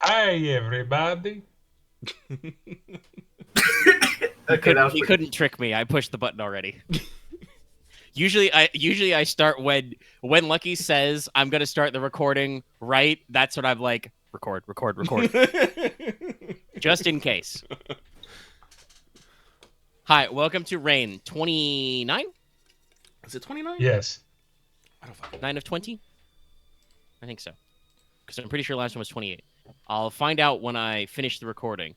Hi, everybody. Okay, that was He pretty. couldn't trick me. I pushed the button already. Usually I start when Lucky says I'm gonna start the recording. Right, that's what I'm like. Record, just in case. Hi, welcome to Rain 29. Is it 29? Yes. I don't fucking 9 of 20. I think so, because I'm pretty sure last one was 28. I'll find out when I finish the recording.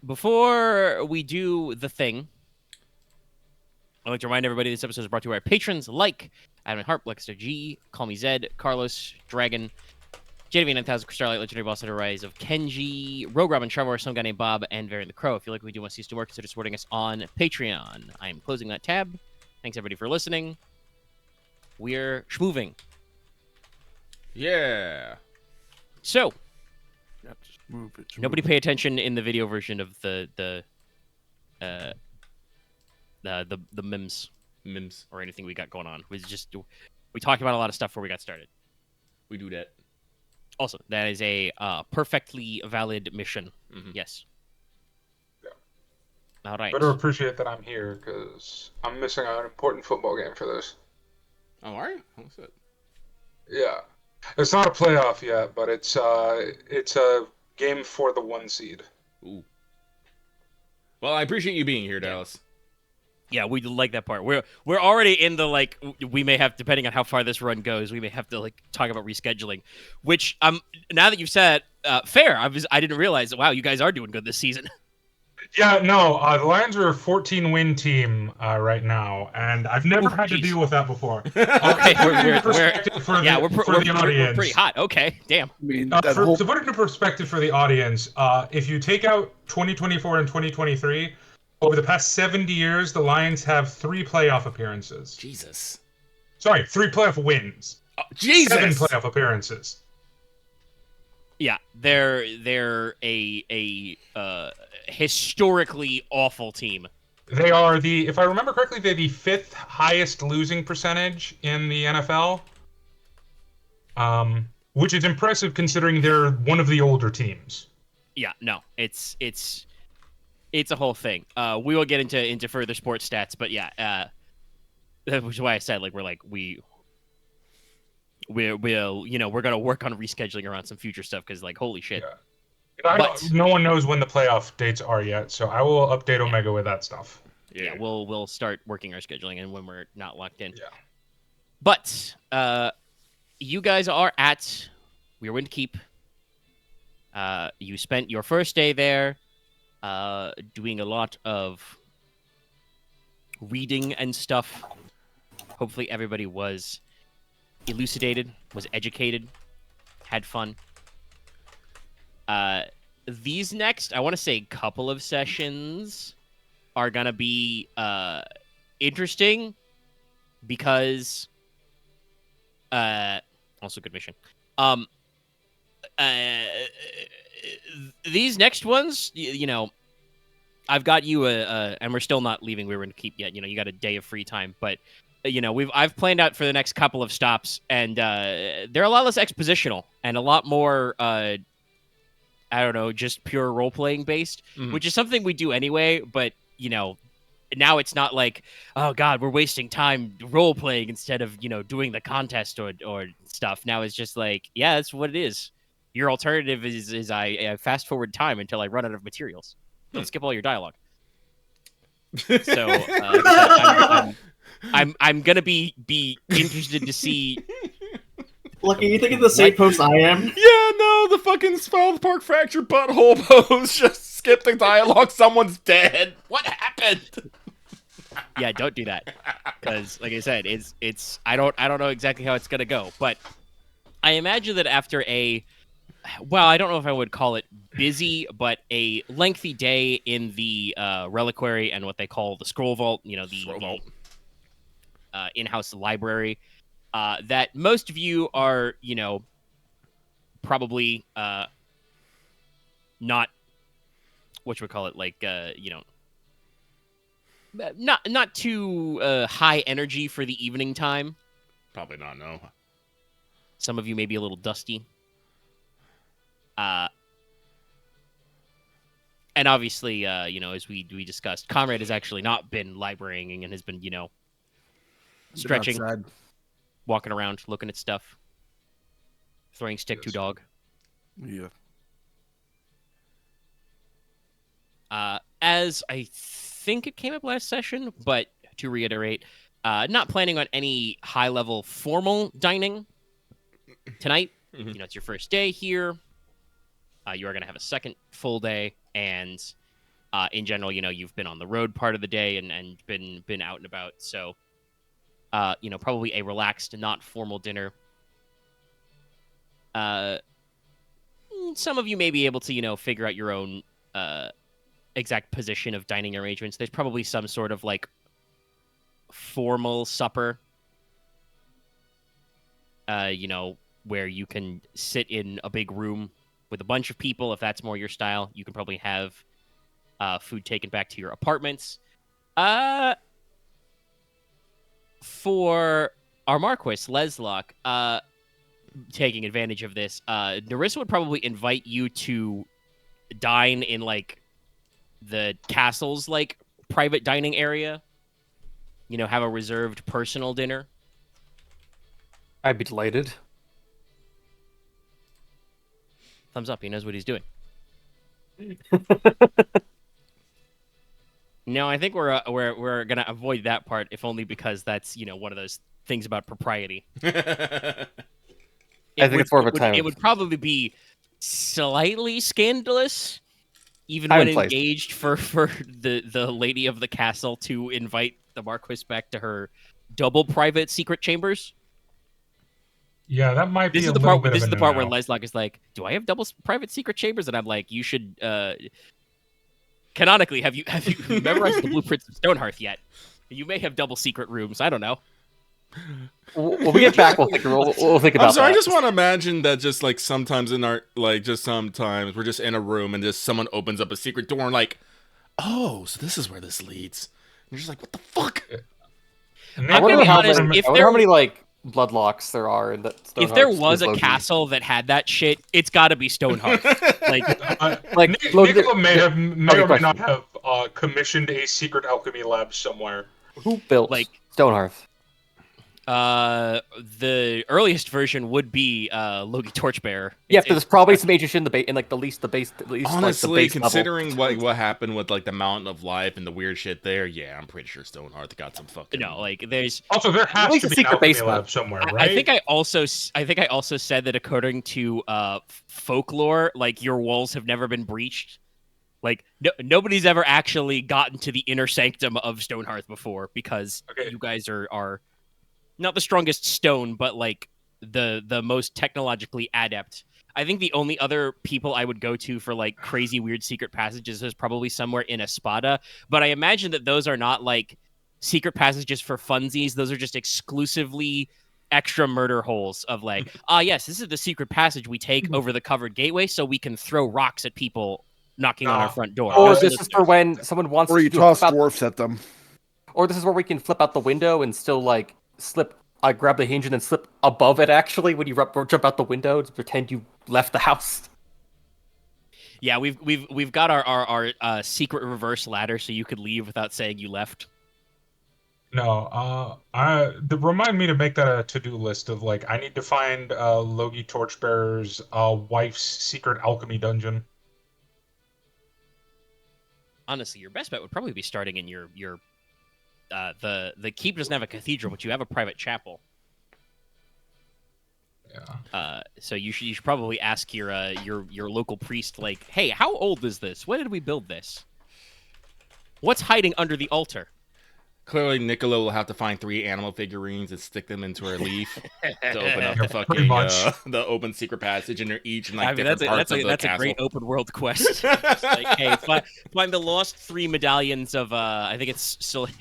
Before we do the thing, I'd like to remind everybody this episode is brought to you by our patrons like Adam Harp, Lexter G, Call Me Zed, Carlos, Dragon, JV 9000, Starlight, Legendary Boss Hunter, Rise of Kenji, Rogue Robin, Trevor, some guy named Bob, and Varian the Crow. If you like what we do want to see us do more, consider supporting us on Patreon. I am closing that tab. Thanks everybody for listening. We're schmoving. Yeah. So, Yep, just move it. nobody pay attention in the video version of the memes Mims. or anything we got going on. We talked about a lot of stuff before we got started. We do that. Also, that is a perfectly valid mission. Mhm. Yes. Yeah. All right. Better appreciate that I'm here because I'm missing out an important football game for this. Oh, are you? What's it? Yeah. It's not a playoff yet, but it's a game for the 1 seed. Ooh. Well, I appreciate you being here, Dallas. Yeah, we like that part. We're already in the we may have, depending on how far this run goes, we may have to talk about rescheduling. Which now that you've said fair, I didn't realize that. Wow, you guys are doing good this season. Yeah, no, the Lions are a 14-win team right now, and I've never had to deal with that before. Okay, we're we're pretty hot. Okay, damn. I mean, to put it into perspective for the audience, if you take out 2024 and 2023, over the past 70 years, the Lions have 3 playoff appearances. Jesus. Sorry, 3 playoff wins. Oh, Jesus. 7 playoff appearances. Yeah, they're a historically awful team. They are if I remember correctly, they're the 5th highest losing percentage in the NFL. Which is impressive considering they're one of the older teams. Yeah, no, it's a whole thing. We will get into further sports stats, but yeah, which is why I said we're gonna work on rescheduling around some future stuff because holy shit. Yeah. No one knows when the playoff dates are yet, so I will update Omega with that stuff. Yeah, we'll start working our scheduling and when we're not locked in. Yeah. But you guys are at We're Wind Keep. You spent your first day there doing a lot of reading and stuff. Hopefully everybody was elucidated, was educated, had fun. These next, I want to say, couple of sessions are gonna be interesting because also good mission. These next ones, I've got you and we're still not leaving. We were going to keep yet. You got a day of free time, but I've planned out for the next couple of stops, and they're a lot less expositional and a lot more I don't know, just pure role playing based, which is something we do anyway. But now it's not like, oh god, we're wasting time role playing instead of doing the contest or stuff. Now it's just like, yeah, that's what it is. Your alternative is I fast forward time until I run out of materials. Don't skip all your dialogue. So I'm gonna be interested to see. Lucky, you think of the same post I am? Yeah, no, the fucking South Park fracture butthole pose. Just skip the dialogue. Someone's dead. What happened? Yeah, don't do that, because like I said, it's I don't know exactly how it's gonna go, but I imagine that after I don't know if I would call it busy, but a lengthy day in the reliquary and what they call the scroll vault, the in-house library, that most of you are, probably not not too high energy for the evening time. Probably not, no. Some of you may be a little dusty. And obviously, as we discussed, Konrad has actually not been librarying and has been, stretching, walking around, looking at stuff, throwing stick to dog. Yeah. As I think it came up last session, but to reiterate, not planning on any high-level formal dining tonight. Mm-hmm. It's your first day here. You are going to have a second full day, and in general, you've been on the road part of the day and been out and about. So, probably a relaxed, not formal dinner. Some of you may be able to, figure out your own exact position of dining arrangements. There's probably some sort of like formal supper, where you can sit in a big room with a bunch of people. If that's more your style, you can probably have food taken back to your apartments. For our Marquess, Leslok, taking advantage of this, Nerissa would probably invite you to dine in like the castle's like private dining area. Have a reserved personal dinner. I'd be delighted. Thumbs up. He knows what he's doing. No, I think we're gonna avoid that part, if only because that's one of those things about propriety. I think it's more of a time. It would probably be slightly scandalous, even when engaged for the lady of the castle to invite the Marquess back to her double private secret chambers. Yeah, that might be This is the part where Leslok is like, "Do I have double private secret chambers?" And I'm like, "You should." Canonically, have you memorized the blueprints of Stonehearth yet? You may have double secret rooms. I don't know. When we get back, we'll think about that. I just want to imagine that just like sometimes sometimes we're just in a room and just someone opens up a secret door and like, oh, so this is where this leads. And you're just like, what the fuck? I wonder how many like bloodlocks there are in that. If there was a castle that had that shit, it's got to be Stonehearth. Nicola may or may not have commissioned a secret alchemy lab somewhere. Who built Stonehearth? The earliest version would be Logi Torchbearer. Yeah, there's probably some ancient in the base, in like the least. Honestly, like, the base considering what happened with like the Mountain of Life and the weird shit there, yeah, I'm pretty sure Stonehearth got some fucking. No, like there's also there has to be an alchemy lab somewhere, right? I think I also said that according to folklore, like your walls have never been breached. Like nobody's ever actually gotten to the inner sanctum of Stonehearth before because you guys are not the strongest stone, but like the most technologically adept. I think the only other people I would go to for like crazy weird secret passages is probably somewhere in Espada, but I imagine that those are not like secret passages for funsies. Those are just exclusively extra murder holes of like, yes, this is the secret passage we take over the covered gateway so we can throw rocks at people knocking on our front door. Or this is for when someone wants to toss dwarfs at them. Or this is where we can flip out the window and still like grab the hinge and then slip above it actually when you jump out the window to pretend you left the house. Yeah, we've got our secret reverse ladder so you could leave without saying you left. No, remind me to make that a to-do list of like I need to find Logi Torchbearer's wife's secret alchemy dungeon. Honestly, your best bet would probably be starting in your the keep doesn't have a cathedral, but you have a private chapel. Yeah. So you should probably ask your local priest, like, hey, how old is this? When did we build this? What's hiding under the altar? Clearly, Nicola will have to find 3 animal figurines and stick them into her leaf to open up the fucking the open secret passage, and they're each in like different parts of the castle. That's a great open world quest. Like, hey, find the lost 3 medallions of I think it's Soleil,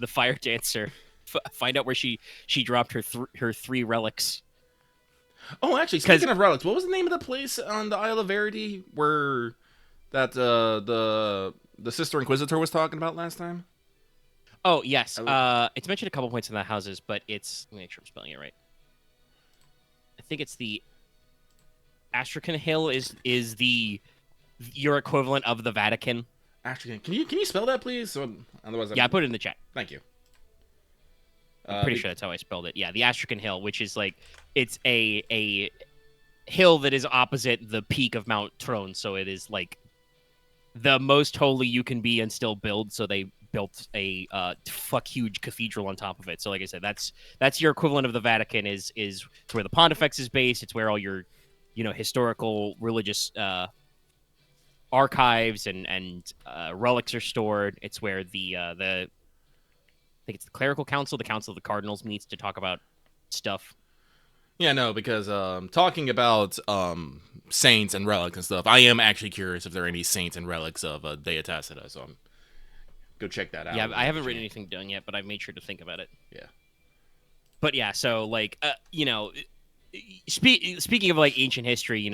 the fire dancer. Find out where she dropped her 3 relics. Oh, actually, speaking of relics, what was the name of the place on the Isle of Verity where that the Sister Inquisitor was talking about last time? Oh, yes. It's mentioned a couple points in the houses, but it's... Let me make sure I'm spelling it right. think it's the Astrakhan Hill is your equivalent of the Vatican. Astrakhan. Can you spell that, please? So, otherwise, Yeah, I put it in the chat. Thank you. I'm pretty sure that's how I spelled it. Yeah, the Astrakhan Hill, which is like it's a hill that is opposite the peak of Mount Throne, so it is like the most holy you can be and still build. So they built a huge cathedral on top of it. So like I said, that's your equivalent of the Vatican. Is where the Pontifex is based. It's where all your historical religious archives and relics are stored. It's where I think it's the clerical council, the council of the cardinals meets to talk about stuff. Yeah, no, because talking about saints and relics and stuff, I am actually curious if there are any saints and relics of Dea Tacita, so go check that out. Yeah, I haven't written anything down yet, but I've made sure to think about it. Yeah. But yeah, so like speaking of like ancient history,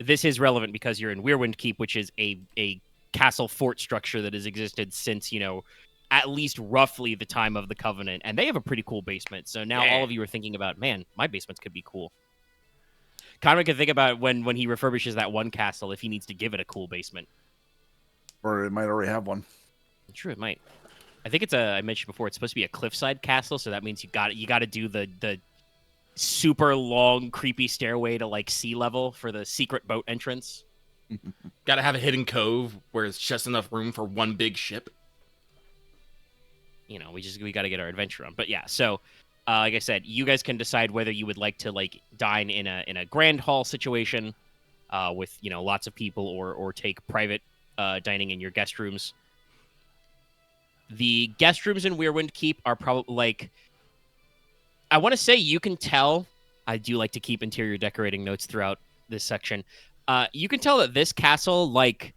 this is relevant because you're in Weirwind Keep, which is a castle fort structure that has existed since at least roughly the time of the Covenant, and they have a pretty cool basement. So now all of you are thinking about, man, my basements could be cool. Konrad can think about when he refurbishes that one castle if he needs to give it a cool basement. Or it might already have one. True, it might. I think it's I mentioned before, it's supposed to be a cliffside castle, so that means you got to do the super long, creepy stairway to like sea level for the secret boat entrance. Gotta have a hidden cove where it's just enough room for one big ship. We got to get our adventure on. But yeah, so like I said, you guys can decide whether you would like to like dine in a grand hall situation with lots of people, or take private dining in your guest rooms. The guest rooms in Weirwind Keep are probably like, I want to say you can tell. I do like to keep interior decorating notes throughout this section. You can tell that this castle, like,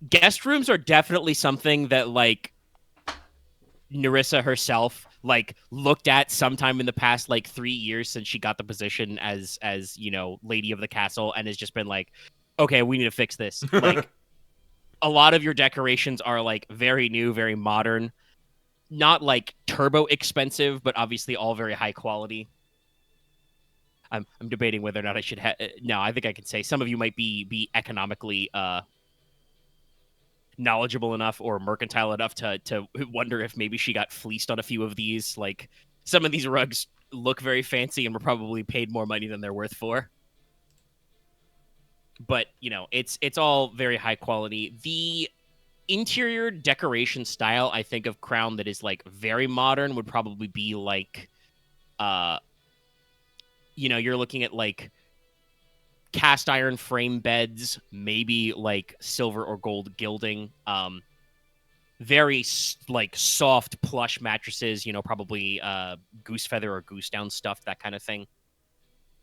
guest rooms are definitely something that like Nerissa herself like looked at sometime in the past like 3 years since she got the position as lady of the castle, and has just been like, okay, we need to fix this. Like a lot of your decorations are like very new, very modern, not like turbo expensive, but obviously all very high quality. I'm debating whether or not I should no, I think I can say some of you might be economically knowledgeable enough or mercantile enough to wonder if maybe she got fleeced on a few of these. Like, some of these rugs look very fancy and were probably paid more money than they're worth for. But, it's all very high quality. The interior decoration style, I think, of Crown that is, like, very modern would probably be, like, you're looking at, like, cast iron frame beds, maybe like silver or gold gilding, very like soft plush mattresses, probably goose feather or goose down stuff, that kind of thing.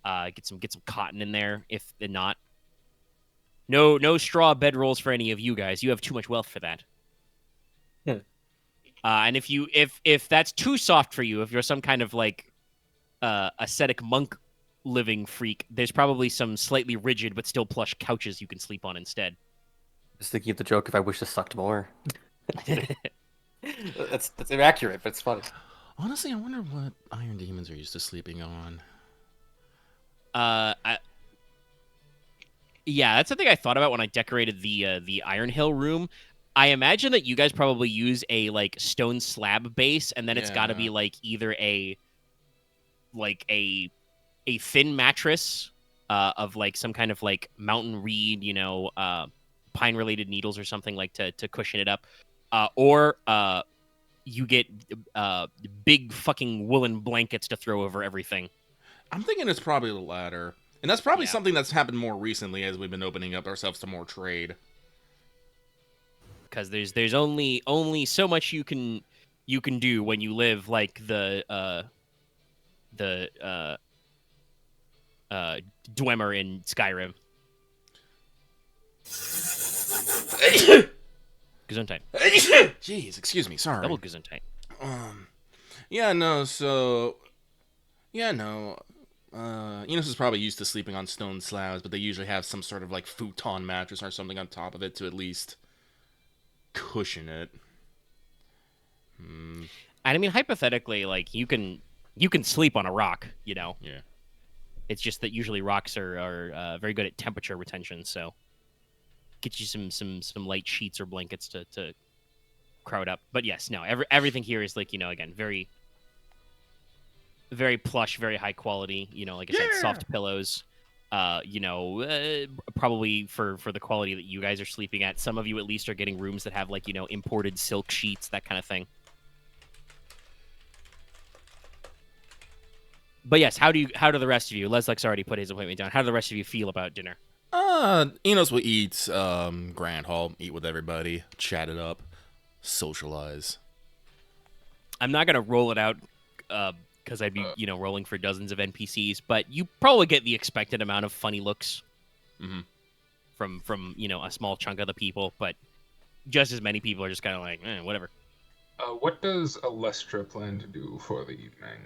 Get some cotton in there if not. No straw bedrolls for any of you guys. You have too much wealth for that. And if that's too soft for you, if you're some kind of like ascetic monk living freak, there's probably some slightly rigid but still plush couches you can sleep on instead. Just thinking of the joke, if I wish to sucked more. That's inaccurate, but it's funny. Honestly, I wonder what iron demons are used to sleeping on. Yeah, that's something I thought about when I decorated the Iron Hill room. I imagine that you guys probably use a like stone slab base, and then it's got to be like either a thin mattress of like some kind of like mountain reed, pine related needles or something, like to cushion it up, or you get big fucking woolen blankets to throw over everything. I'm thinking it's probably the latter, and that's probably something that's happened more recently as we've been opening up ourselves to more trade. Because there's only so much you can do when you live like the Dwemer in Skyrim. Gesundheit. Jeez, excuse me, sorry. Double Gesundheit. Inos is probably used to sleeping on stone slabs, but they usually have some sort of like futon mattress or something on top of it to at least cushion it. And I mean, hypothetically, like you can you can sleep on a rock. You know. Yeah. It's just that usually rocks are very good at temperature retention, so get you some light sheets or blankets to crowd up. But yes, no, everything here is like, again, very very plush, very high quality. Like I said, soft pillows. Probably for the quality that you guys are sleeping at. Some of you at least are getting rooms that have like imported silk sheets, that kind of thing. But yes, how do the rest of you? Leslok's already put his appointment down. How do the rest of you feel about dinner? Inos will eat Grand Hall, eat with everybody, chat it up, socialize. I'm not gonna roll it out because I'd be rolling for dozens of NPCs, but you probably get the expected amount of funny looks from a small chunk of the people, but just as many people are just kind of like, whatever. What does Alestra plan to do for the evening?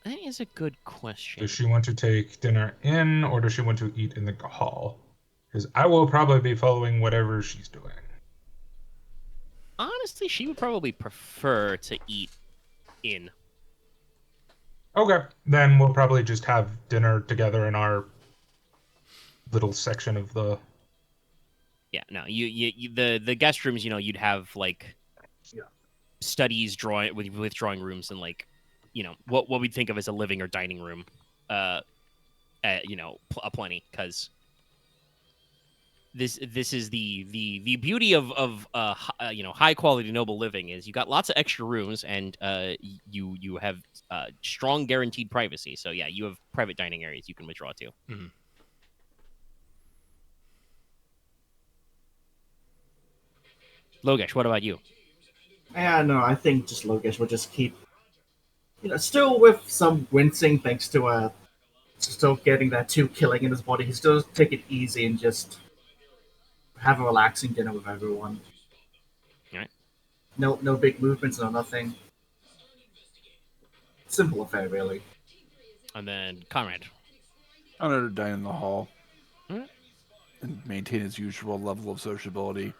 That is a good question. Does she want to take dinner in, or does she want to eat in the hall? Because I will probably be following whatever she's doing. Honestly, she would probably prefer to eat in. Okay, then we'll probably just have dinner together in our little section of the... Yeah, no, you the guest rooms, you'd have like studies, with drawing rooms, and like, what we'd think of as a living or dining room, aplenty, because this is the beauty of high quality noble living is you got lots of extra rooms, and you have strong guaranteed privacy. So yeah, you have private dining areas you can withdraw to. Mm-hmm. Logesh, what about you? Yeah, no, I think just Logesh will just keep, still with some wincing thanks to still getting that 2 killing in his body. He still take it easy and just have a relaxing dinner with everyone. All right. No big movements, no nothing. Simple affair, really. And then Konrad. I'm going to dine in the hall Alright. and maintain his usual level of sociability.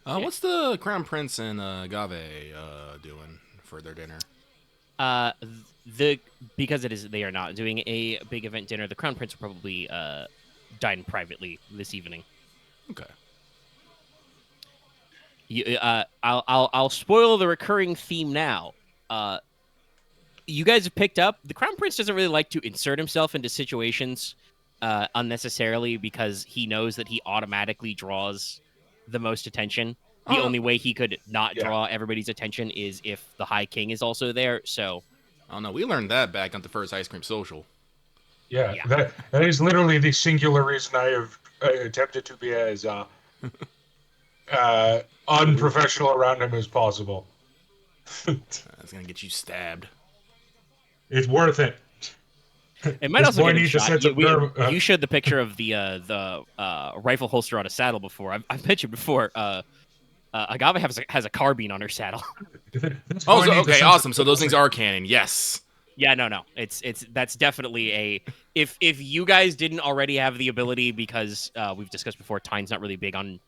What's the Crown Prince and Agave doing for their dinner? Because they are not doing a big event dinner, the Crown Prince will probably dine privately this evening. Okay. I'll spoil the recurring theme now. You guys have picked up the Crown Prince doesn't really like to insert himself into situations unnecessarily because he knows that he automatically draws the most attention. The only way he could not draw everybody's attention is if the High King is also there. So, oh no, we learned that back on the first ice cream social. Yeah. That is literally the singular reason I have attempted to be as unprofessional around him as possible. That's gonna get you stabbed. It's worth it. it might This also boy get him needs a shot. sense of nerve. You showed the picture of the rifle holster on a saddle before. I've mentioned before. Agave has a carbine on her saddle. Oh, okay, awesome. So those things are canon. Yes. Yeah, no. That's definitely a. If you guys didn't already have the ability, because we've discussed before, Teine's not really big on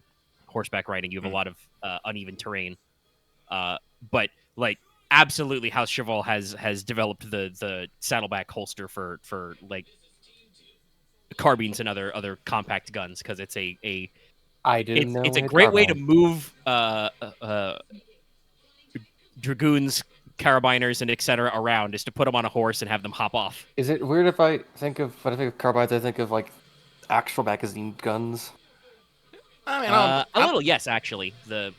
horseback riding. You have a lot of uneven terrain, but like absolutely, House Cheval has developed the saddleback holster for like carbines and other compact guns because it's a. I didn't know it's a it had great way to carbine. move dragoons, carabiners, and etc. around is to put them on a horse and have them hop off. Is it weird if I think of carbines? I think of like actual magazine guns. I mean, a little, yes, actually. The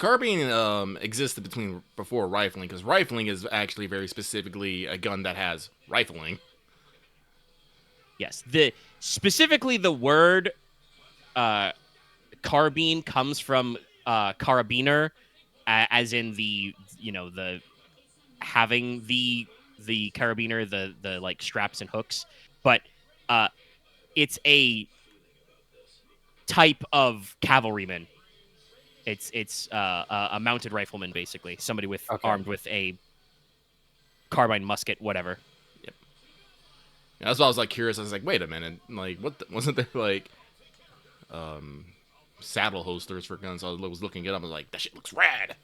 carbine existed before rifling because rifling is actually very specifically a gun that has rifling. Yes, specifically the word carbine comes from carabiner, as in the having the carabiner, the like straps and hooks, but it's a type of cavalryman. It's a mounted rifleman, basically, somebody armed with a carbine, musket, whatever. Yep. That's why I was like curious. I was like, wait a minute, like wasn't there like saddle holsters for guns? I was looking it up. I was like, that shit looks rad.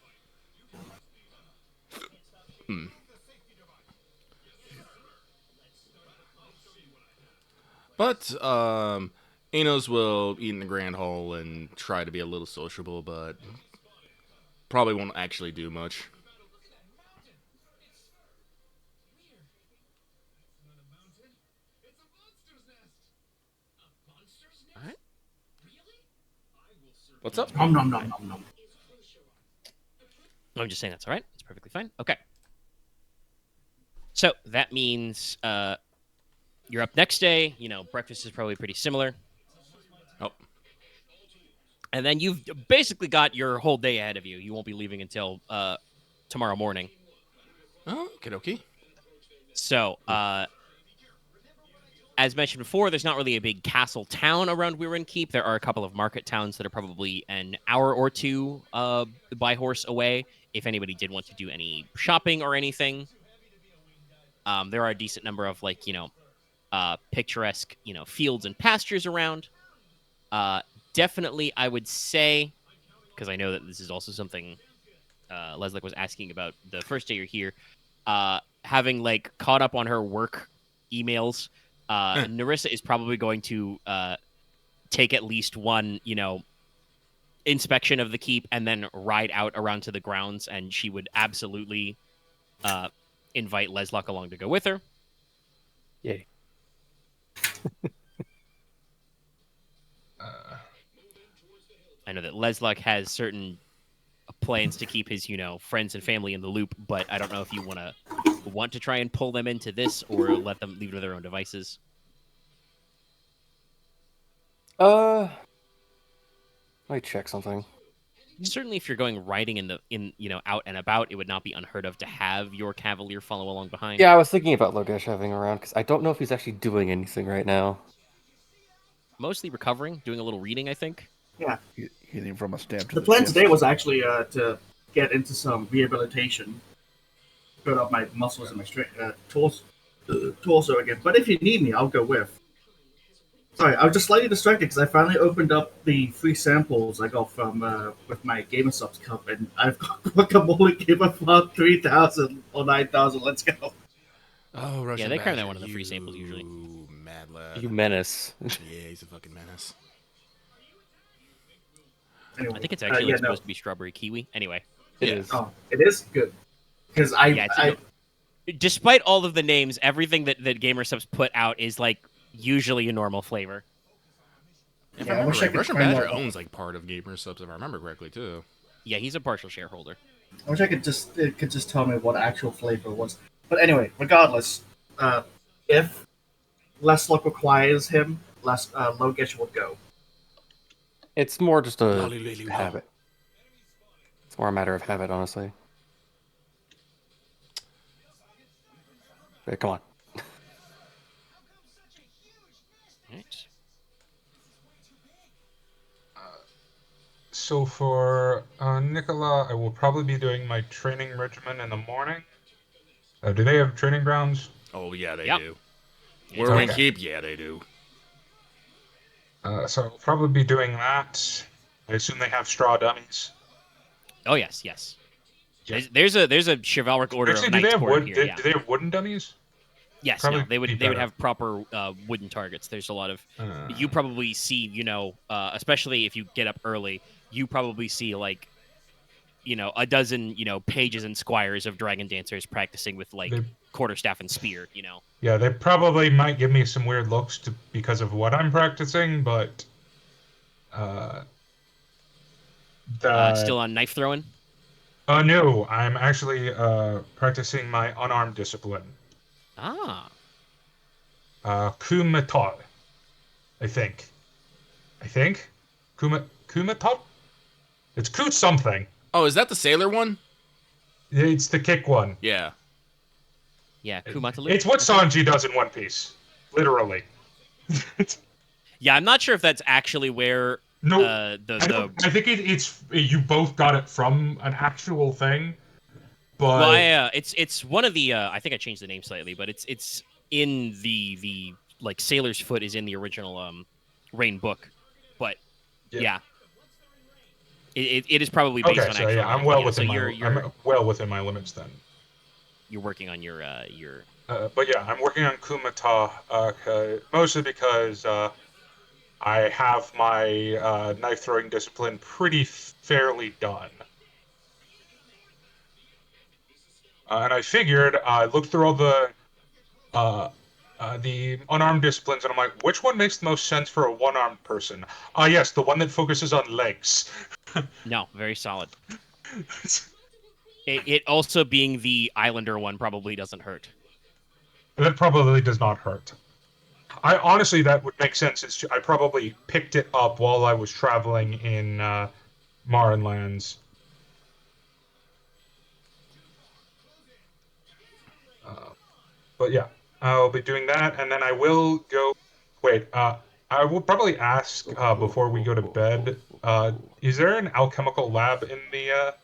But Inos will eat in the Grand Hall and try to be a little sociable, but probably won't actually do much. Alright. What's up? Nom nom nom nom nom. I'm just saying that's all right. It's perfectly fine. Okay. So that means you're up next day. You know, breakfast is probably pretty similar. Oh. And then you've basically got your whole day ahead of you. You won't be leaving until tomorrow morning. Oh, okay. So, as mentioned before, there's not really a big castle town around Wirren Keep. There are a couple of market towns that are probably an hour or two by horse away, if anybody did want to do any shopping or anything. There are a decent number of, like, picturesque, fields and pastures around. Definitely, I would say, because I know that this is also something Leslok was asking about the first day you're here, having, like, caught up on her work emails, Nerissa is probably going to take at least one, inspection of the keep and then ride out around to the grounds, and she would absolutely invite Leslok along to go with her. Yay. I know that Leslok has certain plans to keep his, friends and family in the loop, but I don't know if you want to try and pull them into this or let them leave to their own devices. Let me check something. Certainly, if you're going riding out and about, it would not be unheard of to have your Cavalier follow along behind. Yeah, I was thinking about Logesh having around, because I don't know if he's actually doing anything right now. Mostly recovering, doing a little reading, I think. Yeah. Healing from a stab to The the plan chest. today was actually to get into some rehabilitation, build up my muscles and my torso again. But if you need me, I'll go with. Sorry, I was just slightly distracted because I finally opened up the free samples I got from with my Gamer Subs Cup, and I've got Guacamole Gamer for 3,000 or 9,000. Let's go. Oh, Russian Yeah, they carry that Badger, one of the free samples usually. Mad lad. You menace. Yeah, he's a fucking menace. Anyway, I think it's actually no. supposed to be strawberry kiwi. Anyway. It Yeah. is. Oh, it is good because Despite all of the names, everything that Gamer Subs put out is like usually a normal flavor. If Yeah, I I remember wish I right, could Russian find Badger out. owns like part of Gamer Subs, if I remember correctly, too. Yeah, he's a partial shareholder. I wish I could just tell me what actual flavor it was. But anyway, regardless, if Leslok requires him, Logesh will go. It's more just a Lolly. habit. It's more a matter of habit, honestly. Okay, come on. Right. So for Nicola, I will probably be doing my training regimen in the morning. Do they have training grounds? Oh, yeah, they Yep. do. Yeah, Where we okay. keep, yeah, they do. So I'll probably be doing that. I assume they have straw dummies. Oh yes. Yeah. There's a chivalric order Actually, of do they knights have quartered wood? here. Yeah. Do they have wooden dummies? Yes, Probably no, they be would better. have proper wooden targets. There's a lot of Uh, you probably see, especially if you get up early, you probably see like, a dozen, pages and squires of dragon dancers practicing with like They- quarterstaff and spear. Yeah, they probably might give me some weird looks because of what I'm practicing, but Still on knife throwing. no, I'm actually practicing my unarmed discipline. Ah, Kumatot, I think. Kumatot? It's Ku something. Oh, is that the sailor one? It's the kick one. Yeah. yeah, Kumatalu. It's what Sanji does in One Piece. Literally. Yeah, I'm not sure if that's actually where No, the I think it's you both got it from an actual thing, but well, it's one of the I think I changed the name slightly, but it's in the like Sailor's Foot is in the original Rain book, but yeah. It is probably based Okay, on so actual. yeah, I'm well so within my I'm well within my limits then. You're working on your But yeah, I'm working on Kumata mostly because I have my knife throwing discipline pretty fairly done. And I figured I looked through all the unarmed disciplines, and I'm like, which one makes the most sense for a one-armed person? Yes, the one that focuses on legs. No, very solid. It also being the Islander one probably doesn't hurt. That probably does not hurt. I honestly, that would make sense. I probably picked it up while I was traveling in Marin Lands. But yeah, I'll be doing that, and then I will go. Wait, I will probably ask before we go to bed. Is there an alchemical lab in the?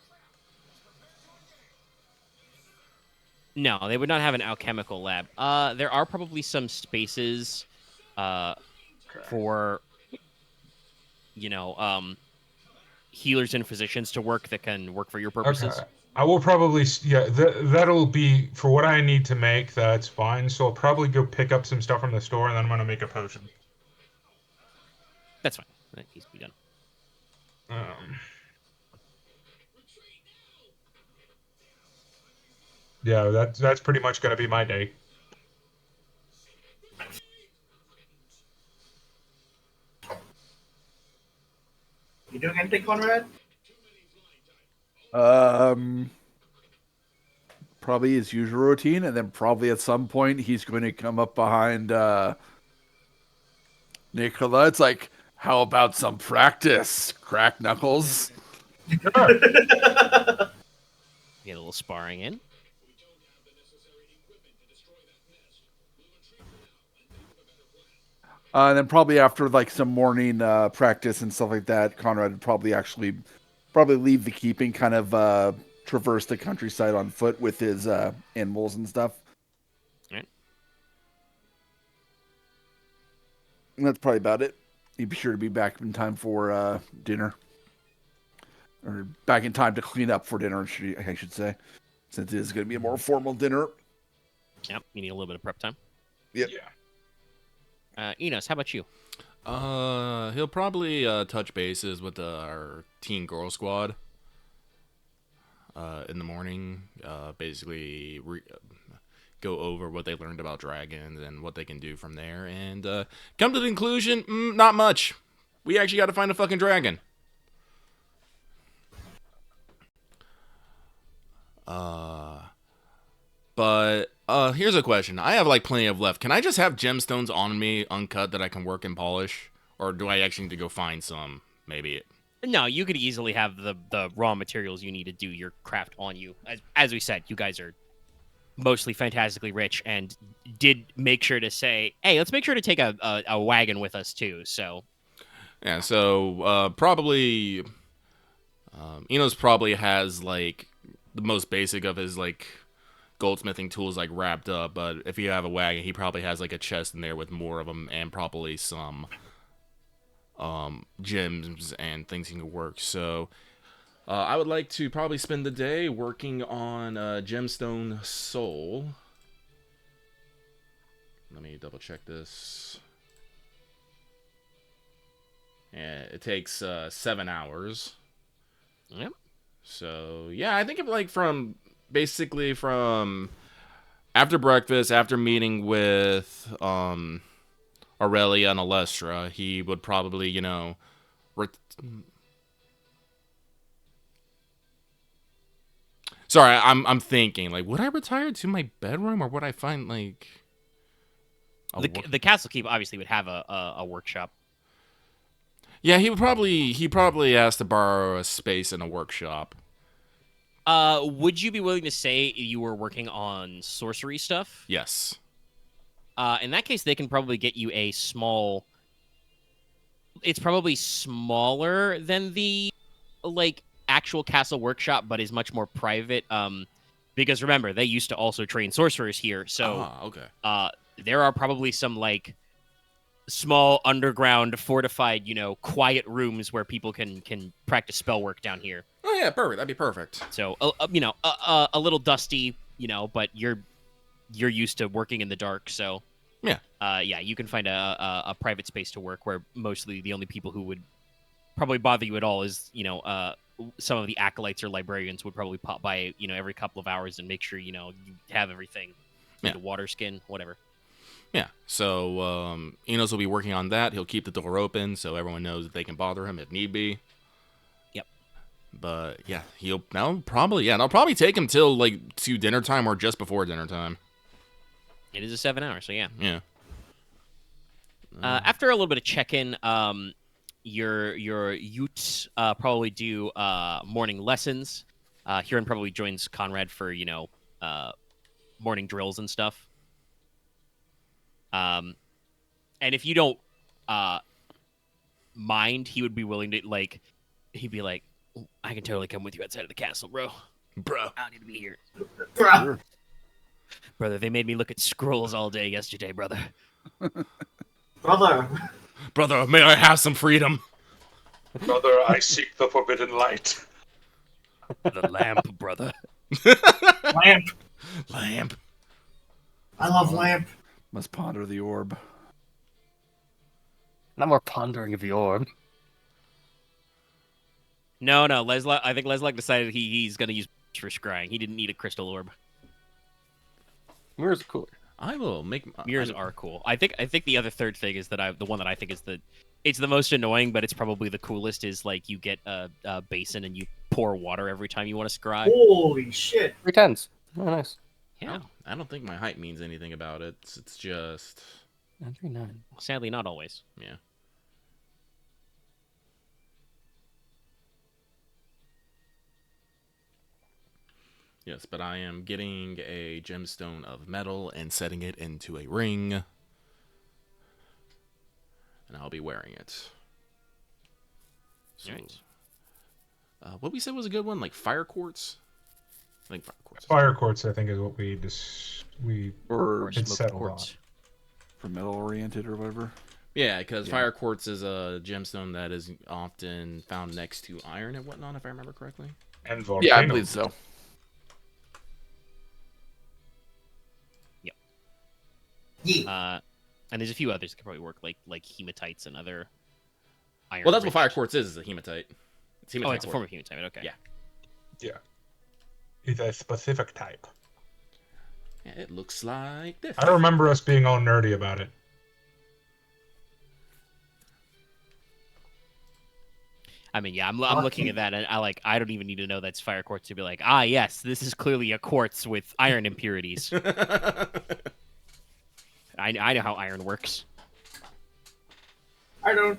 No, they would not have an alchemical lab. There are probably some spaces, for, healers and physicians to work that can work for your purposes. Okay. I will probably, yeah, that'll be for what I need to make. That's fine. So I'll probably go pick up some stuff from the store, and then I'm gonna make a potion. That's fine. That needs to be done. Yeah, that's pretty much gonna be my day. You doing anything, Konrad? Probably his usual routine, and then probably at some point he's going to come up behind Nicola. It's like, how about some practice, crack knuckles? Get a little sparring in. And then probably after like some morning practice and stuff like that, Konrad would probably leave the keeping, kind of traverse the countryside on foot with his animals and stuff. Right. And that's probably about it. He'd be sure to be back in time for dinner. Or back in time to clean up for dinner, I should say. Since it is going to be a more formal dinner. Yep, you need a little bit of prep time. Yep. Yeah. Enos, how about you? He'll probably touch bases with our teen girl squad in the morning. Basically, go over what they learned about dragons and what they can do from there, and come to the conclusion, not much. We actually got to find a fucking dragon. But here's a question. I have like plenty of left. Can I just have gemstones on me, uncut, that I can work and polish? Or do I actually need to go find some? Maybe. No, you could easily have the raw materials you need to do your craft on you. As we said, you guys are mostly fantastically rich and did make sure to say, hey, let's make sure to take a wagon with us too. So yeah, so probably Inos probably has like the most basic of his like goldsmithing tools like wrapped up, but if you have a wagon, he probably has like a chest in there with more of them and probably some gems and things he can work. So I would like to probably spend the day working on gemstone soul. Let me double check this. Yeah, it takes 7 hours. yep. So yeah, I think like from after breakfast, after meeting with Aurelia and Alestra, he would probably, sorry, I'm thinking, like, would I retire to my bedroom, or would I find like The Castle Keep obviously would have a workshop. Yeah, he probably asked to borrow a space in a workshop. Would you be willing to say you were working on sorcery stuff? Yes. In that case, they can probably get you a small. It's probably smaller than the like actual castle workshop, but is much more private. Because remember, they used to also train sorcerers here, so okay. there are probably some like small underground fortified, quiet rooms where people can practice spell work down here. Oh yeah, perfect. That'd be perfect. So a little dusty, but you're used to working in the dark, so Yeah. you can find a private space to work where mostly the only people who would probably bother you at all is some of the acolytes or librarians would probably pop by every couple of hours and make sure you have everything. Yeah. The water skin, whatever. Yeah, so Inos will be working on that. He'll keep the door open so everyone knows that they can bother him if need be. Yep. But yeah, that'll probably take him till like to dinner time or just before dinner time. It is a 7 hour, so yeah. Yeah. After a little bit of check-in, your Utes probably do morning lessons. Huron probably joins Konrad for morning drills and stuff. And if you don't mind, he would be willing to he'd be like, I can totally come with you outside of the castle, bro. I don't need to be here. Bruh. Brother, they made me look at scrolls all day yesterday, brother. Brother, may I have some freedom? Brother, I seek the forbidden light. The lamp, brother. Lamp. Lamp. I love lamp. Must ponder the orb. Not more pondering of the orb. No, Leslok. I think Leslok decided he's going to use for scrying. He didn't need a crystal orb. Mirrors are cooler. I will make Mirrors are cool. I think the other third thing is that the one that I think is it's the most annoying, but it's probably the coolest. Is like you get a basin and you pour water every time you want to scry. Holy shit. 310s. Oh, nice. Yeah. I don't think my height means anything about it. It's just 939. Sadly, not always. yeah. Yes, but I am getting a gemstone of metal and setting it into a ring. And I'll be wearing it. So, Right. what we said was a good one, like fire quartz? I think fire quartz. Fire quartz, I think, is what we Or had Smoked settled quartz. for metal oriented or whatever. Yeah, because fire quartz is a gemstone that is often found next to iron and whatnot, if I remember correctly. on. And volcano. Yeah, I believe so. Yeah. And there's a few others that could probably work, like hematites and other iron. Well, that's what rich- fire quartz is a hematite. It's hematite Oh, it's a quartz. form of hematite. Okay. Yeah. Yeah. It's a specific type. Yeah, it looks like this. I don't remember us being all nerdy about it. I mean, yeah, I'm looking at that, and I don't even need to know that's fire quartz to be like, yes, this is clearly a quartz with iron impurities. I know how iron works. I don't.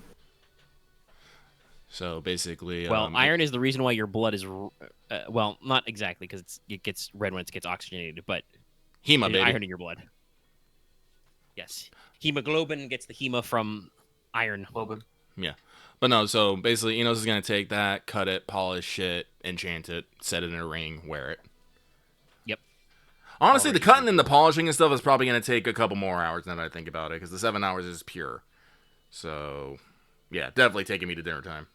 So basically, Well, iron is the reason why your blood is, well, not exactly because it gets red when it gets oxygenated, but hema, there's baby. iron in your blood. Yes, hemoglobin gets the hema from iron. Yeah. But no, so basically, Enos is going to take that, cut it, polish it, enchant it, set it in a ring, wear it. Yep. Honestly, the Alright. cutting and the polishing and stuff is probably going to take a couple more hours now that I think about it, because the 7 hours is pure. So, yeah, definitely taking me to dinner time.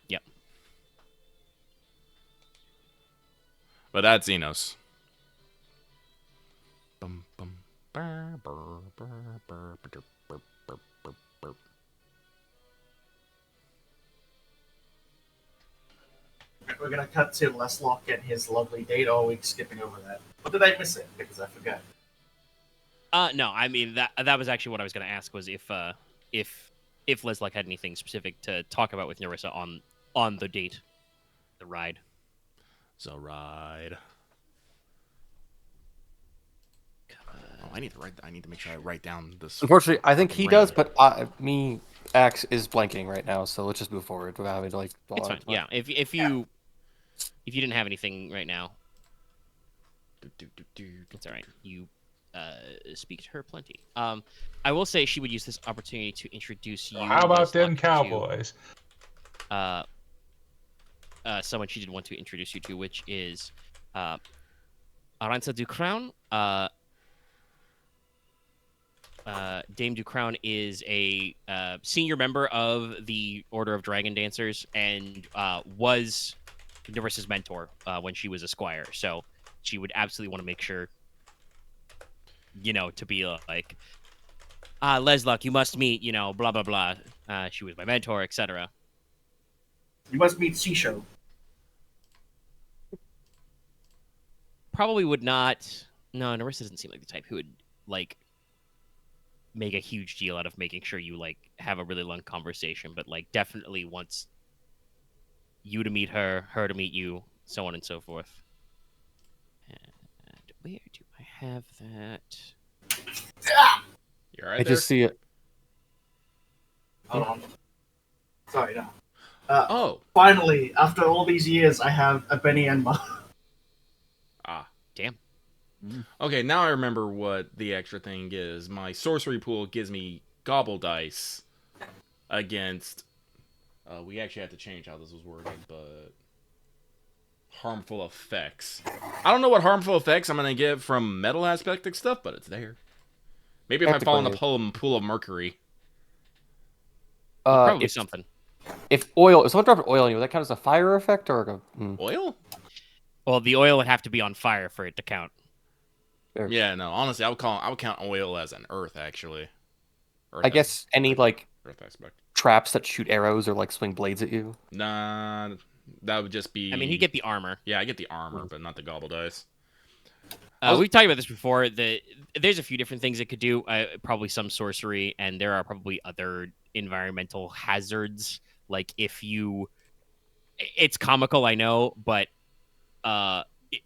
Yep. But that's Enos. Bum, bum, burr, burr, burr, burr, burr, burr, burr, burr, burr. We're gonna cut to Leslok and his lovely date. Oh, we're skipping over that. Or did I miss it? Because I forgot. No, I mean that was actually what I was going to ask was if Leslok had anything specific to talk about with Nerissa on the date, the ride. So ride. Oh, I need to make sure I write down this. Unfortunately, I think he ring. does, but Axe is blanking right now, so let's just move forward without having to It's fine. Yeah, if you didn't have anything right now, it's all right. You speak to her plenty. I will say she would use this opportunity to introduce you. How about them Leslok, cowboys? to, someone she did want to introduce you to, which is Aranza du Crown. Dame Ducrown is a senior member of the Order of Dragon Dancers and was Nerissa's mentor when she was a squire. So she would absolutely want to make sure, to be like, Leslok, you must meet, blah, blah, blah. She was my mentor, etc. You must meet Sisho. Probably would not. No, Nerissa doesn't seem like the type who would, like, make a huge deal out of making sure you, like, have a really long conversation, but, like, definitely wants you to meet her to meet you, so on and so forth. And where do I have that? You're right I there. just see it. Hold on. Sorry, no. Oh. Finally, after all these years, I have a Benny Enma. Ah. Damn. Okay, now I remember what the extra thing is. My sorcery pool gives me gobble dice against... we actually had to change how this was worded, but... harmful effects. I don't know what harmful effects I'm going to get from metal aspectic stuff, but it's there. Maybe if I fall in the pool of mercury. Probably something. If someone dropped oil on you, would that count as a fire effect or Oil? Well, the oil would have to be on fire for it to count. Yeah, no. Honestly, I would count oil as an earth, actually. I guess any like earth aspect traps that shoot arrows or like swing blades at you. Nah, that would just be. I mean, you get the armor. Yeah, I get the armor, but not the gobble dice. We've talked about this before. There's a few different things it could do. Probably some sorcery, and there are probably other environmental hazards. Like it's comical, I know, but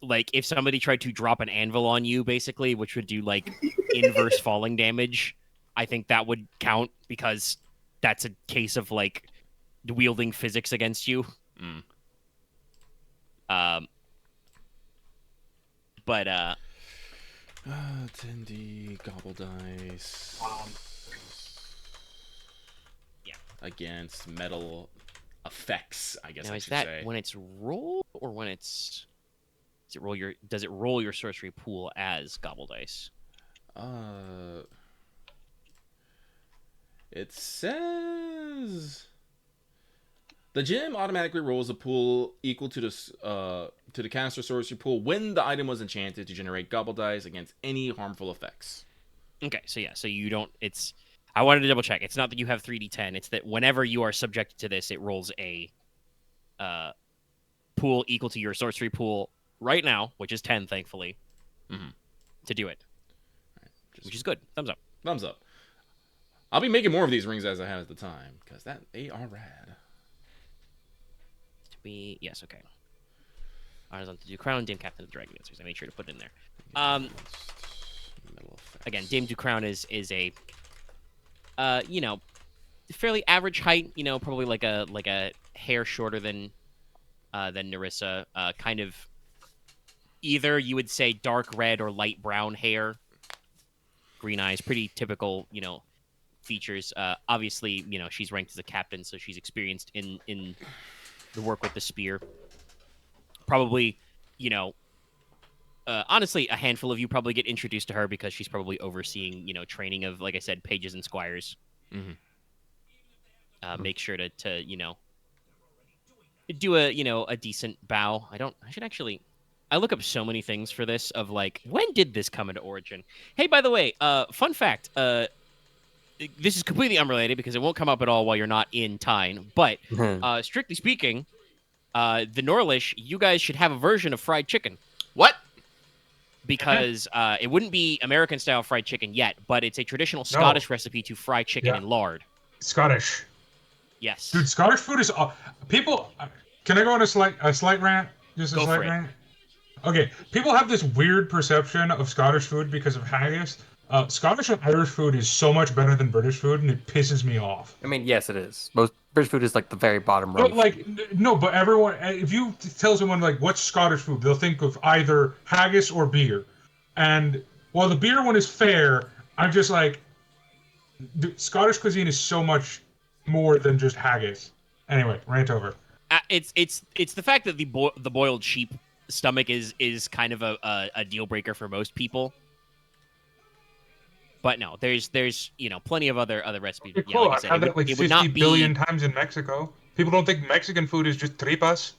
like if somebody tried to drop an anvil on you, basically, which would do like inverse falling damage, I think that would count because that's a case of like wielding physics against you. But 10D gobble dice. Yeah. Against metal effects, I guess now, I is should that say. when it's rolled or when does it roll your sorcery pool as gobble dice? It says the gem automatically rolls a pool equal to the caster sorcery pool when the item was enchanted to generate gobble dice against any harmful effects. Okay, so yeah, so you don't. I wanted to double check. It's not that you have 3d10. It's that whenever you are subjected to this, it rolls a pool equal to your sorcery pool right now, which is 10, thankfully, to do it. Which is good. Thumbs up. Thumbs up. I'll be making more of these rings as I have at the time, because they are rad. Yes, okay. Artisan to do crown, Dame Captain of the Dragon Dancers. I made sure to put it in there. Again, Dame Ducrown is a fairly average height, probably like a hair shorter than Nerissa. Kind of either you would say dark red or light brown hair. Green eyes, pretty typical, features. Obviously, she's ranked as a captain, so she's experienced in the work with the spear. Probably, honestly, a handful of you probably get introduced to her because she's probably overseeing, training of, like I said, pages and squires. Make sure to do a decent bow. I look up so many things for this of like, when did this come into origin? Hey, by the way, fun fact, this is completely unrelated because it won't come up at all while you're not in Teine, but strictly speaking, the Norlish, you guys should have a version of fried chicken. What? Because it wouldn't be American-style fried chicken yet, but it's a traditional Scottish recipe to fry chicken in lard. Scottish. Yes. Dude, Scottish food is... people... Can I go on a slight rant? Just a slight rant? Okay, people have this weird perception of Scottish food because of haggis. Scottish and Irish food is so much better than British food, and it pisses me off. I mean, yes, it is. Most British food is like the very bottom rung. But but everyone, if you tell someone like what's Scottish food, they'll think of either haggis or beer. And while the beer one is fair, I'm just like, Scottish cuisine is so much more than just haggis. Anyway, rant over. It's the fact that the boiled sheep stomach is kind of a deal breaker for most people. But no, there's plenty of other recipes. Okay, Yeah, cool. like I I've said, had that like it would 50 not be billion times in Mexico. People don't think Mexican food is just tripas.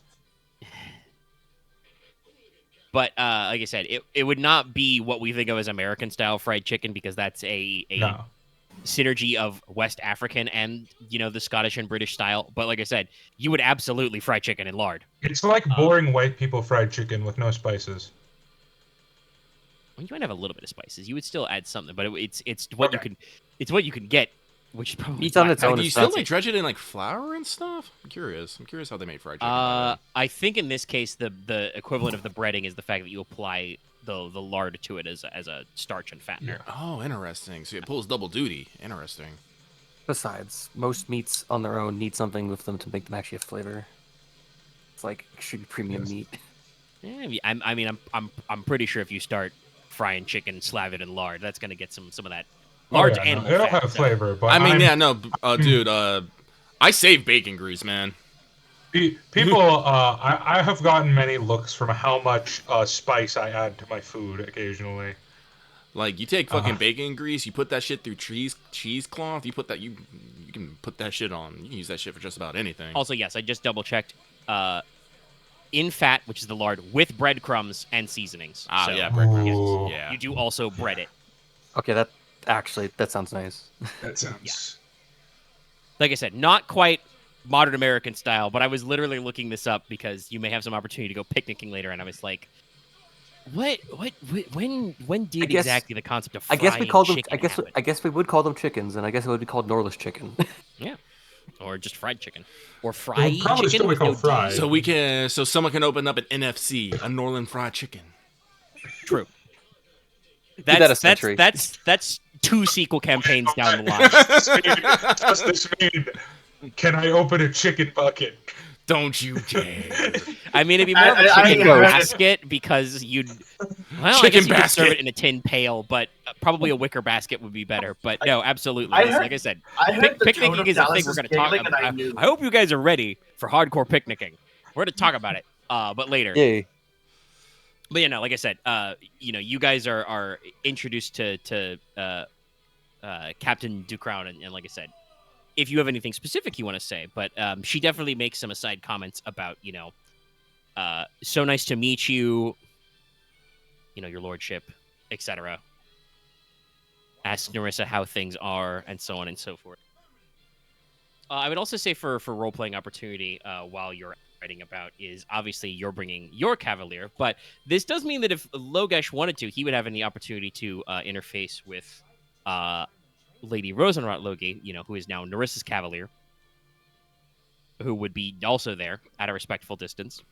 But like I said, it would not be what we think of as American style fried chicken because that's a No. synergy of West African and the Scottish and British style. But like I said, you would absolutely fry chicken in lard. It's like boring white people fried chicken with no spices. Well, you might have a little bit of spices. You would still add something, but it's what you can get, which is probably Each on its Like, own do you is still fancy. like dredge it in like flour and stuff? I'm curious how they made fried chicken. by then. I think in this case the equivalent of the breading is the fact that you apply the lard to it as a starch and fattener. Oh, interesting. So it pulls double duty. Interesting. Besides, most meats on their own need something with them to make them actually have flavor. It's like extreme premium meat. Yeah, I'm pretty sure if you start frying chicken, slab it in lard, that's gonna get some of that large animal It'll fat. have So- flavor, but I mean, dude. I save bacon grease, man. People, I have gotten many looks from how much spice I add to my food occasionally. Like you take fucking bacon grease, you put that shit through cheesecloth. You put that you can put that shit on. You can use that shit for just about anything. Also, yes, I just double checked. In fat, which is the lard, with breadcrumbs and seasonings. So, Yeah, breadcrumbs. Ooh. Yeah. You do also bread it. Okay, that sounds nice. That sounds. Like I said, not quite modern American style, but I was literally looking this up because you may have some opportunity to go picnicking later, and I was like, when did guess- exactly the concept of I frying guess we called them. chicken I happen? guess we would call them chickens, and I guess it would be called Norlish chicken. Yeah. Or just fried chicken. Or fried It'll probably chicken still be with no called fried. So someone can open up an NFC, a Norland fried chicken. True. that a century. That's 2 sequel campaigns down the line. Does this mean? Can I open a chicken bucket? Don't you dare! I mean, it'd be more of a I- chicken I- basket because you'd. Well, I Chicken guess you could serve basket. it in a tin pail, but probably a wicker basket would be better. But no, absolutely. I Listen, heard- like I said, I heard the picnicking tone of is a thing Dallas we're is going to talk giggling, about. and I knew. I hope you guys are ready for hardcore picnicking. We're going to talk about it, but later. Yay! But like I said, you guys are introduced to Captain Ducrown, and like I said, if you have anything specific you want to say, but she definitely makes some aside comments about so nice to meet you, your lordship, etc. Ask Narissa how things are, and so on and so forth. I would also say for role playing opportunity, while you're writing about, is obviously you're bringing your Cavalier, but this does mean that if Logesh wanted to, he would have any opportunity to interface with Lady Rosenrot Logi, who is now Narissa's Cavalier, who would be also there at a respectful distance.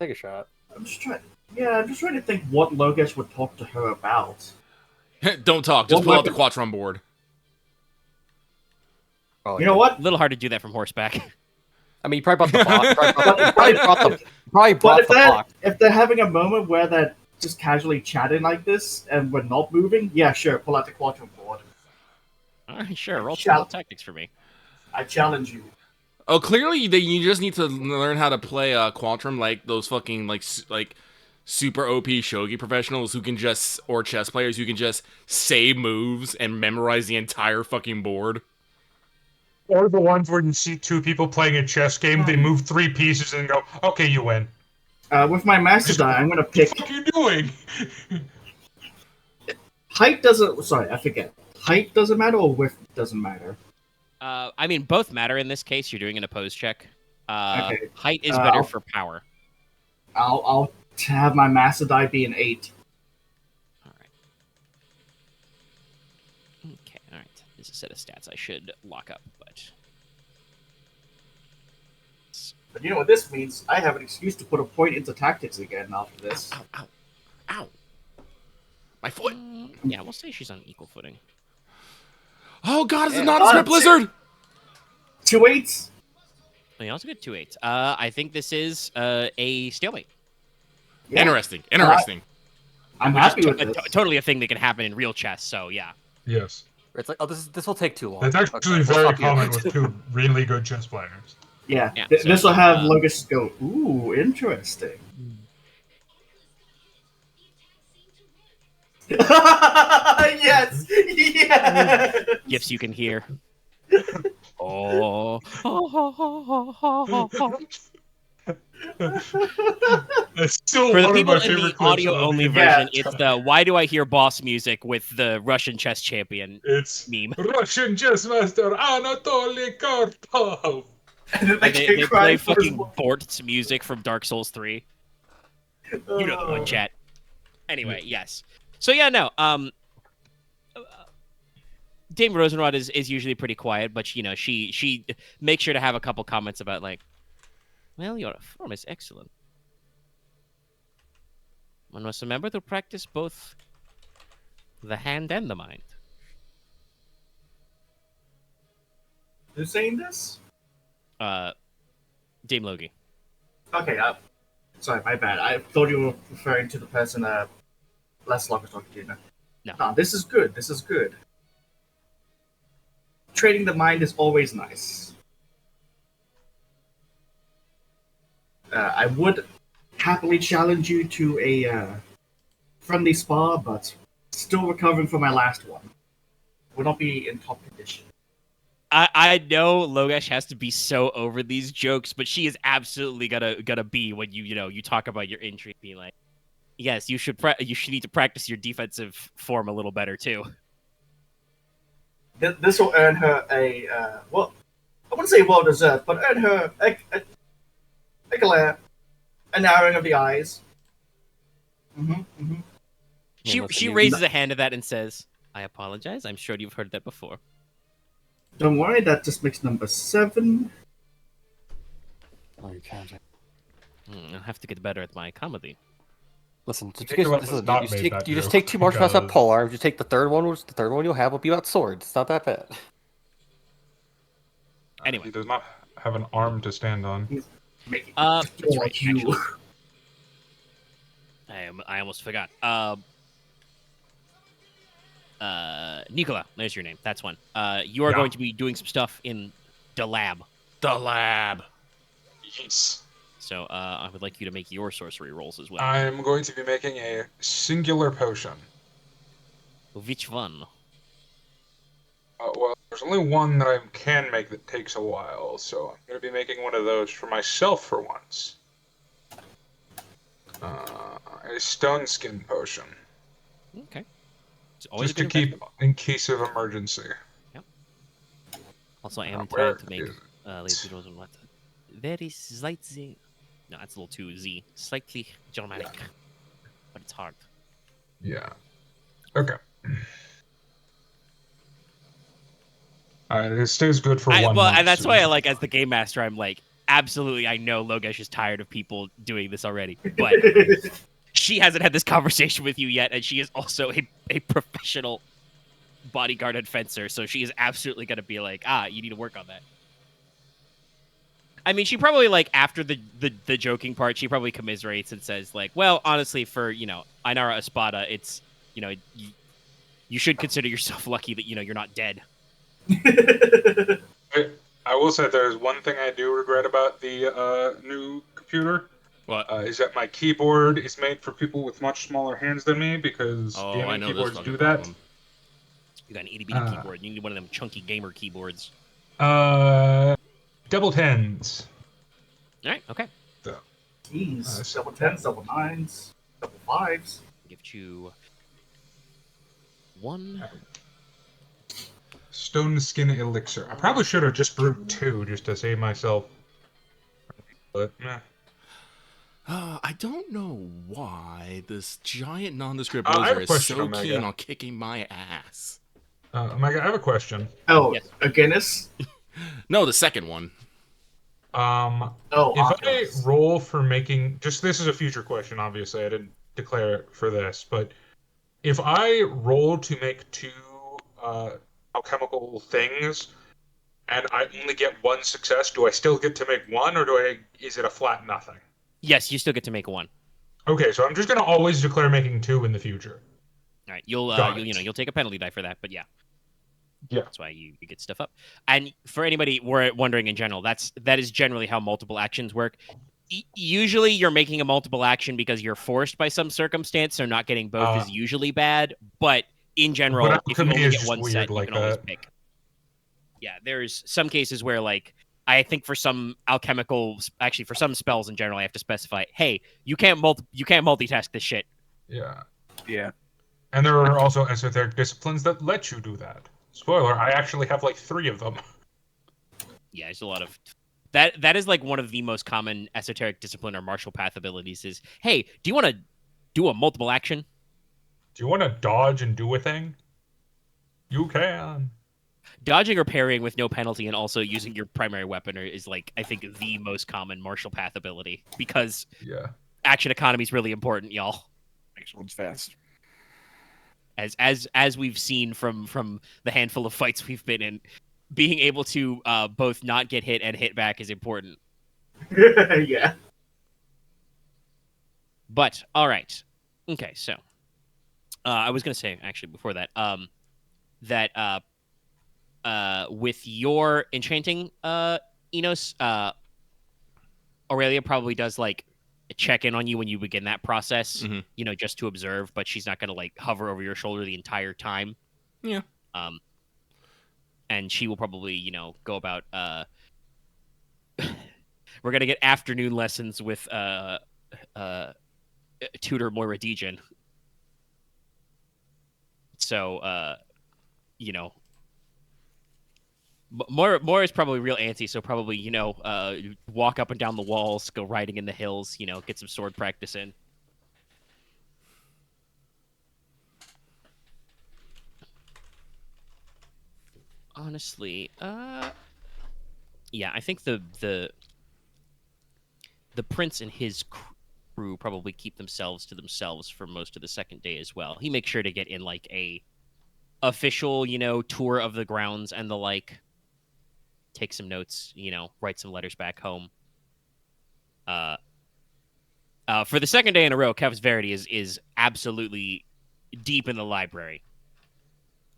Take a shot. I'm just trying to think what Logesh would talk to her about. Don't talk. Just What pull out the weapon- Quattron board. Oh, You know what? A little hard to do that from horseback. I mean, you probably brought the box. Probably But brought if the box. they're having a moment where they're just casually chatting like this and we're not moving, yeah, sure, pull out the quadrant board. All right, sure. Roll Shall- some tactics for me. I challenge you. Oh, clearly you just need to learn how to play Quantrum like those fucking like super OP shogi professionals who can just, or chess players who can just say moves and memorize the entire fucking board. Or the ones where you see 2 people playing a chess game, they move 3 pieces and go, okay, you win. With my master die, I'm gonna pick What are you doing? height doesn't. Sorry, I forget. Height doesn't matter, or width doesn't matter. I mean, both matter in this case. You're doing an opposed check. Okay. Height is better I'll- for power. I'll have my master die be an 8. All right. Okay, all right. There's a set of stats I should lock up, but But you know what this means? I have an excuse to put a point into tactics again after this. Ow, ow, ow. My foot. yeah, we'll say she's on equal footing. Oh god, it's Yeah. not a Smith Blizzard! 2 8s? Oh, you also get 2 8s. I think this is a stalemate. Yeah. Interesting. I'm Which is happy with this. totally a thing that can happen in real chess. So yeah. Yes. It's like, oh, this will take too long. That's actually Okay, we'll very stop here. common with 2 really good chess players. Yeah, Yeah, this will so, have Logesh go, ooh, interesting. Yes! Yes! Gifts you can hear. Oh. It's still For the one of people my in the favorite clips of audio-only the version, Yeah. it's the "Why do I hear boss music" with the Russian chess champion It's meme. Russian chess master Anatoly Karpov. And then And they they keep play crying for his fucking Bort's music from Dark Souls 3. You know the one, chat. Anyway, yes. So yeah, no. Dame Rosenrod is usually pretty quiet, but you know she makes sure to have a couple comments about like, well, your form is excellent. One must remember to practice both the hand and the mind. Who's saying this? Dame Logi. Okay, sorry, my bad. I thought you were referring to the person Leslok was talking to. No, this is good. This is good. Training the mind is always nice. I would happily challenge you to a friendly spar, but still recovering from my last one. Will not be in top condition. I know Logesh has to be so over these jokes, but she is absolutely gonna be when you talk about your injury, being like, yes, you should need to practice your defensive form a little better too. This will earn her a well, I wouldn't say well deserved, but earn her a glare, a narrowing of the eyes. She raises a hand to that and says, "I apologize. I'm sure you've heard that before." Don't worry, that just makes number 7. Oh, you counting. I'll have to get better at my comedy. Listen, Nicola has not made that you just joke, take 2 martial arts at because- polearm. You take the third one, which the third one you'll have will be about swords. It's not that bad. Anyway. He does not have an arm to stand on. Make it That's more right, like you. I almost forgot. Nicola, there's your name. That's one. You are Yeah. going to be doing some stuff in the lab. The lab. Yes. So I would like you to make your sorcery rolls as well. I'm going to be making a singular potion. Which one? Well, there's only one that I can make that takes a while, so I'm going to be making one of those for myself for once. A stone skin potion. Okay. It's always Just a to good keep investment. in case of emergency. Also, I am Where entitled to make is it? lazy rolls and what? Very slightly. No, that's a little too Z. Slightly Germanic, but it's hard. Yeah. Okay. Alright, it stays good for 1 month. And that's why I like, as the game master, I'm like, absolutely, I know Logesh is tired of people doing this already, but she hasn't had this conversation with you yet, and she is also a professional bodyguard and fencer, so she is absolutely going to be like, you need to work on that. I mean, she probably, like, after the joking part, she probably commiserates and says, like, well, honestly, for, Ainara Espada, it's, you should consider yourself lucky that, you're not dead. I will say there's one thing I do regret about the new computer. What? Is that my keyboard is made for people with much smaller hands than me, because I gaming know keyboards this do fucking that. problem. You got an itty-bitty keyboard. You need one of them chunky gamer keyboards. Double tens. All right, okay. Jeez, double 10s, double 9s, double 5s. Give you 1. Stone skin elixir. I probably should have just brewed 2 just to save myself. But, meh. I don't know why this giant nondescript I have loser a is question, so Omega. keen on kicking my ass. Omega, I have a question. Oh, Yes. a Guinness? No, the second one. Oh, If I Arcos. roll for making... Just this is a future question, obviously. I didn't declare it for this. But if I roll to make 2 alchemical things, and I only get 1 success, do I still get to make 1, or is it a flat nothing? Yes, you still get to make 1. Okay, so I'm just going to always declare making 2 in the future. All right, you'll take a penalty die for that, but yeah. Yeah. That's why you get stuff up. And for anybody wondering in general, that is generally how multiple actions work. Usually you're making a multiple action because you're forced by some circumstance, so not getting both is usually bad. But in general, But if you alchemy only is get just one weird set, you like can always that. pick. Yeah, there's some cases where, like, I think for some actually for some spells in general, I have to specify, hey, you can't multitask this shit. Yeah. And there are also esoteric disciplines that let you do that. Spoiler, I actually have like 3 of them. Yeah, there's a lot of that. That is like one of the most common esoteric discipline or martial path abilities. Is, hey, do you want to do a multiple action? Do you want to dodge and do a thing? You can. Dodging or parrying with no penalty, and also using your primary weapon is, like, I think the most common martial path ability, because Yeah. action economy is really important, y'all. Next one's fast. As we've seen from the handful of fights we've been in, being able to both not get hit and hit back is important. Yeah. But all right, okay. So I was gonna say, actually, before that, that with your enchanting, Enos, Aurelia probably does, like, check in on you when you begin that process, just to observe, but she's not gonna, like, hover over your shoulder the entire time. Yeah. And she will probably, go about, we're gonna get afternoon lessons with tutor Moira Dejan. So, Moira is probably real antsy, so probably, walk up and down the walls, go riding in the hills, get some sword practice in. Honestly, yeah, I think the prince and his crew probably keep themselves to themselves for most of the second day as well. He makes sure to get in, like, a official, tour of the grounds and the like. Take some notes, write some letters back home. For the second day in a row, Kev's Verity is absolutely deep in the library.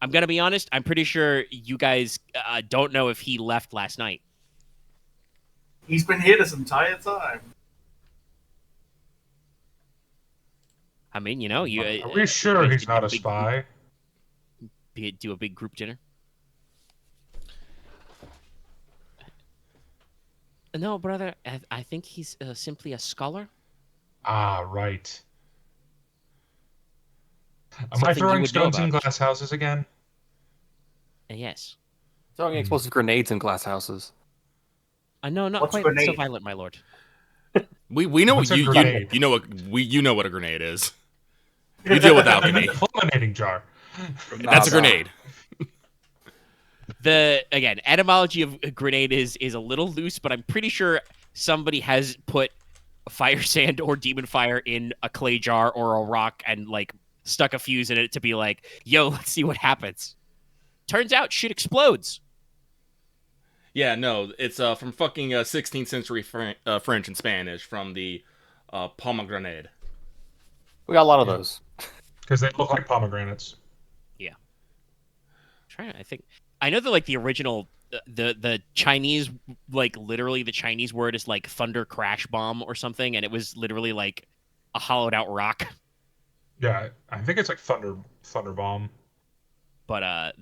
I'm gonna be honest. I'm pretty sure you guys don't know if he left last night. He's been here this entire time. I mean, you Are we sure he's not a spy? Do a big group dinner. No, brother. I think he's simply a scholar. Ah, right. Am I Something you throwing would know stones in about. glass houses again? Yes. Throwing explosive grenades in glass houses. No, not What's quite grenade? so violent, my lord. We know What's a you grenade? know what a grenade is. You deal with alchemy. Fulminating jar. That's a grenade. The etymology of a grenade is a little loose, but I'm pretty sure somebody has put fire sand or demon fire in a clay jar or a rock and, like, stuck a fuse in it to be like, yo, let's see what happens. Turns out shit explodes. Yeah, no, it's from fucking 16th century French and Spanish from the pomegranate. We got a lot of those. Because they look like pomegranates. Yeah. I know that, like, the original the Chinese, like, literally the Chinese word is, like, thunder crash bomb or something, and it was literally, like, a hollowed out rock. Yeah, I think it's like thunder bomb. But At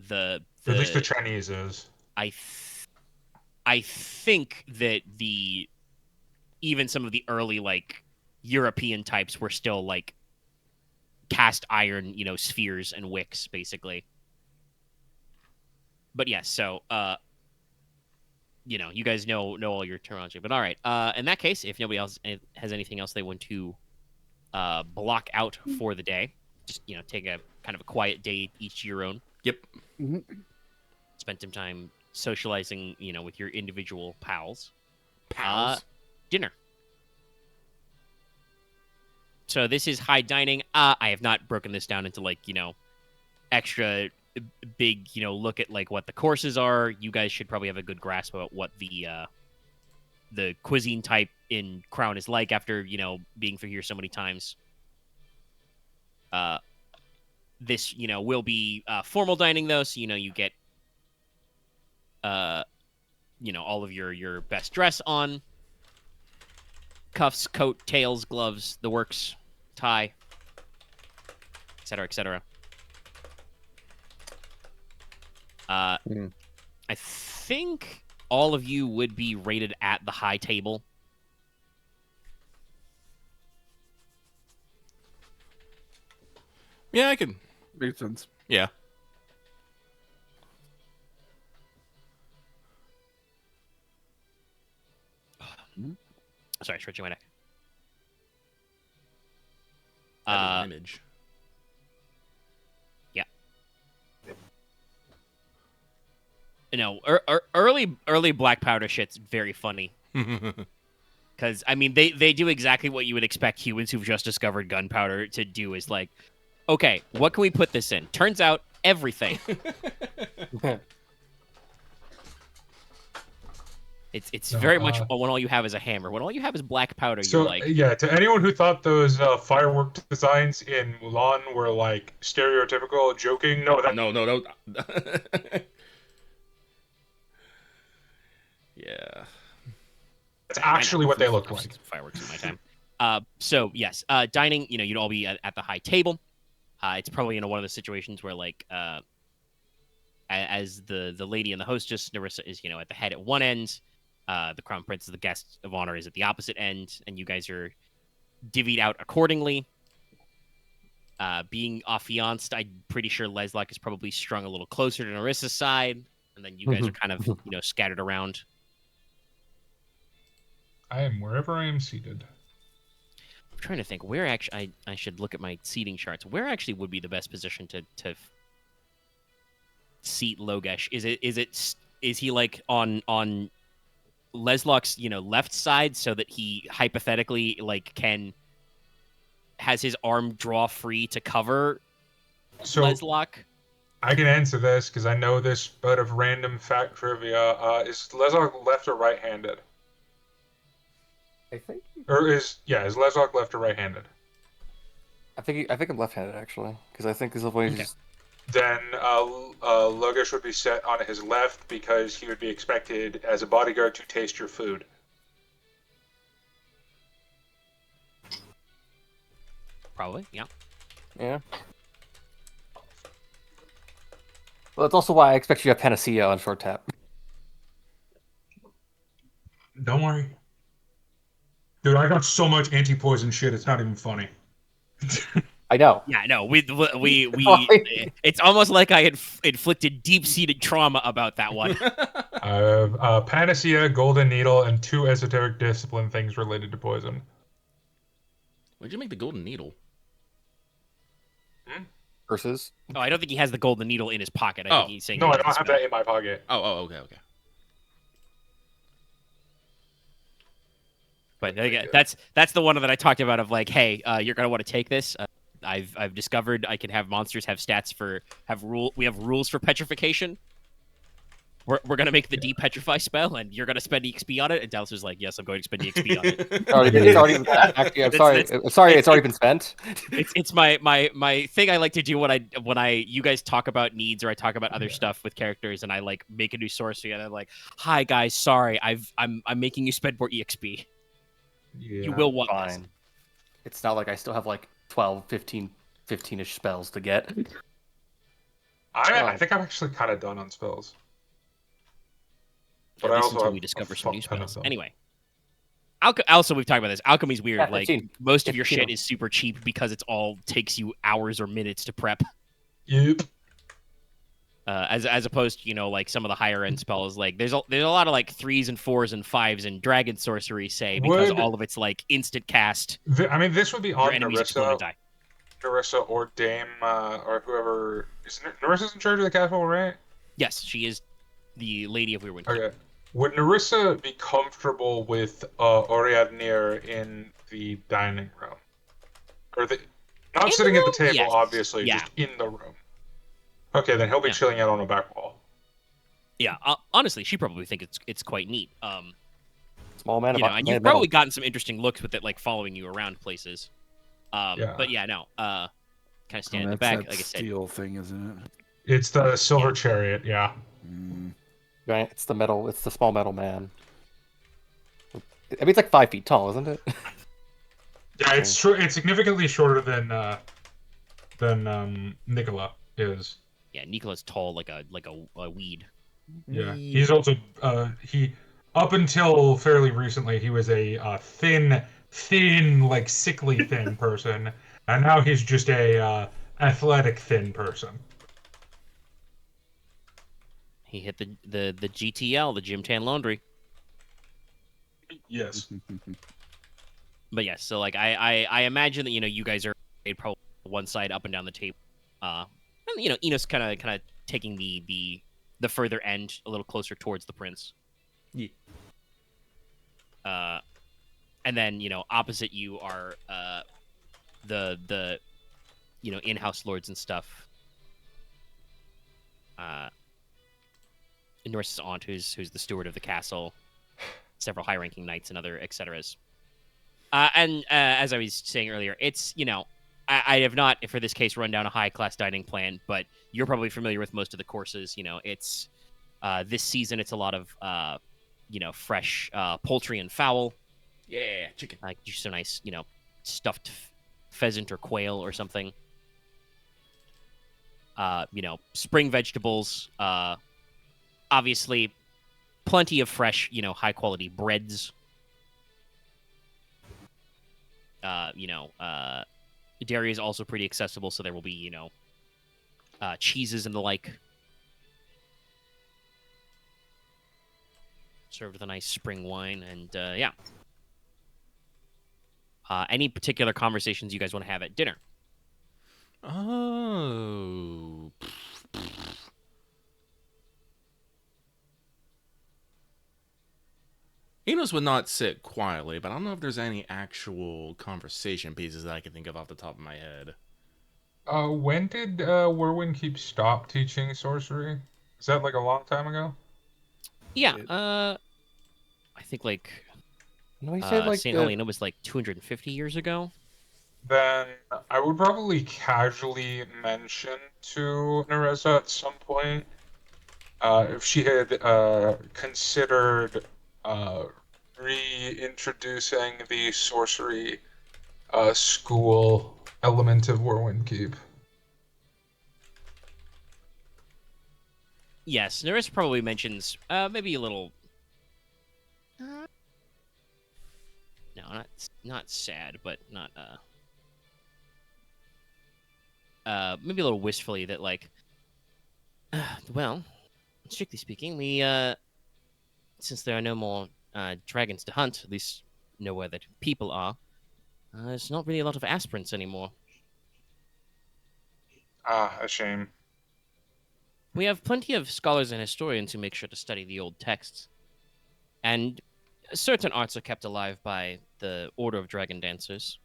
least the Chinese is. I think that even some of the early, like, European types were still, like, cast iron, spheres and wicks, basically. But yes, so you guys know all your terminology. But all right, in that case, if nobody else has anything else they want to block out for the day, just take a kind of a quiet day, each your own. Yep. Spend some time socializing, with your individual pals. Dinner. So this is high dining. I have not broken this down into, like, extra big, look at, like, what the courses are. You guys should probably have a good grasp about what the cuisine type in Crown is like after, being through here so many times. This, will be formal dining, though, so, you get all of your best dress on. cuffs, coat, tails, gloves, the works, tie, etc., etc. I think all of you would be rated at the high table. Yeah, I can. Makes sense. Yeah. Sorry, stretching my neck. That is an image. Yeah. No, early black powder shit's very funny. Because, I mean, they do exactly what you would expect humans who've just discovered gunpowder to do is like, okay, what can we put this in? Turns out, everything. It's very much when all you have is a hammer. When all you have is black powder, So, you're like... yeah, to anyone who thought those firework designs in Mulan were, like, stereotypical joking, no, that... No. Yeah. That's actually what they look like. Fireworks in my time. So, yes, dining, you'd all be at the high table. It's probably, one of the situations where, like, as the lady and the hostess, Nerissa, is, at the head at one end. The crown prince, the guest of honor, is at the opposite end, and you guys are divvied out accordingly. Being affianced, I'm pretty sure Leslok is probably strung a little closer to Nerissa's side, and then you guys are kind of, scattered around. I am wherever I am seated. I'm trying to think where actually I should look at my seating charts. Where actually would be the best position to seat Logesh? Is he like on Leslok's left side, so that he hypothetically has his arm draw free to cover Leslok? I can answer this because I know this bit of random fact trivia. Is Leslok left or right-handed? I think. Is Leslok left or right-handed? I think I'm left-handed actually, because I think this is the way he's. Then Logesh would be set on his left because he would be expected as a bodyguard to taste your food. Probably, yeah. Yeah. Well, that's also why I expect you to have Panacea on short tap. Don't worry. Dude, I got so much anti-poison shit, it's not even funny. I know. Yeah, no, we it's almost like I had inflicted deep-seated trauma about that one. Panacea, Golden Needle, and 2 esoteric discipline things related to poison. Why'd you make the golden needle? Versus? Oh, I don't think he has the golden needle in his pocket. I think he's saying... No, I don't have that in my pocket. Oh, okay. But again, that's the one that I talked about of like, hey, you're gonna want to take this. I've discovered I can have monsters have stats for we have rules for petrification. We're gonna make the depetrify spell, and you're gonna spend EXP on it. And Dallas was like, yes, I'm going to spend EXP on it. It's already actually, I'm sorry, it's already been spent. It's my thing I like to do when you guys talk about needs or I talk about other stuff with characters, and I like make a new sorcery, and I'm like, hi guys, sorry, I'm making you spend more EXP. Yeah. You will want Fine. this. It's not like I still have like 12, 15-ish spells to get. I think I'm actually kind of done on spells. But At least also until have we discover a some new fuck ton of spells. them. Anyway. Also, we've talked about this. Alchemy's weird. Yeah, like 15. most of your 15. shit is super cheap because it's all takes you hours or minutes to prep. Yep. As opposed to, like some of the higher end spells, like there's a lot of like 3s and 4s and 5s in dragon sorcery, say, because all of it's like instant cast. I mean, this would be Your on enemies explode and die. Nerissa or Dame or whoever. Nerissa's in charge of the castle, right? Yes, she is the Lady of Weirwood. Okay. Would Nerissa be comfortable with Oriadnir in the dining room? Or not sitting at the table, yes. obviously, Yeah. just in the room. Okay, then he'll be chilling out on the back wall. Yeah, honestly, she probably thinks it's quite neat. Small man, and you've probably gotten some interesting looks with it, like following you around places. But yeah, no, kind of stand in the back, That like I said. steel thing, isn't it? It's the silver chariot, yeah. Right, it's the small metal man. I mean, it's like 5 feet tall, isn't it? Yeah, it's short. It's significantly shorter than Nicola is. Yeah, Nicola's tall like a weed. Yeah, he's also he up until fairly recently he was a thin, like sickly thin person, and now he's just a athletic thin person. He hit the GTL, the Gym Tan Laundry. Yes. But yes, so like I imagine that you guys are probably one side up and down the table, and Enos kind of taking the further end a little closer towards the prince. Yeah. And then opposite you are the in-house lords and stuff. Norse's aunt, who's the steward of the castle, several high-ranking knights and other etceteras. And as I was saying earlier, it's I have not for this case run down a high-class dining plan, but you're probably familiar with most of the courses. It's this season it's a lot of fresh poultry and fowl. Yeah, chicken. Like just a nice stuffed pheasant or quail or something. Spring vegetables. Obviously, plenty of fresh, high quality breads. Dairy is also pretty accessible, so there will be, cheeses and the like. Served with a nice spring wine, and yeah. Any particular conversations you guys want to have at dinner? Oh. Inos would not sit quietly, but I don't know if there's any actual conversation pieces that I can think of off the top of my head. When did Whirwindkeep stop teaching sorcery? Is that like a long time ago? Yeah, I think like No, he said like St. Helena was like 250 years ago. Then I would probably casually mention to Nereza at some point if she had considered reintroducing the sorcery school element of Whirwindkeep. Yes, Nerissa probably mentions maybe a little. No, not sad, but not maybe a little wistfully that like. Well, strictly speaking, we since there are no more dragons to hunt, at least know where the people are. There's not really a lot of aspirants anymore. Ah, a shame. We have plenty of scholars and historians who make sure to study the old texts. And certain arts are kept alive by the Order of Dragon Dancers.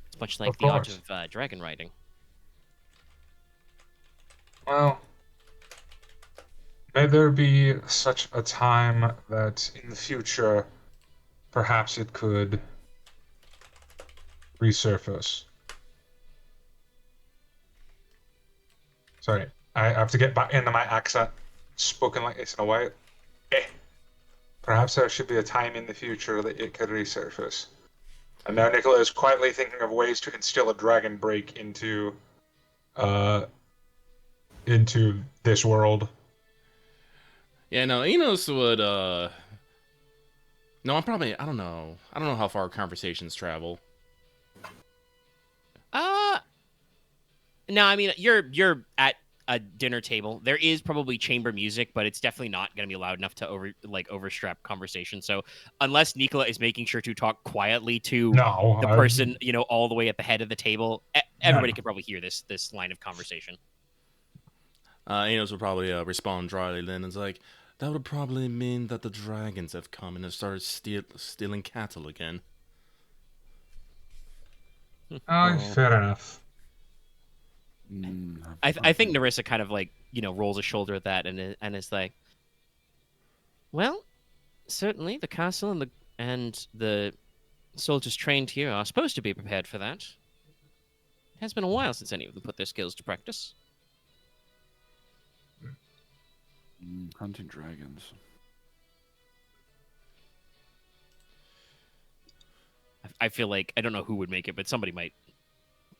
It's much like Of the art course. of dragon riding. Well, may there be such a time that in the future, perhaps it could resurface. Sorry, I have to get back into my accent. Spoken like this in a while. Perhaps there should be a time in the future that it could resurface. And now Nicola is quietly thinking of ways to instill a dragon break into this world. Yeah, no, Enos would, No, I don't know. I don't know how far conversations travel. No, I mean you're at a dinner table. There is probably chamber music, but it's definitely not going to be loud enough to overstrap conversation. So unless Nicola is making sure to talk quietly to No, the person, all the way at the head of the table, everybody could probably hear this line of conversation. Enos would probably respond dryly then. It's like, that would probably mean that the dragons have come and have started stealing cattle again. fair enough. I think Nerissa kind of like rolls a shoulder at that and is like, well, certainly the castle and the soldiers trained here are supposed to be prepared for that. It has been a while since any of them put their skills to practice. Hunting dragons. I feel like I don't know who would make it, but somebody might,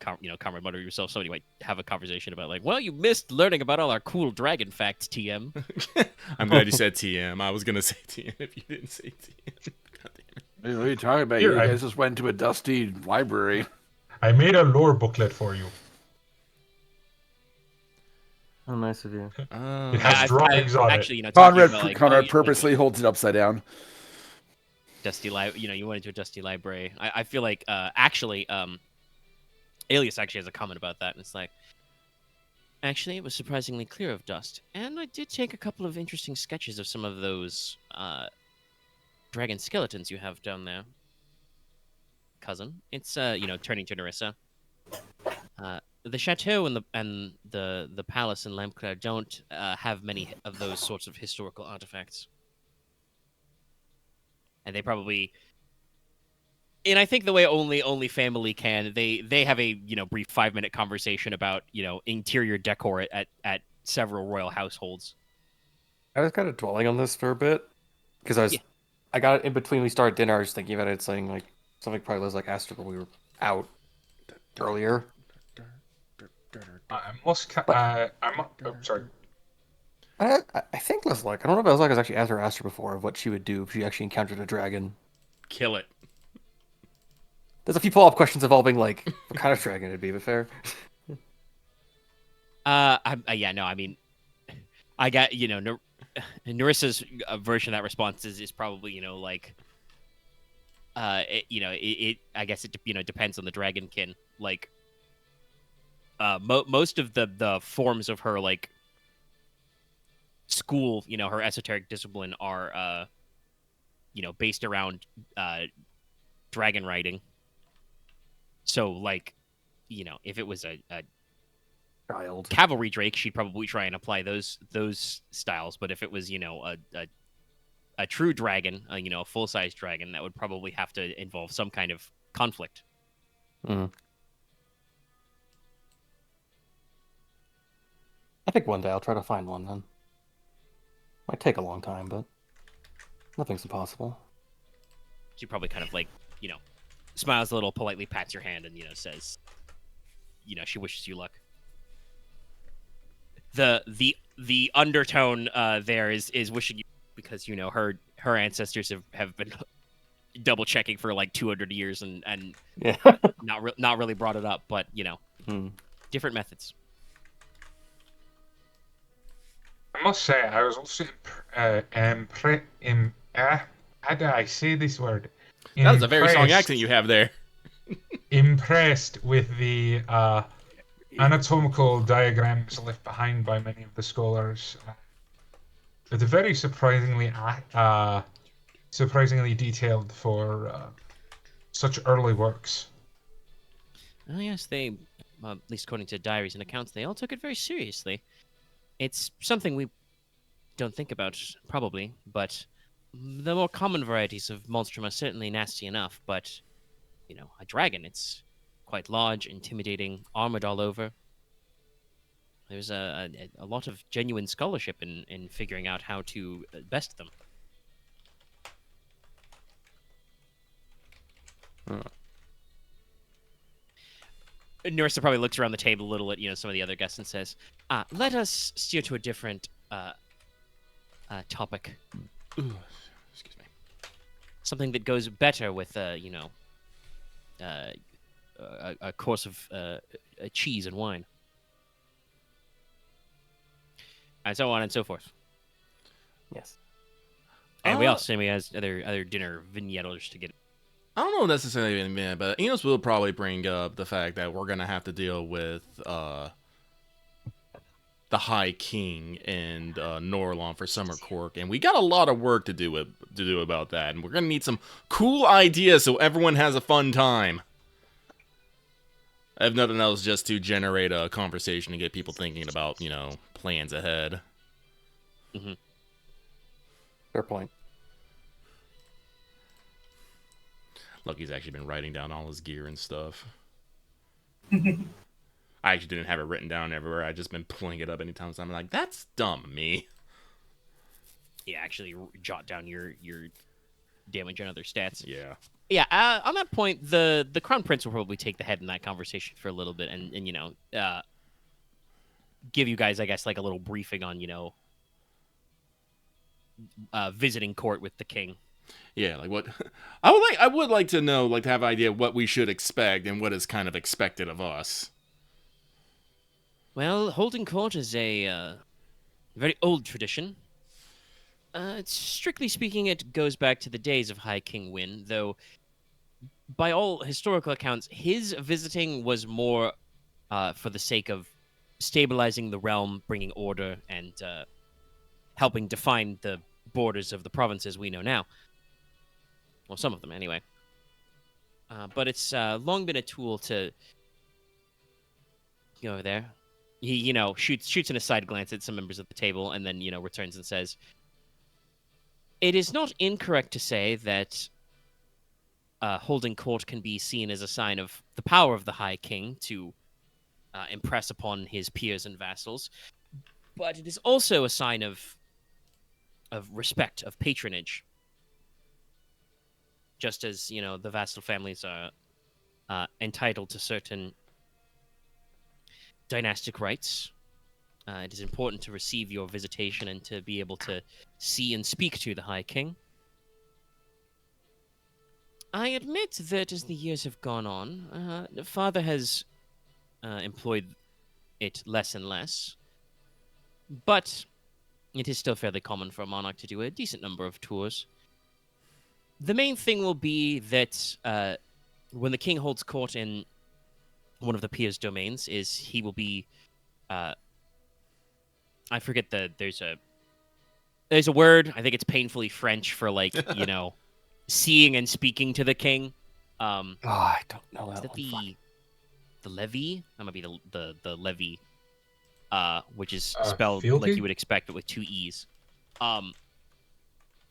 Konrad, mutter yourself. Somebody might have a conversation about like, well, you missed learning about all our cool dragon facts, TM. I'm glad you said TM. I was gonna say TM if you didn't say TM. God damn it. What are you talking about? Here, You guys just went to a dusty library. I made a lore booklet for you. How nice of you. It has I've drawings on actually, it. talking about, like, Conrad you purposely holds it upside down. dusty you went into a dusty library. I feel like actually Alias actually has a comment about that, and it's like, actually, it was surprisingly clear of dust, and I did take a couple of interesting sketches of some of those dragon skeletons you have down there, cousin. It's turning to Nerissa. The chateau and the palace in Lampclair don't have many of those sorts of historical artifacts, and they probably. And I think the way only family can, they have a brief 5-minute conversation about interior decor at several royal households. I was kind of dwelling on this for a bit because I got it in between we started dinner. I was thinking about it, saying like something probably was like asked when we were out earlier. I'm sorry. I think Leslok. I don't know if Leslok has actually asked her before of what she would do if she actually encountered a dragon. Kill it. There's a few follow-up questions involving like what kind of dragon it'd be, but fair. I mean, I got Nerissa's version of that response is probably I guess it depends on the dragonkin. Like most of the forms of her like school, her esoteric discipline are based around dragon riding. So like if it was a Child cavalry drake, she'd probably try and apply those styles. But if it was a true dragon, a full-size dragon, that would probably have to involve some kind of conflict. I think one day I'll try to find one then. Might take a long time, but nothing's impossible. She probably kind of like smiles a little, politely pats your hand, and says she wishes you luck. The undertone there is wishing you, because her ancestors have been double checking for like 200 years and Yeah. not really brought it up, but different methods. I must say, I was also how do I say this word? That was a very strong Impressed- accent you have there. Impressed with the anatomical diagrams left behind by many of the scholars. They're very surprisingly detailed for such early works. Oh yes, they, at least according to diaries and accounts, they all took it very seriously. It's something we don't think about, probably, but the more common varieties of monstrum are certainly nasty enough, but, a dragon, it's quite large, intimidating, armored all over. There's a lot of genuine scholarship in figuring out how to best them. Nerissa probably looks around the table a little at some of the other guests and says, let us steer to a different topic. Ooh, excuse me. Something that goes better with a course of cheese and wine, and so on and so forth. Yes. And we also has other dinner vignettes to get. I don't know necessarily in a minute, but Inos will probably bring up the fact that we're gonna have to deal with the High King and Norlon for Summer Cork, and we got a lot of work to do about that, and we're gonna need some cool ideas so everyone has a fun time. I have nothing else, just to generate a conversation and get people thinking about plans ahead. Mm-hmm. Fair point. Lucky's actually been writing down all his gear and stuff. I actually didn't have it written down everywhere. I just been pulling it up anytime. So I'm like, that's dumb of me. Yeah, actually jot down your damage and other stats. Yeah. Yeah, on that point, the Crown Prince will probably take the head in that conversation for a little bit and give you guys, I guess, like a little briefing on, visiting court with the king. Yeah, like what I would like to know, like to have an idea of what we should expect and what is kind of expected of us. Well, holding court is a very old tradition. Strictly speaking, it goes back to the days of High King Wyn, though by all historical accounts, his visiting was more for the sake of stabilizing the realm, bringing order, and helping define the borders of the provinces we know now. Well, some of them, anyway. But it's long been a tool to go over there. He, shoots an aside glance at some members of the table, and then, returns and says, "It is not incorrect to say that holding court can be seen as a sign of the power of the High King to impress upon his peers and vassals, but it is also a sign of respect, of patronage. Just as, the vassal families are entitled to certain dynastic rights, it is important to receive your visitation and to be able to see and speak to the High King. I admit that as the years have gone on, Father has employed it less and less, but it is still fairly common for a monarch to do a decent number of tours. The main thing will be that when the king holds court in one of the peers' domains, is he will be, I forget there's a word, I think it's painfully French for, like, seeing and speaking to the king. I don't know Is that that one. the levy? That might be the levy, which is spelled fealty? like you would expect, but with two E's.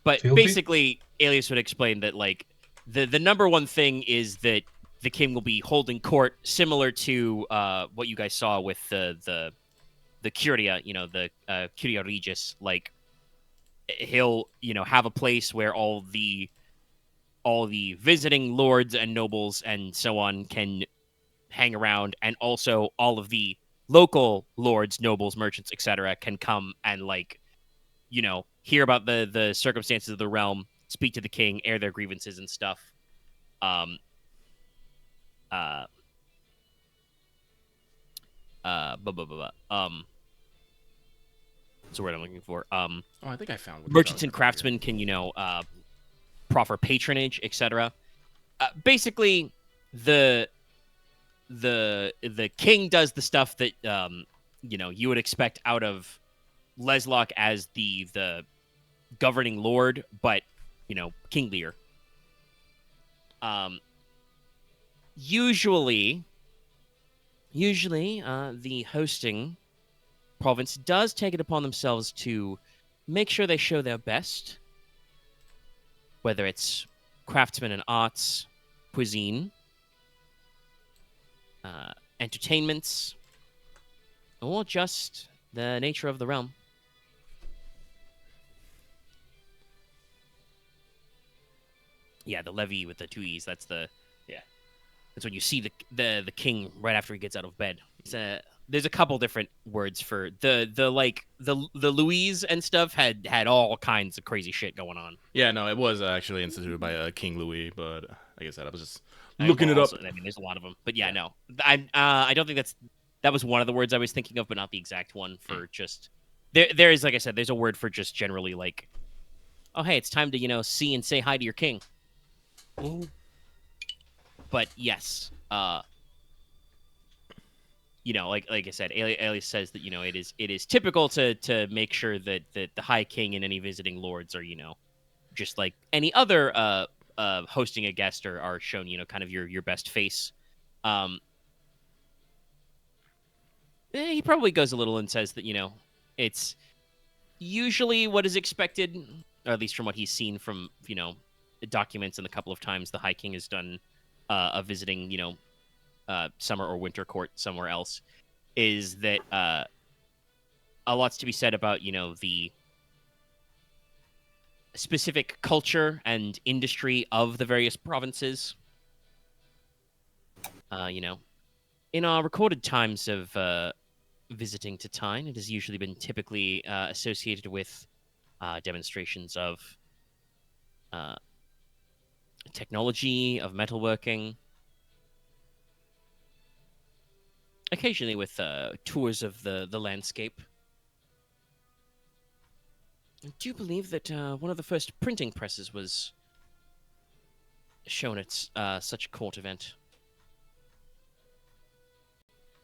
But Fealty? basically, Alias would explain that, like, the number one thing is that the king will be holding court, similar to what you guys saw with the Curia, the Curia Regis. Like, he'll have a place where all the visiting lords and nobles and so on can hang around, and also all of the local lords, nobles, merchants, etc. can come and, like, hear about the circumstances of the realm, speak to the king, air their grievances and stuff. What's the word I'm looking for? Oh, I think I found what Merchants and craftsmen can, proffer patronage, etc. Basically, the king does the stuff that you would expect out of Leslok as the governing lord, but kinglier. Usually, the hosting province does take it upon themselves to make sure they show their best, whether it's craftsmen and arts, cuisine, entertainments, or just the nature of the realm. Yeah, the levy with the two E's. That's that's when you see the king right after he gets out of bed. There's a couple different words for the Louise and stuff had all kinds of crazy shit going on. Yeah, no, it was actually instituted by King Louis, but like I said, I was just looking it up. I mean, there's a lot of them, but yeah, no, I don't think that was one of the words I was thinking of, but not the exact one for just. There is, like I said, there's a word for just generally, like, oh hey, it's time to see and say hi to your king. Ooh. But yes, like I said, Alias says that it is typical to make sure that the High King and any visiting lords are just like any other hosting a guest are shown kind of your best face. He probably goes a little and says that it's usually what is expected, or at least from what he's seen from documents and the couple of times the High King has done a visiting summer or winter court somewhere else, is that a lot's to be said about the specific culture and industry of the various provinces. In our recorded times of visiting to Teine, it has usually been typically associated with demonstrations of technology, of metalworking, occasionally with tours of the landscape. I do believe that one of the first printing presses was shown at such a court event.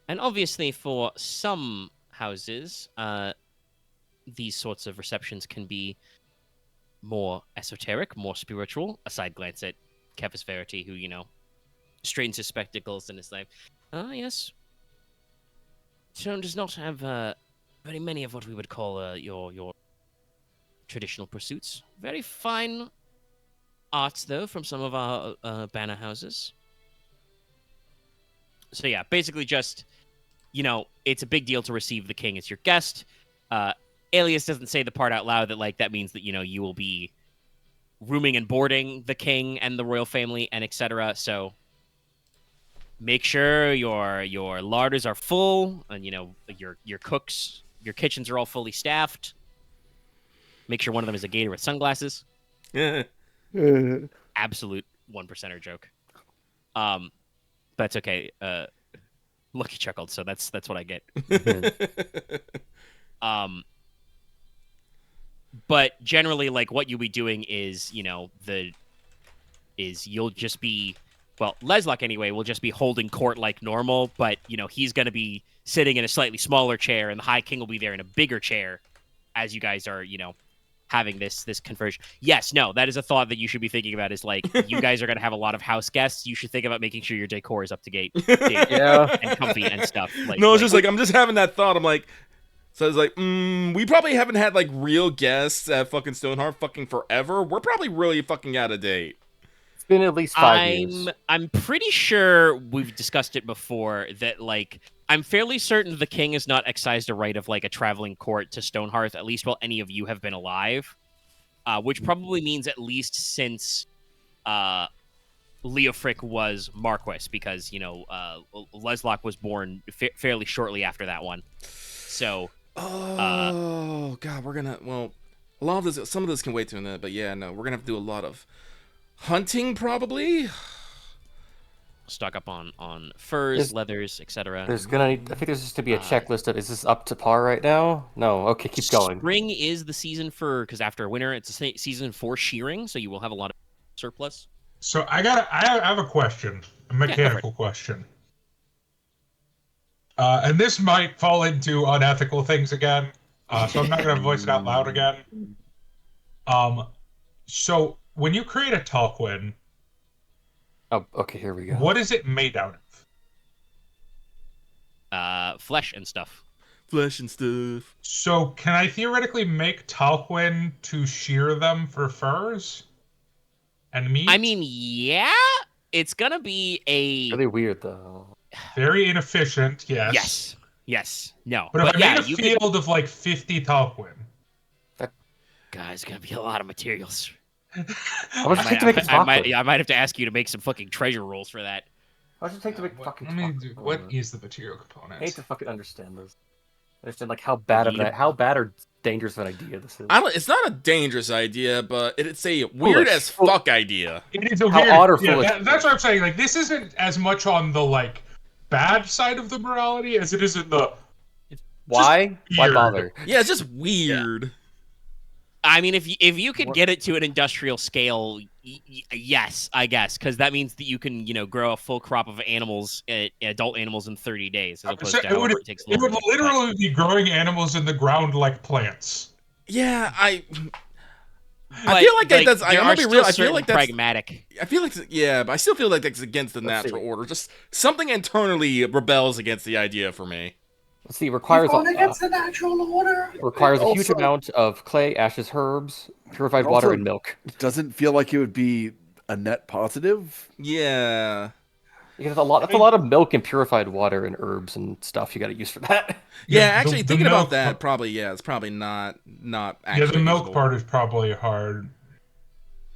And obviously, for some houses, these sorts of receptions can be more esoteric, more spiritual. A side glance at Kefis Verity, who, straightens his spectacles and is like, yes. Stone does not have very many of what we would call your traditional pursuits. Very fine arts, though, from some of our banner houses. So yeah, basically just, it's a big deal to receive the king as your guest. Alias doesn't say the part out loud that, that means that, you will be rooming and boarding the king and the royal family and etc. So make sure your larders are full and, your cooks, your kitchens are all fully staffed. Make sure one of them is a gator with sunglasses. Absolute 1%er joke. That's okay. Lucky chuckled, so that's what I get. But generally, what you'll be doing is, you'll just be, Leslok anyway will just be holding court like normal, but he's going to be sitting in a slightly smaller chair, and the High King will be there in a bigger chair, as you guys are, having this conversion. Yes, no, that is a thought that you should be thinking about. Is you guys are going to have a lot of house guests. You should think about making sure your decor is up to date, Yeah, and comfy and stuff. No, it's just I'm just having that thought. I'm like, so it's we probably haven't had real guests at fucking Stoneheart fucking forever. We're probably really fucking out of date. it's been at least 5 years. I'm pretty sure we've discussed it before that I'm fairly certain the king has not excised a right of a traveling court to Stonehearth, at least while any of you have been alive, which probably means at least since Leofric was Marquess, because Leslok was born fairly shortly after that one. So, God, we're gonna a lot of this, some of this can wait to a minute, but yeah, no, we're gonna have to do a lot of hunting probably. Stock up on furs, leathers, etc. I think there's just to be a checklist of, is this up to par right now? No, okay, keep going. Spring is the season because after winter, it's a season for shearing, so you will have a lot of surplus. So I have a question, a mechanical question. And this might fall into unethical things again, so I'm not going to voice it out loud again. So when you create a Talquin, Oh, okay, here we go. what is it made out of? Flesh and stuff. Flesh and stuff. So can I theoretically make Talquin to shear them for furs and meat? I mean, yeah, it's gonna be Really weird though. Very inefficient, yes. Yes. No. But if I yeah, made a field of 50 Talquin. God, it's gonna be a lot of materials. How much does it take to make a chocolate? I might have to ask you to make some fucking treasure rolls for that. How much does it take to make fucking chocolate? What is the material component? I hate to fucking understand this. Understand how bad or dangerous of an idea this is. It's not a dangerous idea, but it's a weird as fuck idea. It is a How weird. odd or Yeah, foolish. that's what I'm saying. This isn't as much on the bad side of the morality as it is in the. Why? Why weird. bother? Yeah, it's just weird. I mean, if you could get it to an industrial scale, yes, I guess, because that means that you can, grow a full crop of animals, adult animals, in 30 days, as opposed to however it takes. It would literally be growing animals in the ground like plants. Yeah, I feel like that's. I'm gonna be real. I feel like that's pragmatic. I feel like but I still feel like that's against the natural order. Just something internally rebels against the idea for me. Let's see. Requires against the natural order. Requires a huge amount of clay, ashes, herbs, purified water, and milk. Doesn't feel like it would be a net positive. Yeah. Because that's a lot of milk and purified water and herbs and stuff you got to use for that. Yeah, actually, thinking about that, probably it's probably not. Actually Yeah, the milk usable. part is probably hard.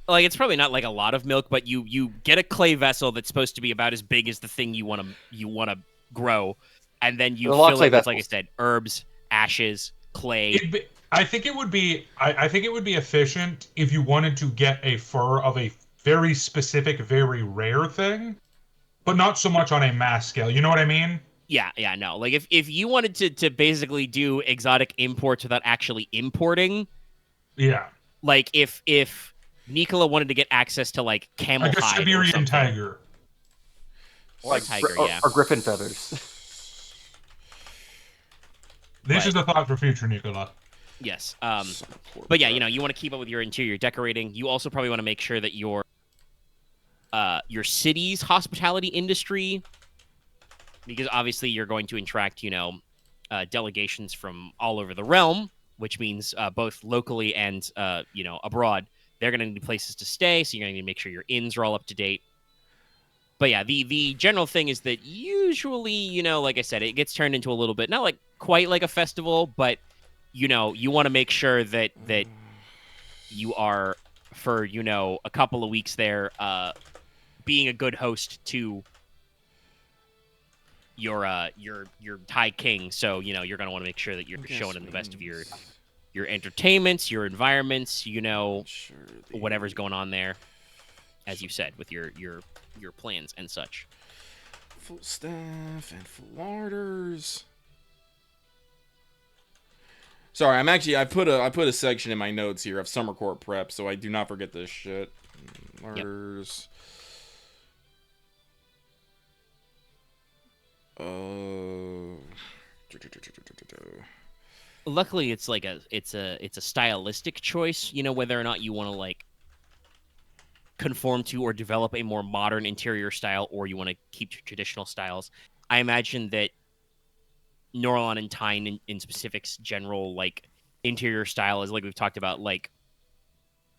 like it's probably not like a lot of milk, but you get a clay vessel that's supposed to be about as big as the thing you want to grow, and then you There's a lot of fill clay it with, like I vessels. said, herbs, ashes, clay. I think it would be. I think it would be efficient if you wanted to get a fur of a very specific, very rare thing, but not so much on a mass scale. You know what I mean? Yeah, no. Like if you wanted to basically do exotic imports without actually importing, Yeah, like if Nicola wanted to get access to like camel like a hide or Siberian something, tiger. or tiger, yeah. or griffin feathers. This But- is a thought for future, Nicola. Yes. Poor But yeah, crap. you want to keep up with your interior decorating. You also probably want to make sure that your city's hospitality industry, because obviously you're going to attract, delegations from all over the realm, which means both locally and abroad. They're going to need places to stay, so you're going to need to make sure your inns are all up to date. But yeah, the general thing is that usually, like I said, it gets turned into a little bit, not like quite like a festival, but you want to make sure that you are, for a couple of weeks there, being a good host to your Thai king. So you're gonna want to make sure that you're showing him the best of your entertainments, your environments, Sure, whatever's going on there, as you said, with your plans and such. full staff and full orders. Sorry, I put a section in my notes here of summer court prep, so I do not forget this shit. Orders. Luckily, it's like it's a stylistic choice. Whether or not you want to like conform to or develop a more modern interior style, or you want to keep to traditional styles. I imagine that Norlon and Teine in specifics, general like interior style is like we've talked about, like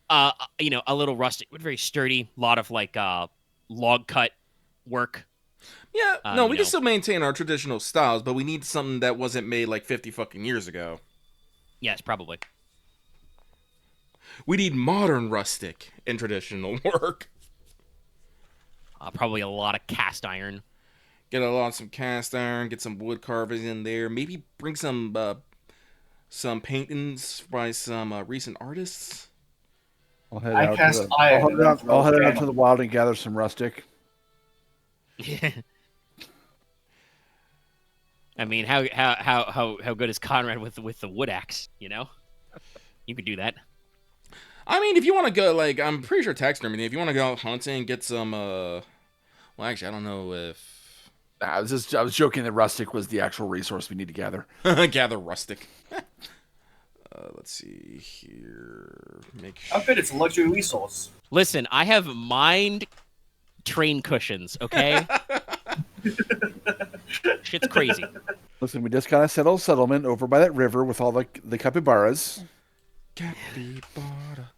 a little rustic but very sturdy. A lot of like log cut work. Yeah, no, you we know. can still maintain our traditional styles, but we need something that wasn't made like 50 fucking years ago. Yes, probably. We need modern rustic and traditional work. Probably a lot of cast iron. Get a lot of some cast iron, get some wood carvings in there. Maybe bring some paintings by some recent artists. I'll head I out cast to the, iron I'll and head out, throw I'll head out candle. to the wild and gather some rustic. I mean, how good is Konrad with the wood axe? You could do that. I mean, if you want to go, like, I'm pretty sure taxidermy. If you want to go out hunting, get some. Well, actually, I don't know if I was joking that rustic was the actual resource we need to gather. gather rustic. Let's see here. Make How sure. good it's a luxury resource. Listen, I have mined train cushions. Okay, shit's crazy. Listen, we just got a settled settlement over by that river with all the capybaras. Capybara.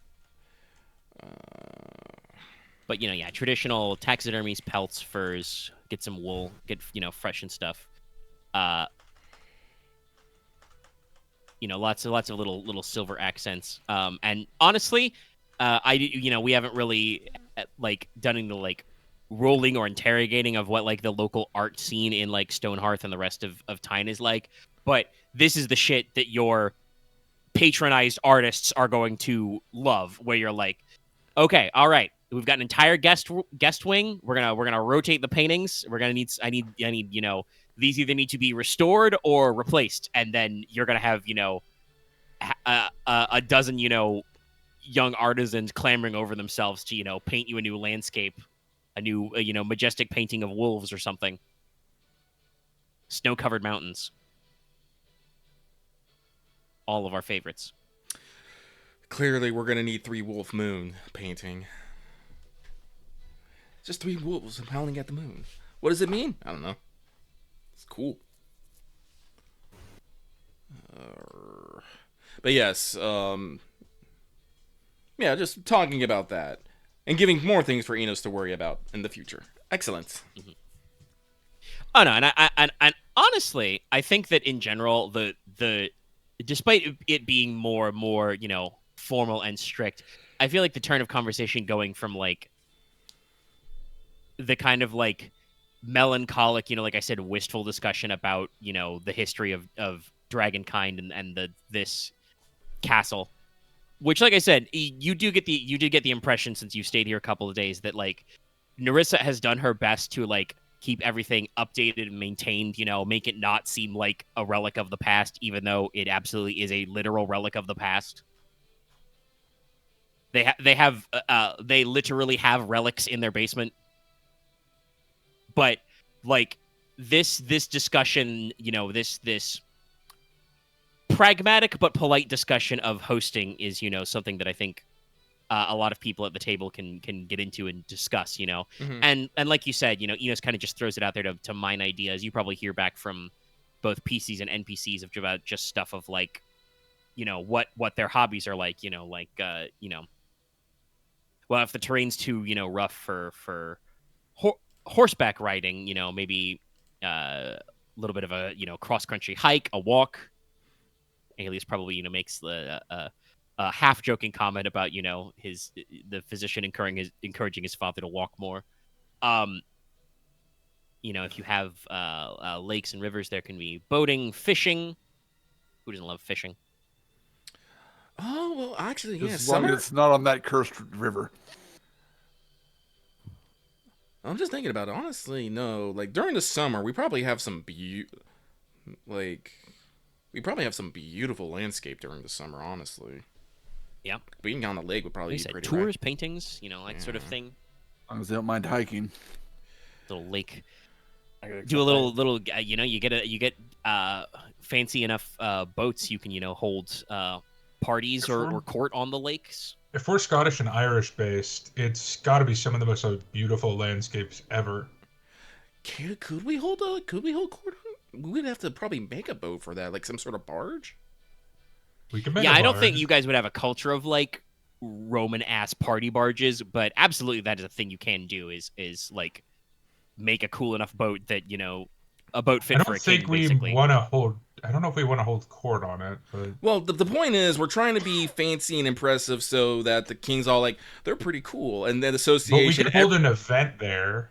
But traditional taxidermies, pelts, furs. Get some wool. Get fresh and stuff. Lots of little silver accents. And honestly, we haven't really like done any like rolling or interrogating of what like the local art scene in like Stonehearth and the rest of Tyne is like. But this is the shit that your patronized artists are going to love, where you're like, okay, all right, we've got an entire guest wing. We're gonna rotate the paintings. I need these either need to be restored or replaced, and then you're gonna have a dozen young artisans clamoring over themselves to paint you a new landscape, a new majestic painting of wolves or something, snow-covered mountains, all of our favorites. Clearly, we're gonna need 3 wolf moon painting. Just 3 wolves howling at the moon. What does it mean? I don't know. It's cool. But yes, yeah, just talking about that and giving more things for Inos to worry about in the future. Excellent. Mm-hmm. Oh no, and honestly, I think that in general, the despite it being more formal and strict, I feel like the turn of conversation going from like the kind of like melancholic, like I said, wistful discussion about, the history of dragonkind and this castle, which, like I said, you did get the impression, since you stayed here a couple of days, that like Nerissa has done her best to like keep everything updated and maintained, make it not seem like a relic of the past, even though it absolutely is a literal relic of the past. They literally have relics in their basement. But like this discussion, this pragmatic but polite discussion of hosting is, something that I think a lot of people at the table can get into and discuss, Mhm. and like you said, Inos kind of just throws it out there to mine ideas. You probably hear back from both PCs and NPCs about just stuff of like, what their hobbies are like, well, if the terrain's too, rough for horseback riding, maybe a little bit of a, cross-country hike, a walk. Alias probably, makes the half joking comment about, the physician encouraging his father to walk more. If you have lakes and rivers, there can be boating, fishing. Who doesn't love fishing? Oh, well, actually, yeah, As long summer. as it's not on that cursed river. I'm just thinking about it. Honestly, no. Like during the summer, we probably have some beautiful landscape during the summer. Honestly, Yeah. being on the lake would probably Like I be said, pretty tours, paintings, that sort of Yeah. thing. As long as they don't mind hiking. Little lake. I gotta Do a accept little. You get fancy enough boats. You can hold parties or court on the lakes. If we're Scottish and Irish based, it's got to be some of the most beautiful landscapes ever. Could we hold court? We'd have to probably make a boat for that, like some sort of barge. We can make Yeah, a I don't think barge. you guys would have a culture of like Roman ass party barges, but absolutely that is a thing you can do. Is like make a cool enough boat that a boat I fit for don't a king, think we basically. want to hold. I don't know if we want to hold court on it, but Well, the point is, we're trying to be fancy and impressive so that the king's all like, they're pretty cool, and then we association. could hold an event there.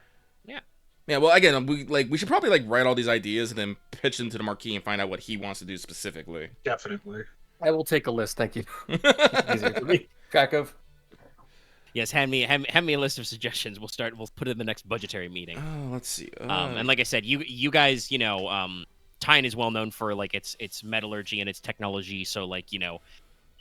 Yeah, well, again, we should probably like write all these ideas and then pitch them to the Marquis and find out what he wants to do specifically. Definitely. I will take a list. Thank you. Easier for me. Track of. Yes, hand me a list of suggestions. We'll put it in the next budgetary meeting. Oh, let's see. And like I said, you guys, Teine is well known for like its metallurgy and its technology. So like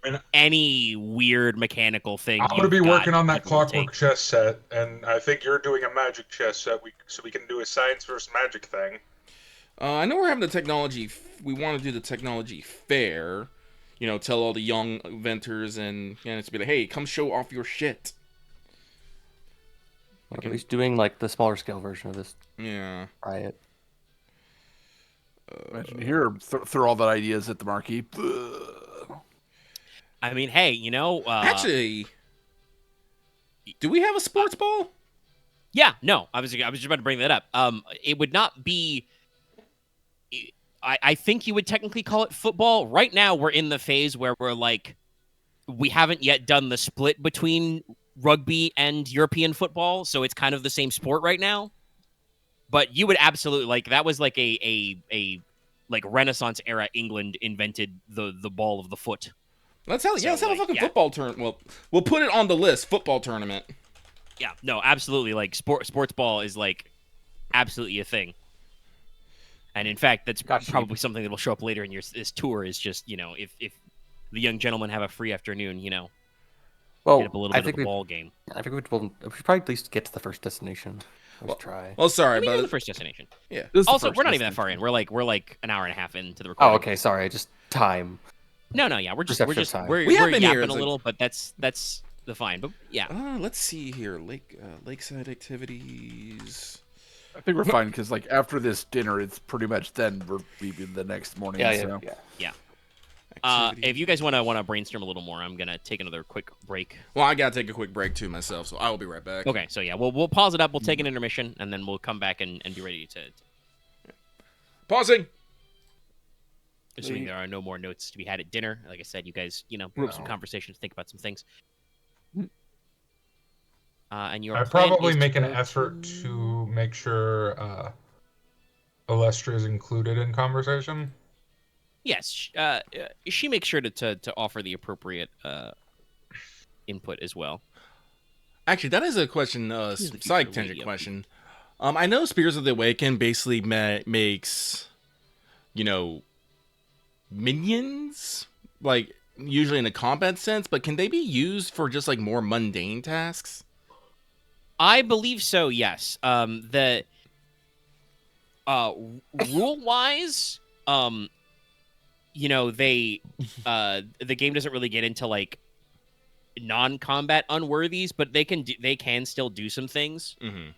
mean, any weird mechanical thing. I'm gonna be working on that you can clockwork chess set, and I think you're doing a magic chess set. So we can do a science versus magic thing. I know we're having the technology. We want to do the technology fair. Tell all the young inventors and it's be like, hey, come show off your shit. At least doing like the smaller scale version of this. Yeah. Riot. Imagine here, throw all the ideas at the Marquis. I mean, hey, Actually, do we have a sports ball? Yeah, no, I was just about to bring that up. It would not be. I think you would technically call it football. Right now, we're in the phase where we're like, we haven't yet done the split between rugby and European football, so it's kind of the same sport right now. But you would absolutely like that was like a like Renaissance era England invented the ball of the foot. Let's have a fucking football tournament. Well, we'll put it on the list. Football tournament. Yeah, no, absolutely. Like sports ball is like absolutely a thing. And in fact, that's probably something that will show up later in this tour. Is just if the young gentlemen have a free afternoon, Well, get up a little bit of a ball game. I think we should probably at least get to the first destination. Let's try. Well, sorry, But but the first destination. yeah. Also, we're not even that far in. We're like an hour and a half into the recording. Oh, okay. Sorry, just time. No, yeah, we're just time. we're We have been here, yapping it's a like- little, but that's the fine. But yeah, Let's see here. Lakeside activities. I think we're fine because like after this dinner, it's pretty much then we're leaving the next morning. Yeah. if you guys want to brainstorm a little more, I'm gonna take another quick break. Well, I gotta take a quick break too myself, so I will be right back. Okay, so yeah, we'll pause it up. We'll take an intermission, and then we'll come back and be ready to. Pausing. Assuming there are no more notes to be had at dinner. Like I said, you guys, brew up some conversation to think about some things. And your I'd plan probably is make to an go effort to... to make sure Alestra is included in conversation. Yes, she makes sure to offer the appropriate input as well. Actually, that is a question, She's the side future tangent lady of question. I know Spears of the Awakened basically makes, minions, like, usually in a combat sense, but can they be used for just, like, more mundane tasks? I believe so, yes. The rule-wise, they the game doesn't really get into, like, non-combat unworthies, but they can still do some things. Mm-hmm.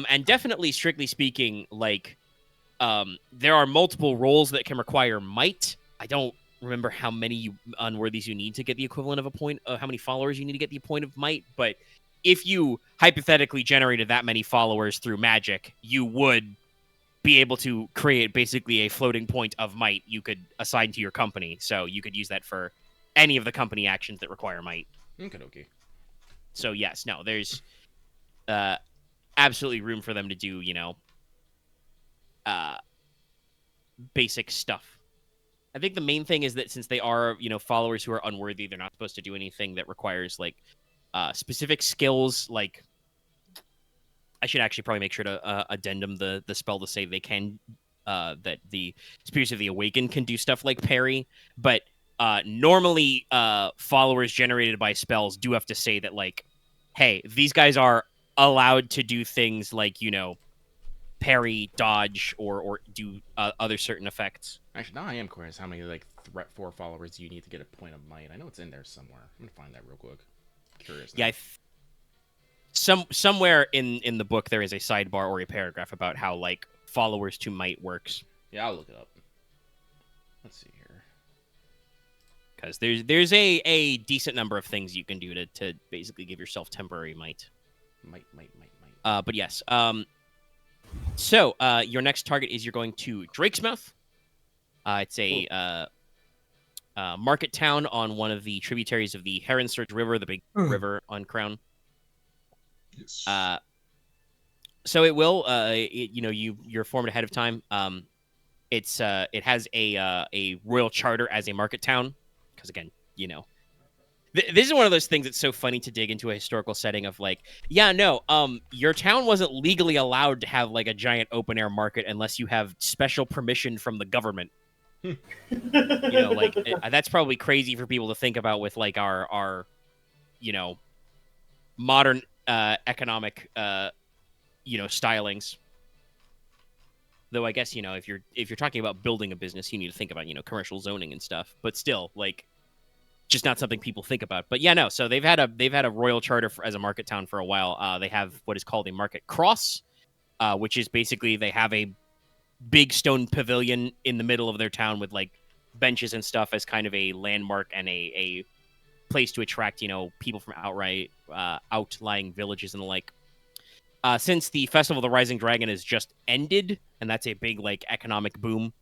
And definitely, strictly speaking, like, there are multiple roles that can require might. I don't remember how many unworthies you need to get the equivalent of a point, how many followers you need to get the point of might, but if you hypothetically generated that many followers through magic, you would be able to create basically a floating point of might you could assign to your company. So you could use that for any of the company actions that require might. Okay. So yes, no, there's absolutely room for them to do, basic stuff. I think the main thing is that since they are, followers who are unworthy, they're not supposed to do anything that requires like specific skills. Like, I should actually probably make sure to addendum the spell to say they can that the Spirits of the Awakened can do stuff like parry, but normally followers generated by spells do have to say that, like, hey, these guys are allowed to do things like, parry, dodge, or do other certain effects. Actually, now I am curious how many, like, threat 4 followers you need to get a point of might. I know it's in there somewhere. I'm gonna find that real quick. Curious now. Yeah, somewhere in the book there is a sidebar or a paragraph about how, like, followers to might works. Yeah, I'll look it up. Let's see here. Because there's a decent number of things you can do to basically give yourself temporary might. Might. But yes. So your next target is you're going to Drakesmouth. It's a market town on one of the tributaries of the Heron Surge River, the big river on Crown. Yes. So it will, you're formed ahead of time. It has a royal charter as a market town, because again, this is one of those things that's so funny to dig into a historical setting of, like, your town wasn't legally allowed to have, like, a giant open air market unless you have special permission from the government. That's probably crazy for people to think about with, like, our modern economic stylings. Though I guess, if you're talking about building a business, you need to think about, commercial zoning and stuff. But still, like, just not something people think about. But yeah, no. So they've had a royal charter as a market town for a while. They have what is called a market cross, which is basically they have a big stone pavilion in the middle of their town with, like, benches and stuff as kind of a landmark and a place to attract, people from outlying villages and the like. Since the Festival of the Rising Dragon has just ended, and that's a big, like, economic boom.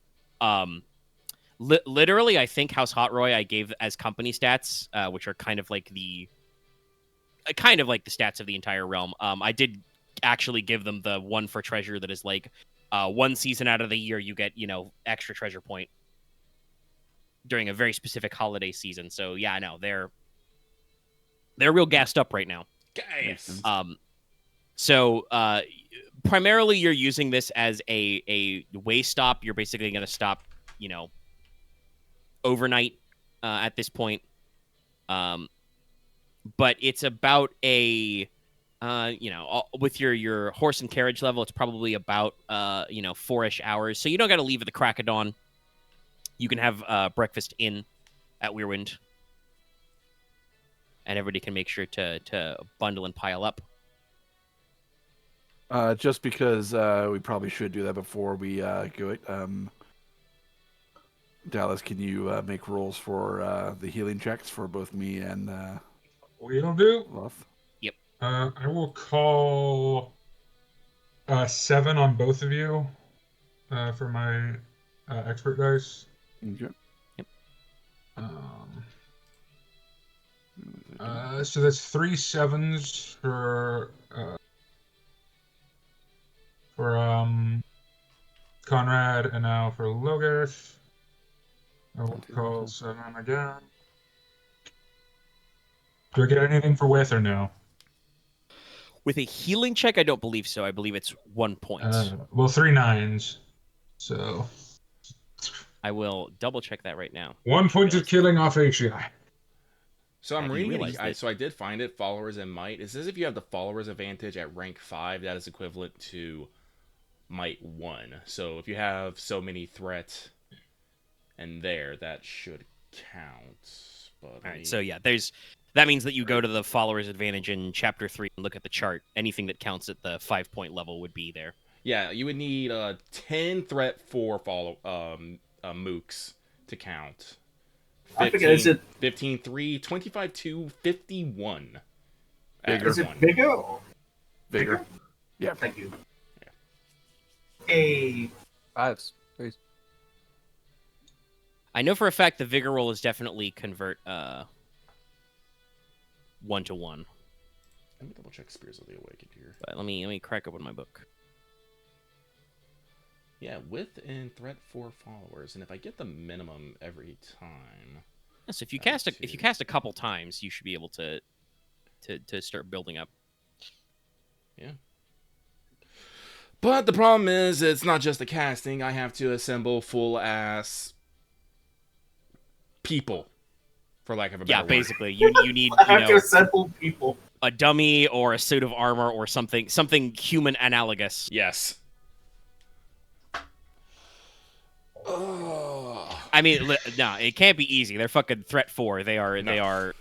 Literally, I think House Hotroy I gave as company stats, which are kind of like the stats of the entire realm. I did actually give them the one for treasure that is like one season out of the year you get, extra treasure point during a very specific holiday season. So yeah, no, they're real gassed up right now. Gas. So primarily you're using this as a way stop. You're basically going to stop, overnight at this point. But it's about a, with your horse and carriage level, it's probably about, 4-ish hours. So you don't got to leave at the crack of dawn. You can have breakfast in at Weirwind. And everybody can make sure to bundle and pile up. Just because we probably should do that before we go it. Dallas, can you make rolls for the healing checks for both me and We'll do. Loth? Yep. I will call 7 on both of you for my expert dice. Okay. Yep. So that's 3 7s for Konrad, and now for Logesh. I will call 7 again. Do I get anything for with or no? With a healing check, I don't believe so. I believe it's 1 point. Well, 3 9s. So I will double check that right now. 1 point of killing off HCI. So I'm I reading realize it. that- So I did find it. Followers and might. It says if you have the followers advantage at rank 5, that is equivalent to might 1. So if you have so many threat, and there, that should count. But All right, so yeah, that means that you go to the followers advantage in chapter 3 and look at the chart. Anything that counts at the 5-point level would be there. yeah, you would need 10 threat for mooks to count. 15, I forget, is it 15 3, 25 2, 51. Vigor. is it vigor or Vigor. Yeah. thank you. A 5s. Please. I know for a fact the vigor roll is definitely convert 1-to-1. Let me double check Spears of the Awakened here. But let me crack open my book. Yeah, width and threat for followers, and if I get the minimum every time. So if you cast a couple times, you should be able to start building up. Yeah. But the problem is, it's not just the casting. I have to assemble full ass people, for lack of a better Yeah, word. basically, you need I have to assemble people. a dummy or a suit of armor or something human analogous. Yes. I mean, no, it can't be easy. They're fucking threat 4. They are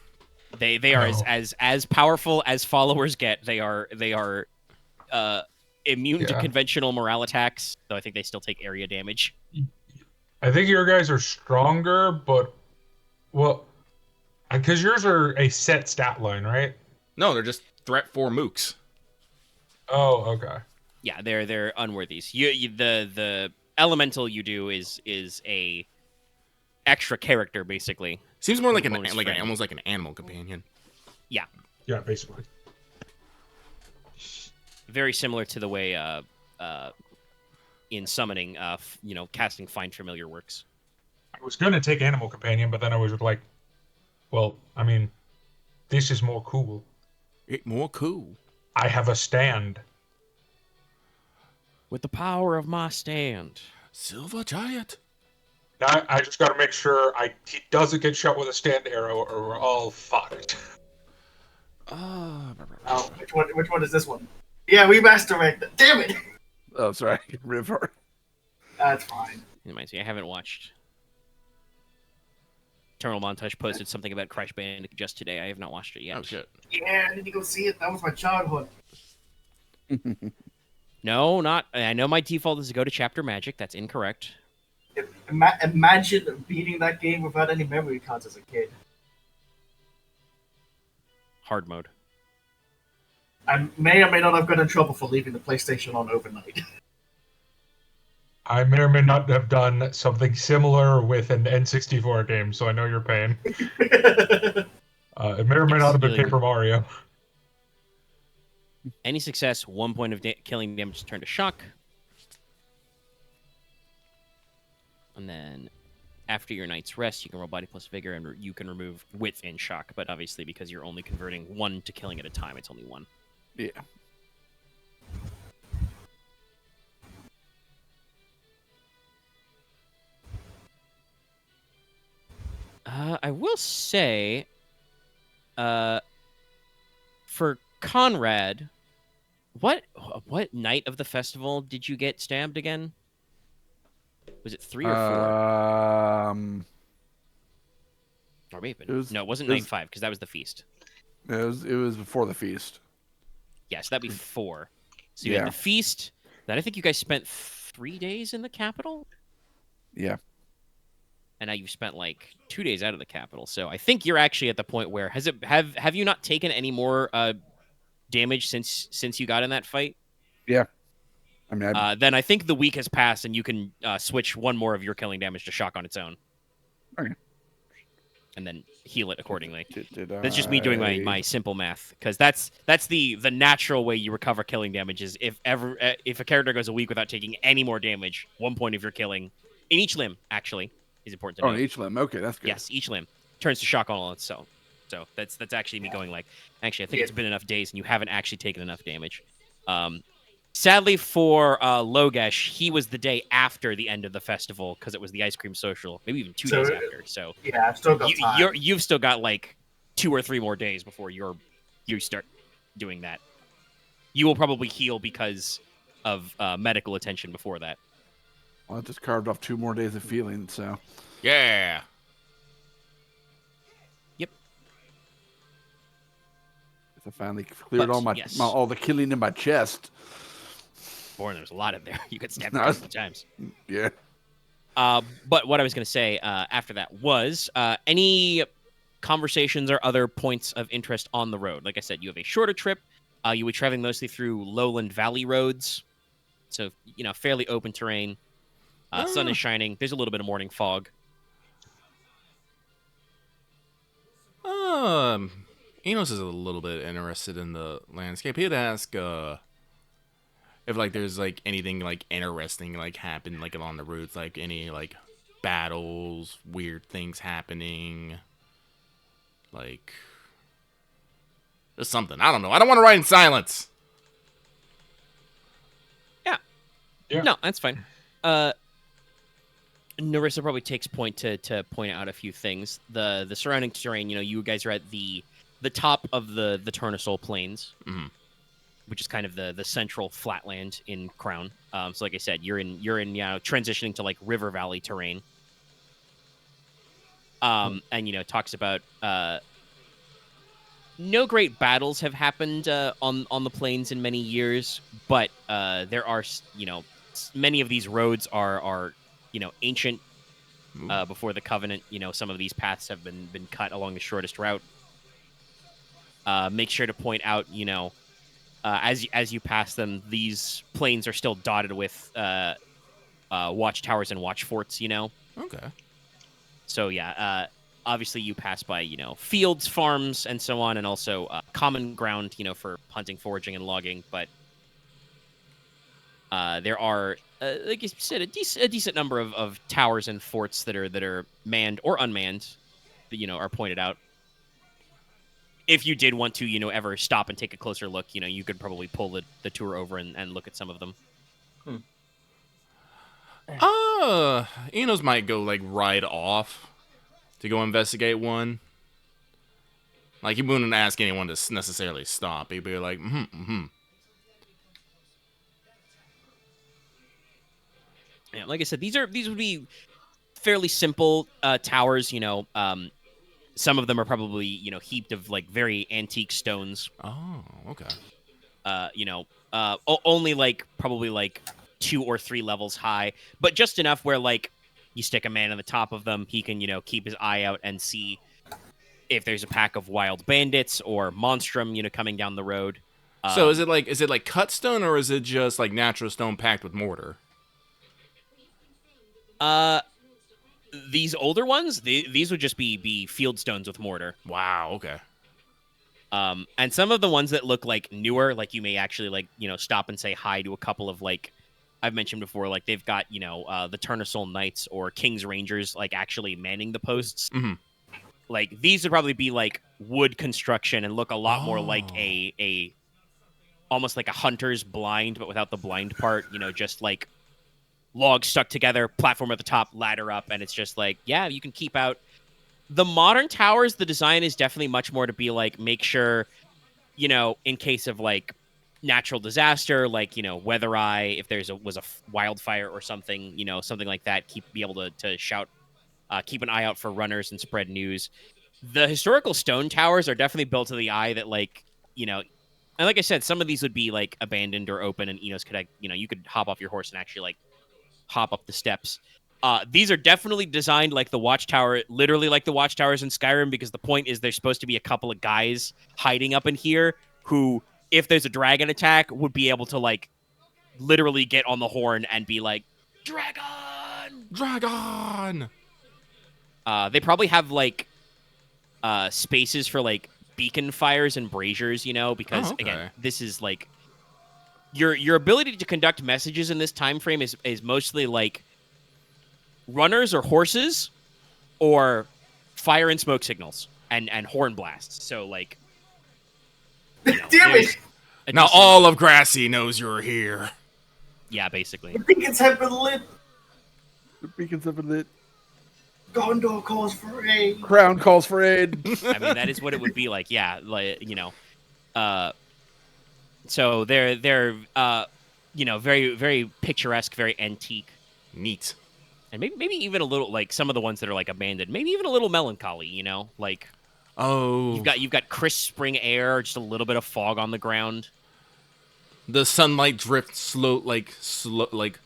as powerful as followers get. They are immune to Yeah. conventional morale attacks, though I think they still take area damage. I think your guys are stronger, but well, because yours are a set stat line, right? No, they're just threat 4 mooks. Oh, okay. Yeah, they're unworthies. The elemental you do is a extra character basically. Seems more like Bonus friend. almost like an animal companion. Yeah, basically. Very similar to the way in summoning casting Find Familiar works. I was gonna take Animal Companion, but then I was like, well, I mean, this is more cool. It more cool. I have a stand. With the power of my stand. Silver Giant. Now I just gotta make sure he doesn't get shot with a stand arrow, or we're all fucked. Oh, which one is this one? Yeah, we masturbate. Damn it! Oh, sorry. River. That's fine. It reminds me, I haven't watched. Eternal Montage posted something about Crash Bandicoot just today. I have not watched it yet. Oh shit. Yeah, I need to go see it. That was my childhood. No, not. I know my default is to go to Chapter Magic. That's incorrect. Imagine beating that game without any memory cards as a kid. Hard mode. I may or may not have got in trouble for leaving the PlayStation on overnight. I may or may not have done something similar with an N64 game, so I know your pain. It may or may not have been Paper Mario. Any success, 1 point of killing damage is turned to shock. And then after your night's rest, you can roll body plus vigor, and you can remove width and shock. But obviously, because you're only converting 1 to killing at a time, it's only 1. Yeah. I will say, for Konrad, what night of the festival did you get stabbed again? Was it 3 or 4? Or maybe no, it wasn't night 5 because that was the feast. It was before the feast. Yes, that'd be 4. So you had the feast. Then I think you guys spent 3 days in the capital. Yeah. And now you've spent like 2 days out of the capital. So I think you're actually at the point where have you not taken any more damage since you got in that fight? Yeah. I mean, then I think the week has passed, and you can switch 1 more of your killing damage to shock on its own. Okay. and then heal it accordingly. Did That's just me doing my simple math, because that's the natural way you recover killing damage is if a character goes a week without taking any more damage, 1 point of your killing in each limb actually is important to Oh, note. in each limb. Okay, that's good. Yes, each limb turns to shock on itself. So that's actually me going like, actually, I think it's been enough days and you haven't actually taken enough damage. Sadly for Logesh, he was the day after the end of the festival because it was the ice cream social, maybe even 2 days after. So yeah, I've still got time. you've still got like 2 or 3 more days before you start doing that. You will probably heal because of medical attention before that. Well, I just carved off 2 more days of feeling, so. Yeah. Yep. I finally cleared But, all the killing in my chest. Boy, there's a lot in there. You could stab it a couple of times. Yeah. But what I was going to say after that was any conversations or other points of interest on the road. Like I said, you have a shorter trip. You will be traveling mostly through lowland valley roads. So, fairly open terrain. Sun is shining. There's a little bit of morning fog. Inos is a little bit interested in the landscape. He'd ask if like there's like anything like interesting like happened like along the routes, like any like battles, weird things happening, like just something. I don't know. I don't want to ride in silence. Yeah. No, that's fine. Narissa probably takes point to point out a few things. The surrounding terrain, you guys are at the top of the Turnasol Plains, which is kind of the central flatland in Crown. So like I said, you're in transitioning to like river valley terrain. And talks about no great battles have happened on the plains in many years, but there are many of these roads are ancient. Before the Covenant, some of these paths have been cut along the shortest route. Make sure to point out, as you pass them, these plains are still dotted with watchtowers and watch forts. Okay. So yeah, obviously you pass by fields, farms, and so on, and also common ground, for hunting, foraging, and logging. But there are, like you said, a decent number of towers and forts that are manned or unmanned, that are pointed out. If you did want to, ever stop and take a closer look, you could probably pull the tour over and look at some of them. Enos might go like ride off to go investigate one. Like he wouldn't ask anyone to necessarily stop. He'd be like, Yeah, like I said, these would be fairly simple towers. Some of them are probably heaped of like very antique stones. Oh, okay. Only like probably like 2 or 3 levels high, but just enough where like you stick a man on the top of them, he can keep his eye out and see if there's a pack of wild bandits or monstrum coming down the road. So is it like cut stone, or is it just like natural stone packed with mortar? These older ones, these would just be field stones with mortar. Wow. Okay. And some of the ones that look like newer, like you may actually like stop and say hi to a couple of like I've mentioned before, like they've got the Turnasol Knights or King's Rangers like actually manning the posts. Mm-hmm. Like these would probably be like wood construction and look a lot more like a almost like a hunter's blind, but without the blind part. Just like logs stuck together, platform at the top, ladder up, and it's just like, yeah, you can keep out. The modern towers, the design is definitely much more to be like, make sure, in case of like natural disaster, like, weather eye, if was a wildfire or something, something like that, be able to shout, keep an eye out for runners and spread news. The historical stone towers are definitely built to the eye that like, and like I said, some of these would be like abandoned or open, and Enos could, you could hop off your horse and actually like hop up the steps. These are definitely designed like the watchtower, literally like the watchtowers in Skyrim, because the point is there's supposed to be a couple of guys hiding up in here who, if there's a dragon attack, would be able to like literally get on the horn and be like, dragon! Dragon! They probably have like spaces for like beacon fires and braziers, because okay. again, this is like your ability to conduct messages in this time frame is mostly like runners or horses or fire and smoke signals and horn blasts. So like Damn it! Now all of Grassy knows you're here. Yeah, basically. The beacons have been lit. The beacons have been lit. Gondor calls for aid. Crown calls for aid. I mean, that is what it would be like. Yeah, like so they're very very picturesque, very antique, Neat. and maybe even a little like some of the ones that are like abandoned. Maybe even a little melancholy. Like Oh, you've got crisp spring air, just a little bit of fog on the ground. the sunlight drifts slow, like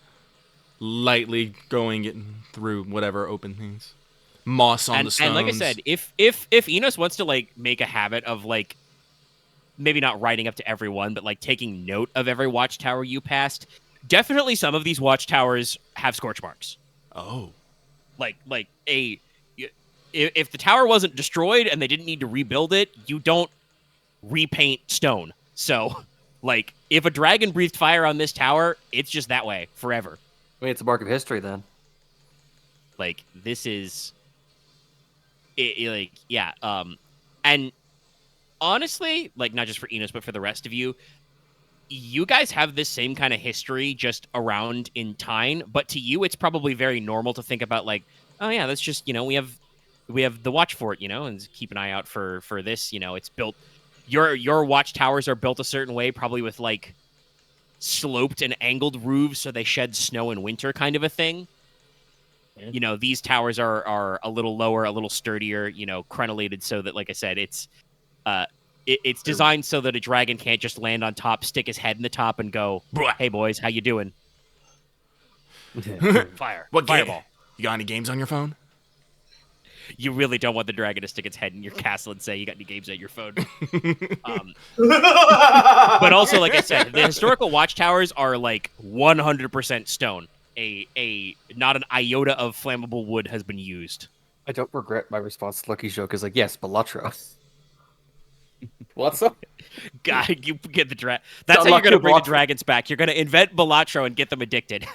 lightly going in through whatever open things. Moss on the stones. And like I said, if Inos wants to like make a habit of like maybe not writing up to everyone, but like taking note of every watchtower you passed, some of these watchtowers have scorch marks. Oh, If the tower wasn't destroyed and they didn't need to rebuild it, you don't repaint stone. So, like, if a dragon breathed fire on this tower, it's just that way forever. I mean, it's a mark of history then. Like, this is, and honestly, like, not just for Inos, but for the rest of you, you guys have this same kind of history just around in Teine, but to you, it's probably very normal to think about, like, oh yeah, that's just, we have the watch fort, and keep an eye out for this, it's built, your watchtowers are built a certain way, probably with, like, sloped and angled roofs so they shed snow in winter kind of a thing. Yeah. These towers are a little lower, a little sturdier, crenellated so that, like I said, it's designed so that a dragon can't just land on top, stick his head in the top, and go, "Hey boys, how you doing?" Fire! What Fireball! You got any games on your phone? You really don't want the dragon to stick its head in your castle and say, "You got any games on your phone?" But also, like I said, the historical watchtowers are like 100% stone. A not an iota of flammable wood has been used. I don't regret my response to Lucky's joke. Is like, yes, Balatro. What's up? God, you get the That's how you're going to bring the dragons back. You're going to invent Balatro and get them addicted.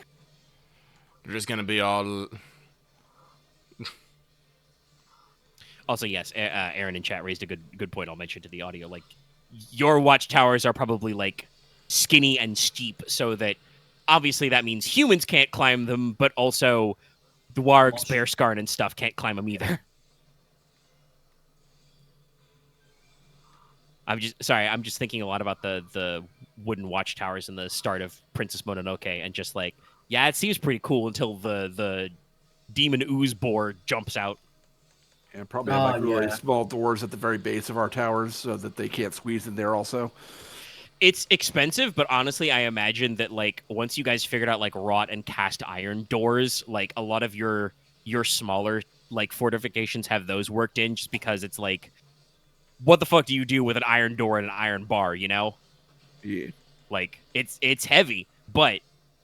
They're just going to be all... Also, yes, Aren in chat raised a good point I'll mention to the audio. Like, your watchtowers are probably, like, skinny and steep, so that obviously that means humans can't climb them, but also the wargs, bearscarn, and stuff can't climb them either. I'm just thinking a lot about the wooden watchtowers in the start of Princess Mononoke, and just like, yeah, it seems pretty cool until the demon ooze boar jumps out. And probably have like really small doors at the very base of our towers so that they can't squeeze in there also. It's expensive, but honestly, I imagine that like once you guys figured out like wrought and cast iron doors, like a lot of your smaller like fortifications have those worked in, just because it's like, what the fuck do you do with an iron door and an iron bar, Yeah. Like, it's heavy, but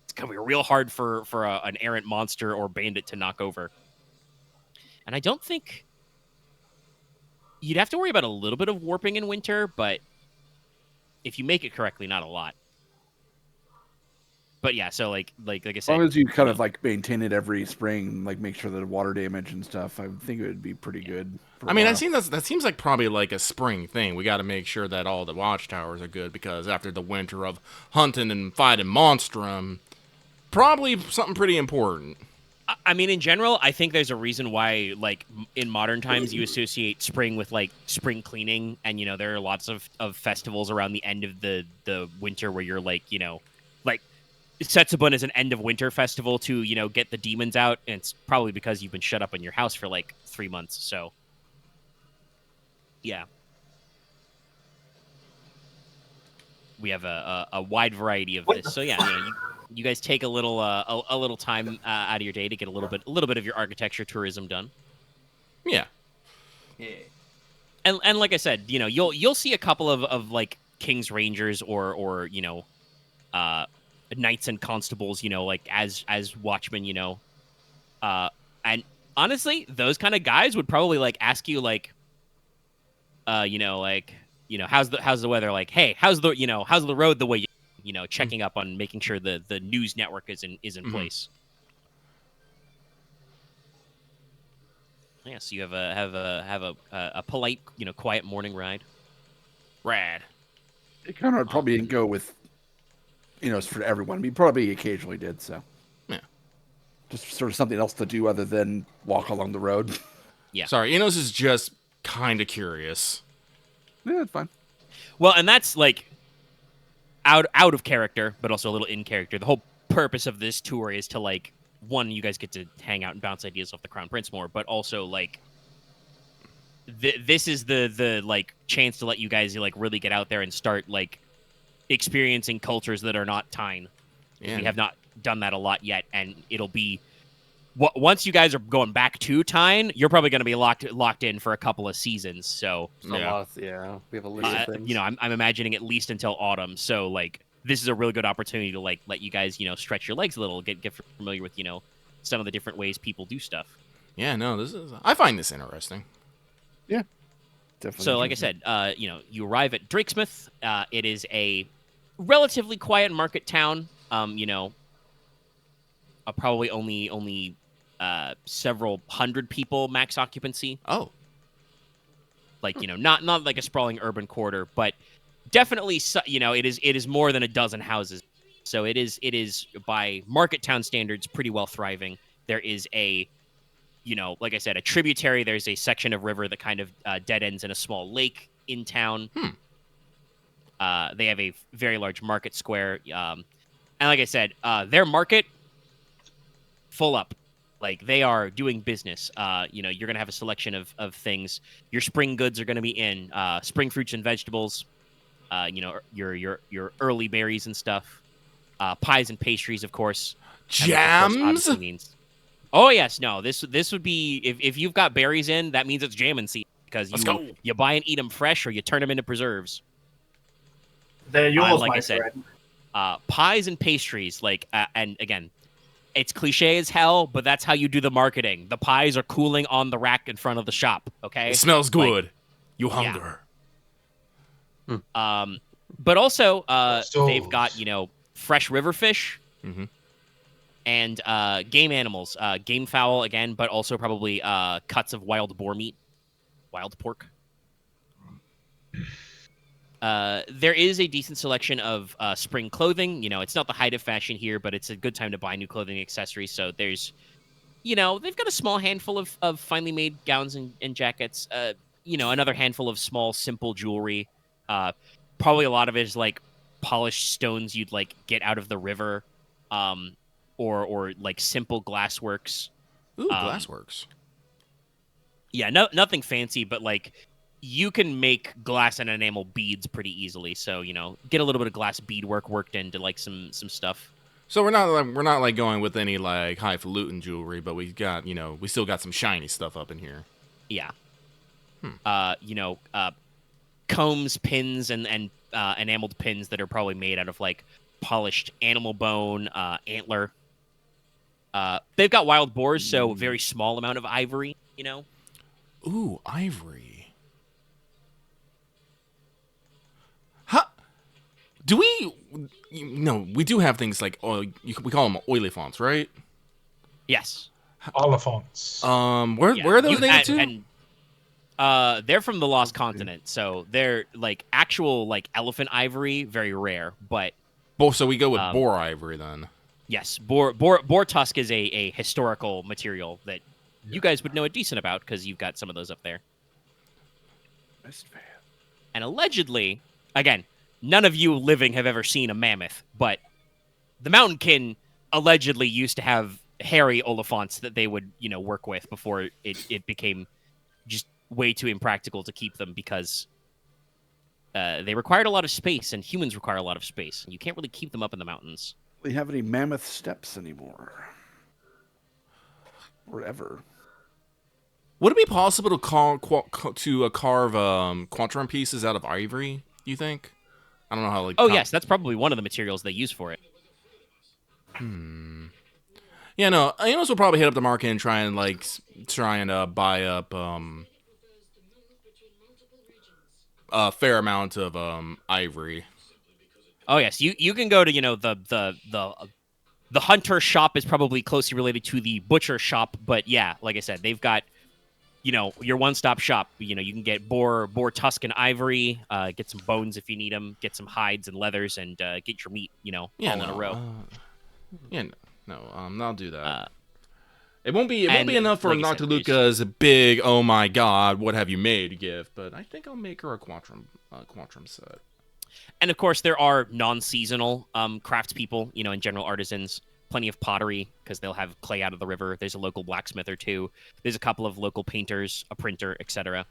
it's going to be real hard for an errant monster or bandit to knock over. And I don't think... You'd have to worry about a little bit of warping in winter, but if you make it correctly, not a lot. But yeah, so like I said... As long as you kind of like maintain it every spring, like make sure that water damage and stuff, I think it would be pretty good. I mean, that seems like probably like a spring thing. We got to make sure that all the watchtowers are good, because after the winter of hunting and fighting monstrum, probably something pretty important. I mean, in general, I think there's a reason why, like, in modern times, you associate spring with, like, spring cleaning, and, there are lots of festivals around the end of the winter where you're, like, like, Setsubun is an end of winter festival to, get the demons out, and it's probably because you've been shut up in your house for, like, 3 months, so... Yeah. We have a wide variety of this. So yeah, you guys take a little time out of your day to get a little bit of your architecture tourism done. Yeah. Yeah. And like I said, you'll see a couple of like King's Rangers or knights and constables, like as watchmen, and honestly, those kind of guys would probably like ask you like, how's the weather? Like, hey, how's the road the way checking up on making sure the news network is in place. Yeah, so you have a polite, quiet morning ride. Rad. Konrad probably didn't go with, for everyone. He probably occasionally did, so. Yeah. Just sort of something else to do other than walk along the road. Yeah. Sorry, Inos is just kind of curious. Yeah, it's fine. Well, and that's like out of character, but also a little in character. The whole purpose of this tour is to like, one, you guys get to hang out and bounce ideas off the Crown Prince more, but also like this is the like chance to let you guys like really get out there and start like experiencing cultures that are not Teine. Yeah. We have not done that a lot yet, and it'll be once you guys are going back to Teine, you're probably going to be locked in for a couple of seasons. So We have a list of things. I'm imagining at least until autumn. So like this is a really good opportunity to like let you guys stretch your legs a little, get familiar with some of the different ways people do stuff. Yeah, no, I find this interesting. Yeah, definitely. So like I said, you arrive at Drakesmith. It is a relatively quiet market town. Probably only several hundred people max occupancy. Oh, Like not like a sprawling urban quarter, but definitely it is more than a dozen houses. So it is by market town standards pretty well thriving. There is a like I said, a tributary. There's a section of river that kind of dead ends in a small lake in town. They have a very large market square, and like I said, their market full up. Like they are doing business. You're gonna have a selection of things. Your spring goods are gonna be in spring fruits and vegetables. Your early berries and stuff. Pies and pastries, of course. jams. And, of course, obviously means. Oh yes, no. This would be if you've got berries in, that means it's jamming season because Let's go. you buy and eat them fresh or you turn them into preserves. They're yours, like my I said, friend. Pies and pastries, like, and again, it's cliche as hell, but that's how you do the marketing. The pies are cooling on the rack in front of the shop. Okay, It smells Like, good. You hunger. but also Still- they've got fresh river fish. Mhm. And game animals, game fowl again, but also probably cuts of wild boar meat, wild pork. There is a decent selection of spring clothing. It's not the height of fashion here, but it's a good time to buy new clothing accessories. So there's, they've got a small handful of finely made gowns and jackets. Another handful of small, simple jewelry. Probably a lot of it is like polished stones you'd like get out of the river. Or like simple glassworks. Ooh, glassworks. Yeah, nothing fancy, but like you can make glass and enamel beads pretty easily. So get a little bit of glass beadwork worked into like some stuff. So we're not like going with any like highfalutin jewelry, but we got we still got some shiny stuff up in here. Yeah. Combs, pins, and enameled pins that are probably made out of like polished animal bone, antler. They've got wild boars, so very small amount of ivory, Ooh, ivory. Huh? Do we? No, we do have things like we call them olifants, right? Yes. Oliphants. Where are those native to? And they're from the Lost Continent, so they're like actual like elephant ivory, very rare. But So we go with boar ivory then. yes, boar tusk is a historical material that you guys would know a decent about because you've got some of those up there. And allegedly, again, none of you living have ever seen a mammoth, but the Mountainkin allegedly used to have hairy oliphants that they would work with before it became just way too impractical to keep them because they required a lot of space, and humans require a lot of space. And you can't really keep them up in the mountains. Do we have any mammoth steps anymore? Or ever? Would it be possible to carve quatrum pieces out of ivory? You think? I don't know how. Yes, that's probably one of the materials they use for it. Yeah, no. Inos will probably hit up the market and try and buy up a fair amount of ivory. Oh yes, you can go to the hunter shop is probably closely related to the butcher shop, but yeah, like I said, they've got your one-stop shop. You can get boar tusk and ivory, get some bones if you need them, get some hides and leathers, and get your meat. All in a row. I'll do that. It won't be And, enough for like I said, Noctiluca's big "Oh my God, what have you made?" gift, but I think I'll make her a Quantrum set. And of course, there are non-seasonal craftspeople, and general artisans. Plenty of pottery because they'll have clay out of the river. There's a local blacksmith or two. There's a couple of local painters, a printer, etc.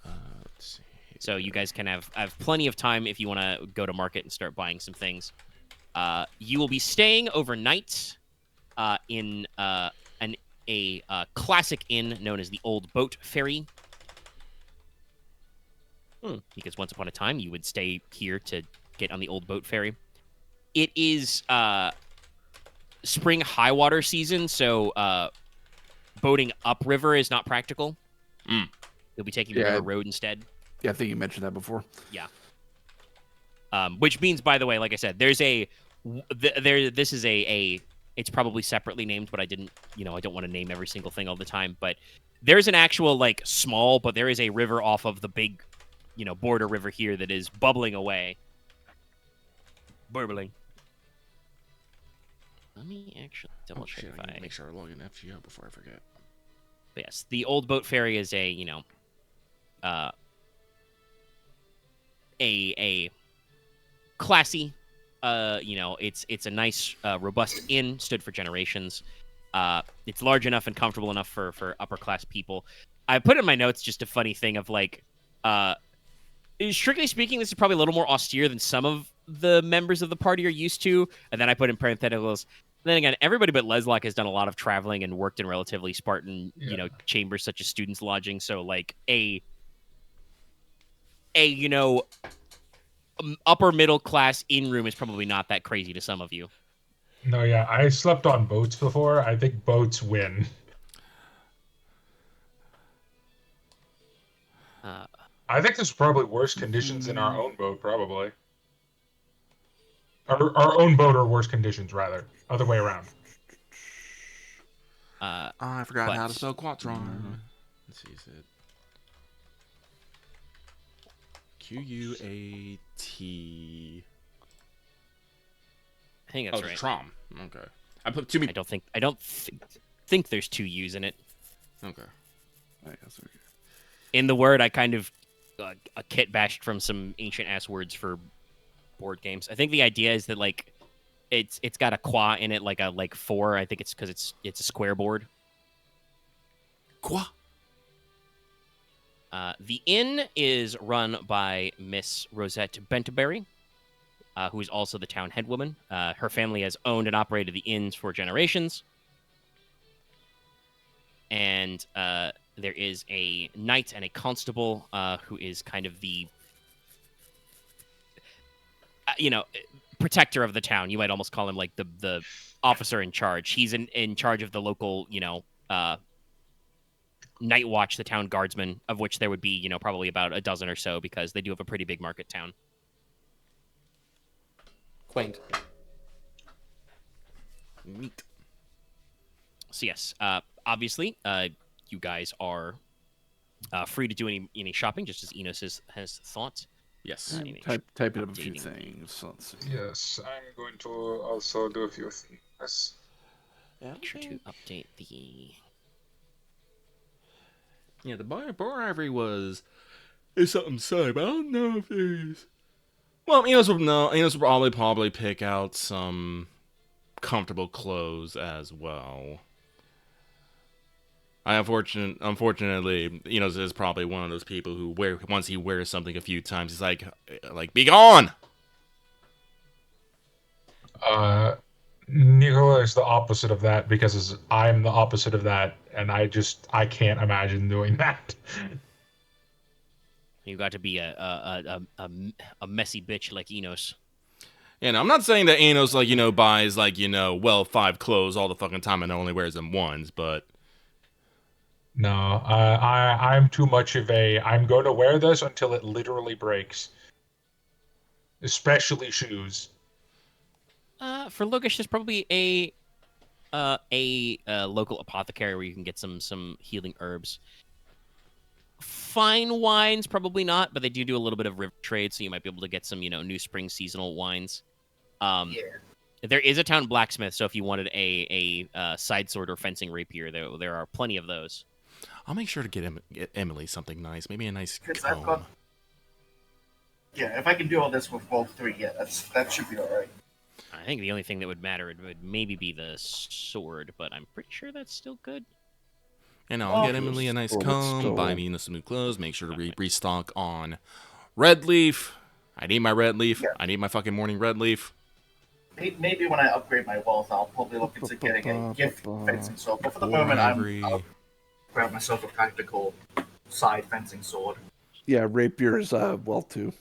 Let's see. So you guys can have plenty of time if you want to go to market and start buying some things. You will be staying overnight in a classic inn known as the Old Boat Ferry. Because once upon a time, you would stay here to get on the Old Boat Ferry. It is spring high water season, so boating upriver is not practical. You'll be taking the river road instead. Yeah, I think you mentioned that before. Yeah. Which means, by the way, like I said, there's this is it's probably separately named, but I don't want to name every single thing all the time. But there's an actual small, but there is a river off of the big, border river here that is bubbling away. Burbling. Let me actually double check if I make sure I log in FGO before I forget. But yes, the Old Boat Ferry is a classy, it's a nice, robust inn, stood for generations. It's large enough and comfortable enough for upper class people. I put in my notes just a funny thing of strictly speaking, this is probably a little more austere than some of the members of the party are used to. And then I put in parentheticals. Then again, everybody but Leslok has done a lot of traveling and worked in relatively Spartan, chambers such as students' lodging. So upper middle class inn room is probably not that crazy to some of you. No, yeah, I slept on boats before. I think boats win. I think there's probably worse conditions in our own boat, probably. Our own boat or worse conditions, rather. Other way around. I forgot how to spell Quatron. Let's see, is it Quat? I think that's right. Trom. Okay. I put too many. I don't think there's two U's in it. Okay. In the word, I kind of a kit bashed from some ancient ass words for board games. I think the idea is that it's got a qua in it, like 4. I think it's because it's a square board. Qua. The inn is run by Miss Rosette Benterberry, who is also the town headwoman. Her family has owned and operated the inns for generations. And there is a knight and a constable who is kind of the, protector of the town. You might almost call him the officer in charge. He's in charge of the local, night watch, the town guardsmen, of which there would be, probably about a dozen or so because they do have a pretty big market town. Quaint. Neat. So yes, obviously, you guys are free to do any shopping, just as Enos has thought. Yes. Type it up a few things. Let's see. Yes, I'm going to also do a few things. Make sure to update the... Yeah, the bar ivory is something silly, but I don't know if there's... Well, Enos will probably pick out some comfortable clothes as well. Unfortunately, Enos is probably one of those people who once he wears something a few times, he's like, be gone! Nicola is the opposite of that because I'm the opposite of that, and I can't imagine doing that. You got to be a messy bitch like Enos. And I'm not saying that Inos buys 5 clothes all the fucking time and only wears them once, but No, I'm too much of a. I'm going to wear this until it literally breaks, especially shoes. For Logesh, there's probably a local apothecary where you can get some healing herbs. Fine wines, probably not, but they do a little bit of river trade, so you might be able to get some, new spring seasonal wines. Yeah. There is a town blacksmith, so if you wanted a side sword or fencing rapier, there are plenty of those. I'll make sure to get Emily something nice. Maybe a nice 'Cause comb. I've got- Yeah, if I can do all this with Wolf 3, yeah, that should be alright. I think the only thing that would matter would maybe be the sword, but I'm pretty sure that's still good. And I'll get Emily a nice comb, buy me some new clothes, make sure to restock on red leaf. I need my red leaf. Yeah. I need my fucking morning red leaf. Maybe when I upgrade my wealth, I'll probably look into getting a gift fencing sword. But for the moment, I'll grab myself a practical side fencing sword. Yeah, rapier is well too.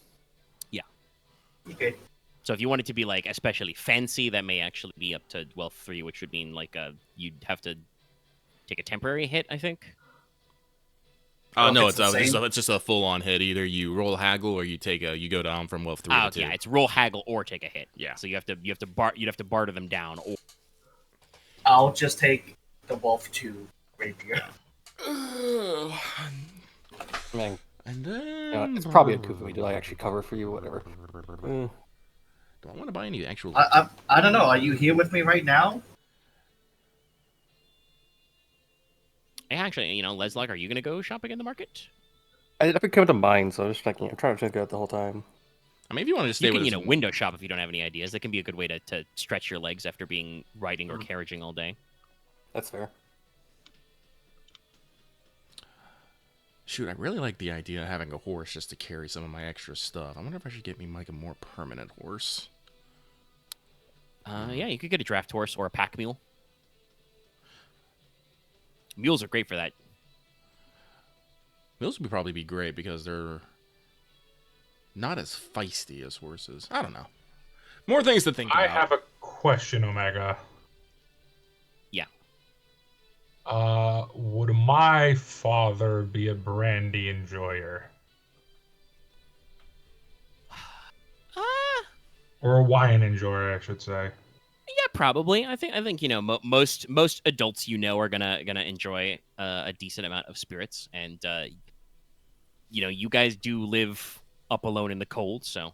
Okay. So if you want it to be like especially fancy, that may actually be up to wealth 3, which would mean like you'd have to take a temporary hit, I think. Oh no, it's it's just a full on hit. Either you roll haggle or you go down from wealth 3 to 2. Yeah, it's roll haggle or take a hit. Yeah. So you'd have to barter them down. Or... I'll just take the Wolf 2 rapier. Man, And then it's probably a coup for me to actually cover for you, whatever. Do I want to buy any actual? I don't know. Are you here with me right now? Hey, actually, Leslok, are you gonna go shopping in the market? I've been coming to mine, so I'm just thinking. I'm trying to figure out the whole time. I mean, if you want to just stay You with can, us, window shop if you don't have any ideas. That can be a good way to stretch your legs after being riding or carriaging all day. That's fair. Shoot, I really like the idea of having a horse just to carry some of my extra stuff. I wonder if I should get me like a more permanent horse. Yeah, you could get a draft horse or a pack mule. Mules are great for that. Mules would probably be great because they're not as feisty as horses. I don't know. More things to think I about. have a question, Omega. Yeah. Would my father be a brandy enjoyer? Or a wine enjoyer, I should say. Yeah, probably. I think most adults are gonna enjoy a decent amount of spirits, and you guys do live up alone in the cold, so.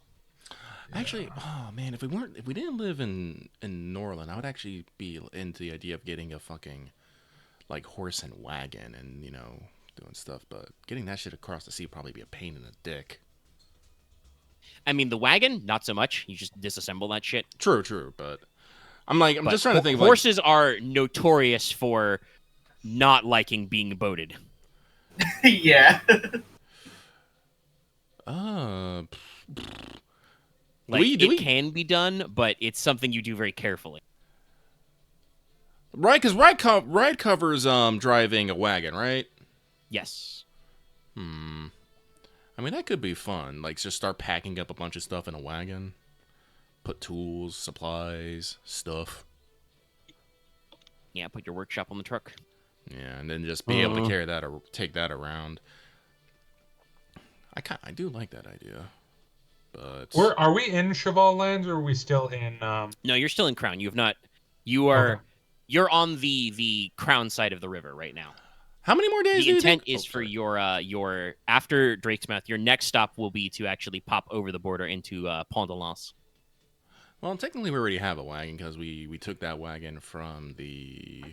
Actually, oh man, if we didn't live in Norland, I would actually be into the idea of getting a fucking like horse and wagon and doing stuff. But getting that shit across the sea would probably be a pain in the dick. I mean, the wagon, not so much. You just disassemble that shit. True, but I'm just trying to think of horses are notorious for not liking being boated. Yeah. It can be done, but it's something you do very carefully. Right, because ride covers driving a wagon, right? Yes. I mean, that could be fun. Like, just start packing up a bunch of stuff in a wagon. Put tools, supplies, stuff. Yeah, put your workshop on the truck. Yeah, and then just be able to carry that or take that around. I do like that idea. But Are we in Cheval Lands or are we still in No, you're still in Crown. You're on the Crown side of the river right now. How many more days? The intent is for your after Drakesmouth, your next stop will be to actually pop over the border into Pont de Lance. Well, technically, we already have a wagon because we took that wagon from the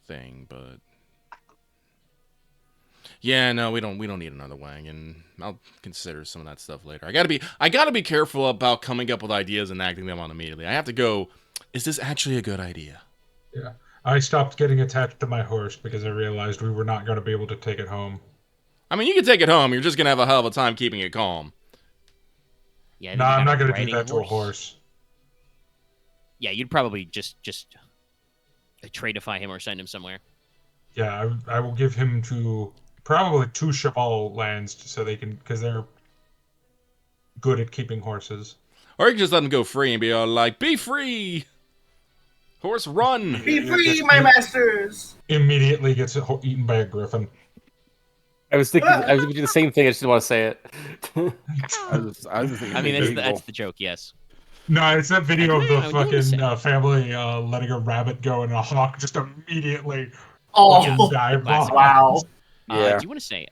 thing, but yeah, no, we don't need another wagon. I'll consider some of that stuff later. I gotta be careful about coming up with ideas and acting them on immediately. I have to go. Is this actually a good idea? Yeah. I stopped getting attached to my horse because I realized we were not going to be able to take it home. I mean, you can take it home. You're just gonna have a hell of a time keeping it calm. Yeah, No, I'm not going to do that to a horse. Yeah, you'd probably just tradeify him or send him somewhere. Yeah, I will give him to probably 2 Cheval Lands so they can, because they're good at keeping horses. Or you can just let him go free and be all like, "Be free." Horse, run! Be free, my masters! Immediately gets eaten by a griffin. I was thinking the same thing. I just didn't want to say it. I was just thinking. I mean, maybe that's the joke. Yes. No, it's that video of the I do wanna say- fucking family letting a rabbit go and a hawk just immediately Oh, dive classic. bomb. wow. Yeah. Do you want to say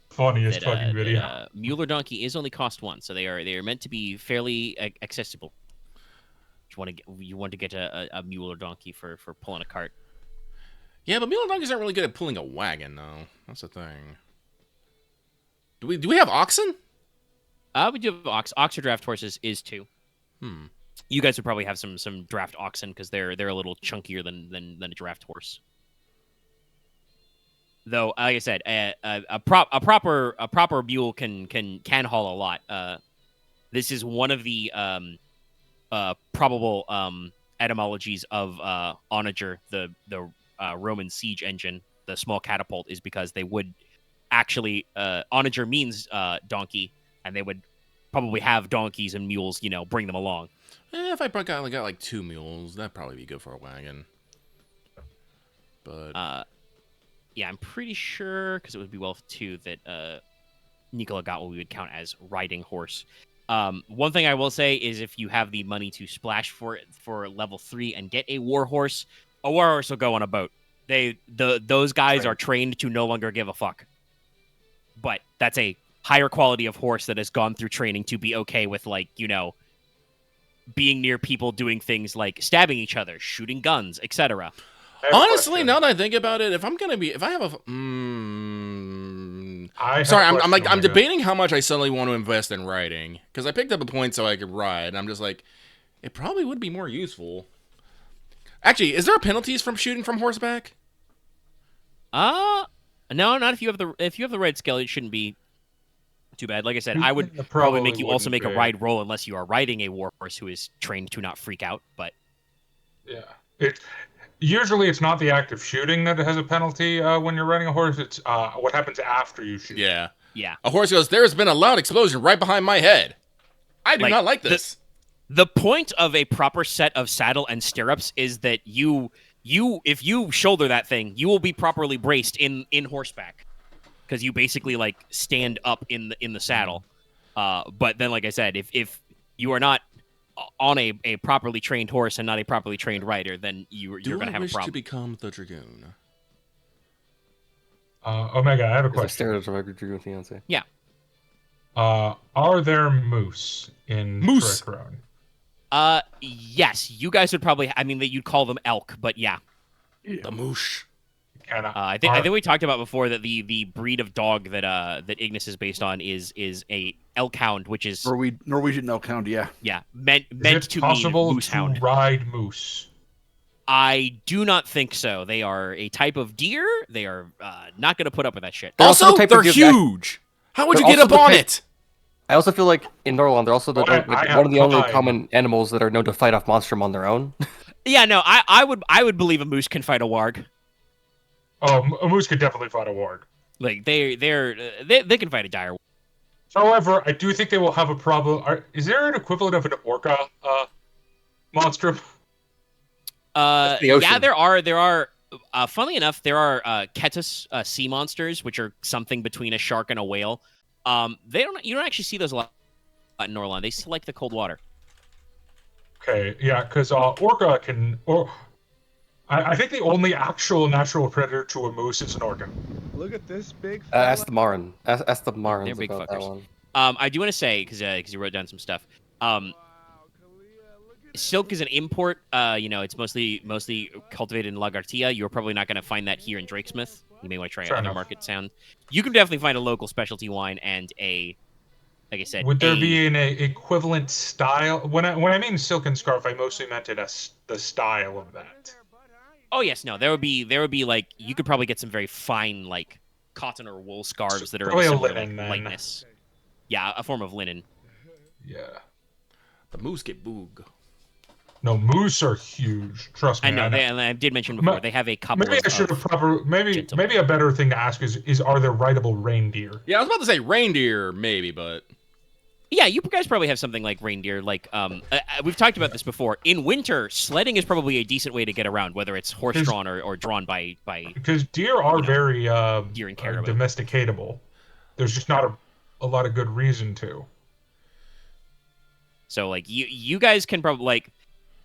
Funniest that, fucking video. mule or donkey is only cost 1, so they are meant to be fairly accessible. You want to get a mule or donkey for pulling a cart. Yeah, but mule donkeys aren't really good at pulling a wagon, though. That's the thing. Do we have oxen? We do have ox or draft horses is 2. You guys would probably have some draft oxen because they're a little chunkier than a draft horse. Though, like I said, a proper mule can haul a lot. This is one of the probable etymologies of onager, the Roman siege engine. The small catapult is because they would actually onager means donkey, and they would probably have donkeys and mules, bring them along. If I got like 2 mules, that'd probably be good for a wagon. But yeah, I'm pretty sure because it would be wealth 2 that Nicola got what we would count as riding horse. One thing I will say is if you have the money to splash for level 3 and get a war horse will go on a boat. Those guys are trained to no longer give a fuck. But that's a higher quality of horse that has gone through training to be okay with, like, being near people doing things like stabbing each other, shooting guns, etc. honestly, now that I think about it, I'm debating how much I suddenly want to invest in riding because I picked up a point so I could ride. And I'm just like, it probably would be more useful. Actually, is there penalties from shooting from horseback? No, not if you have the red skill. It shouldn't be too bad. Like I said, I would probably make you also make a ride roll unless you are riding a war horse who is trained to not freak out. But yeah, usually it's not the act of shooting that has a penalty when you're riding a horse. It's what happens after you shoot. Yeah. Yeah. A horse goes, there's been a loud explosion right behind my head. I do not like this. The point of a proper set of saddle and stirrups is that if you shoulder that thing, you will be properly braced in horseback. Because you basically like stand up in the saddle. But then, like I said, if you are not on a properly trained horse and not a properly trained rider, then you're going to have a problem. Do I wish to become the dragoon? Omega, I have a question. Stereotype dragoon fiance. Yeah. Are there moose in Trickrone? Yes. You guys would probably. I mean, you'd call them elk, but yeah. The moosh. I think we talked about before that the breed of dog that Ignis is based on is a elk hound, which is Norwegian elk hound. Yeah, meant to mean moose hound. Is it possible to ride moose? I do not think so. They are a type of deer. They are not going to put up with that shit. Also, they're huge. How would you get up on it? I also feel like in Norland, they're also one of the only common animals that are known to fight off monstrum on their own. Yeah, no, I would believe a moose can fight a warg. Oh, a moose could definitely fight a warg. Like they can fight a dire. However, I do think they will have a problem. Is there an equivalent of an orca monstrum? Yeah, there are. Funnily enough, there are Ketus sea monsters, which are something between a shark and a whale. You don't actually see those a lot in Norland. They select the cold water. Okay, yeah, because orca can. I think the only actual natural predator to a moose is an orca. Look at this big. Ask the Marin. Ask the Marins They're big about fuckers. that one. I do want to say because you wrote down some stuff. Silk is an import. It's mostly cultivated in Lagartia. You're probably not going to find that here in Drakesmith. You may want to try another market sound. You can definitely find a local specialty wine and like I said. Would there be an equivalent style? When I mean silk and scarf, I mostly meant it as the style of that. Oh yes, no. There would be like you could probably get some very fine like cotton or wool scarves that are probably of a similar linen, then. lightness. Yeah, a form of linen. Yeah. The moose get boog. No, moose are huge. Trust me. I know. I did mention before they have a couple. Maybe I should have maybe a better thing to ask is are there rideable reindeer? Yeah, I was about to say reindeer, maybe, but Yeah, you guys probably have something like reindeer. Like, we've talked about this before. In winter, sledding is probably a decent way to get around, whether it's horse-drawn or drawn by Because deer are very deer and caribou. domesticatable. There's just not a lot of good reason to. So, like, you guys can probably, like,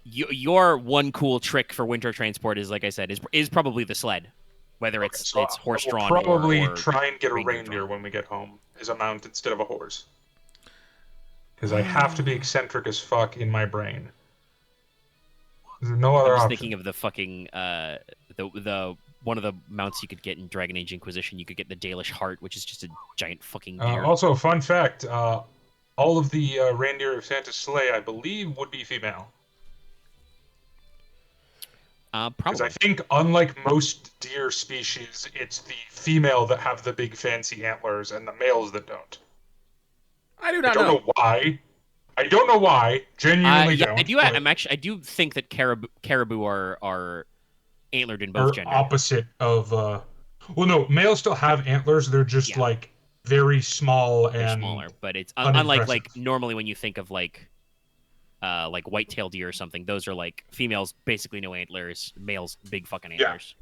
your one cool trick for winter transport is, like I said, is probably the sled, whether it's horse-drawn We'll probably or try and get a reindeer reindeer-drawn. when we get home as a mount instead of a horse. Because I have to be eccentric as fuck in my brain. There's no other I'm just option. thinking of the fucking the one of the mounts you could get in Dragon Age Inquisition. You could get the Dalish Heart, which is just a giant fucking deer. Also, fun fact: all of the reindeer of Santa's sleigh, I believe, would be female. Because Probably. I think, unlike most deer species, it's the female that have the big fancy antlers and the males that don't. I do I not don't know why. I don't know why. Genuinely Yeah, don't. I do. I do think that caribou are antlered in both Are genders. opposite of. Well, no, males still have antlers. They're just Yeah. like very small They're and smaller, but it's unlike unimpressive. like normally when you think of like white-tailed deer or something. Those are like females, basically no antlers. Males, big fucking antlers.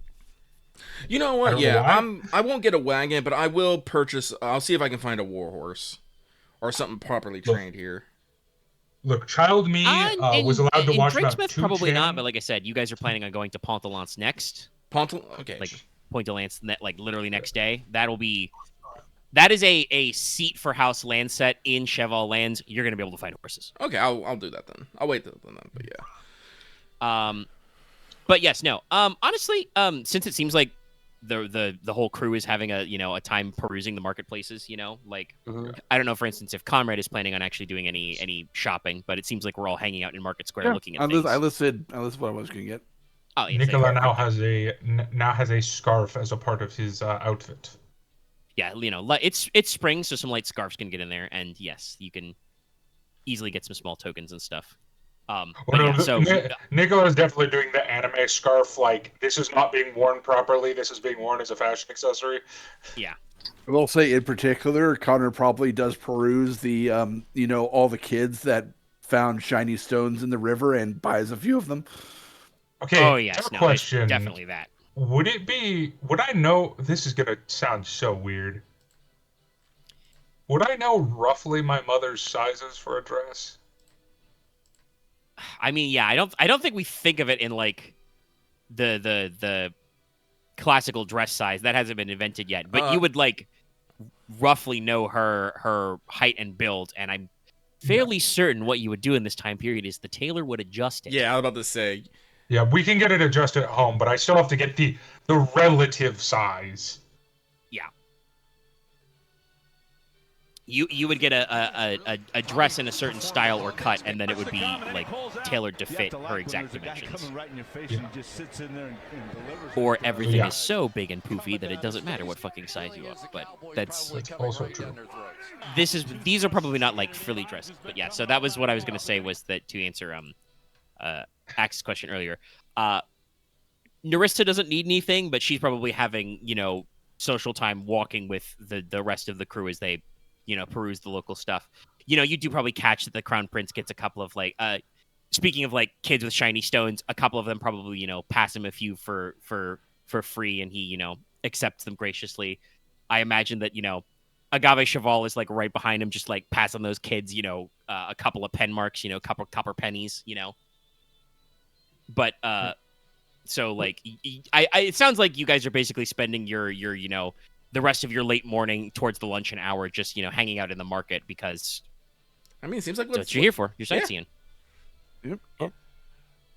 You know I what? don't know Yeah, why. I won't get a wagon, but I will purchase. I'll see if I can find a war horse or something properly trained here. Look, child me was allowed to in watch about Drakesmith, 2 probably not. channels. But like I said, you guys are planning on going to Pont de Lance next. Okay. Like Point de Lance, like literally next day. That is a seat for house land set in Cheval Lands. You're gonna be able to find horses. Okay, I'll do that then. I'll wait till then. But yeah. But yes, no. Honestly, since it seems like the whole crew is having a time perusing the marketplaces, like I don't know, for instance, if Konrad is planning on actually doing any shopping, but it seems like we're all hanging out in Market Square looking at things. I listed what I was going to get. Oh, yeah, Nicola now has a scarf as a part of his outfit. yeah, it's spring, so some light scarves can get in there, and yes, you can easily get some small tokens and stuff. But yeah, so Nicola is definitely doing the anime scarf. Like, this is not being worn properly. This is being worn as a fashion accessory. yeah. I will say, in particular, Connor probably does peruse the, all the kids that found shiny stones in the river and buys a few of them. Okay. Oh yes, no, question. definitely that. Would I know? This is gonna sound so weird. Would I know roughly my mother's sizes for a dress? I mean, yeah, I don't think we think of it in like the classical dress size that hasn't been invented yet. But you would like roughly know her height and build, and I'm fairly certain what you would do in this time period is the tailor would adjust it. Yeah, I was about to say. Yeah, we can get it adjusted at home, but I still have to get the relative size. Yeah. You would get a dress in a certain style or cut, and then it would be like tailored to fit her exact dimensions. Or everything is so big and poofy that it doesn't matter what fucking size you are. But that's also true. These are probably not like frilly dresses, but yeah. So that was what I was going to say, was that to answer Axe's question earlier. Narissa doesn't need anything, but she's probably having social time walking with the rest of the crew as they peruse the local stuff. You do probably catch that the Crown Prince gets a couple of like speaking of like kids with shiny stones, a couple of them probably pass him a few for free, and he accepts them graciously. I imagine that Agave Cheval is like right behind him, just like passing those kids a couple of pen marks, couple copper pennies, but so like it sounds like you guys are basically spending your the rest of your late morning towards the luncheon hour just hanging out in the market, because I mean, it seems like that's what you're here for. You're sightseeing. Yep. Yeah.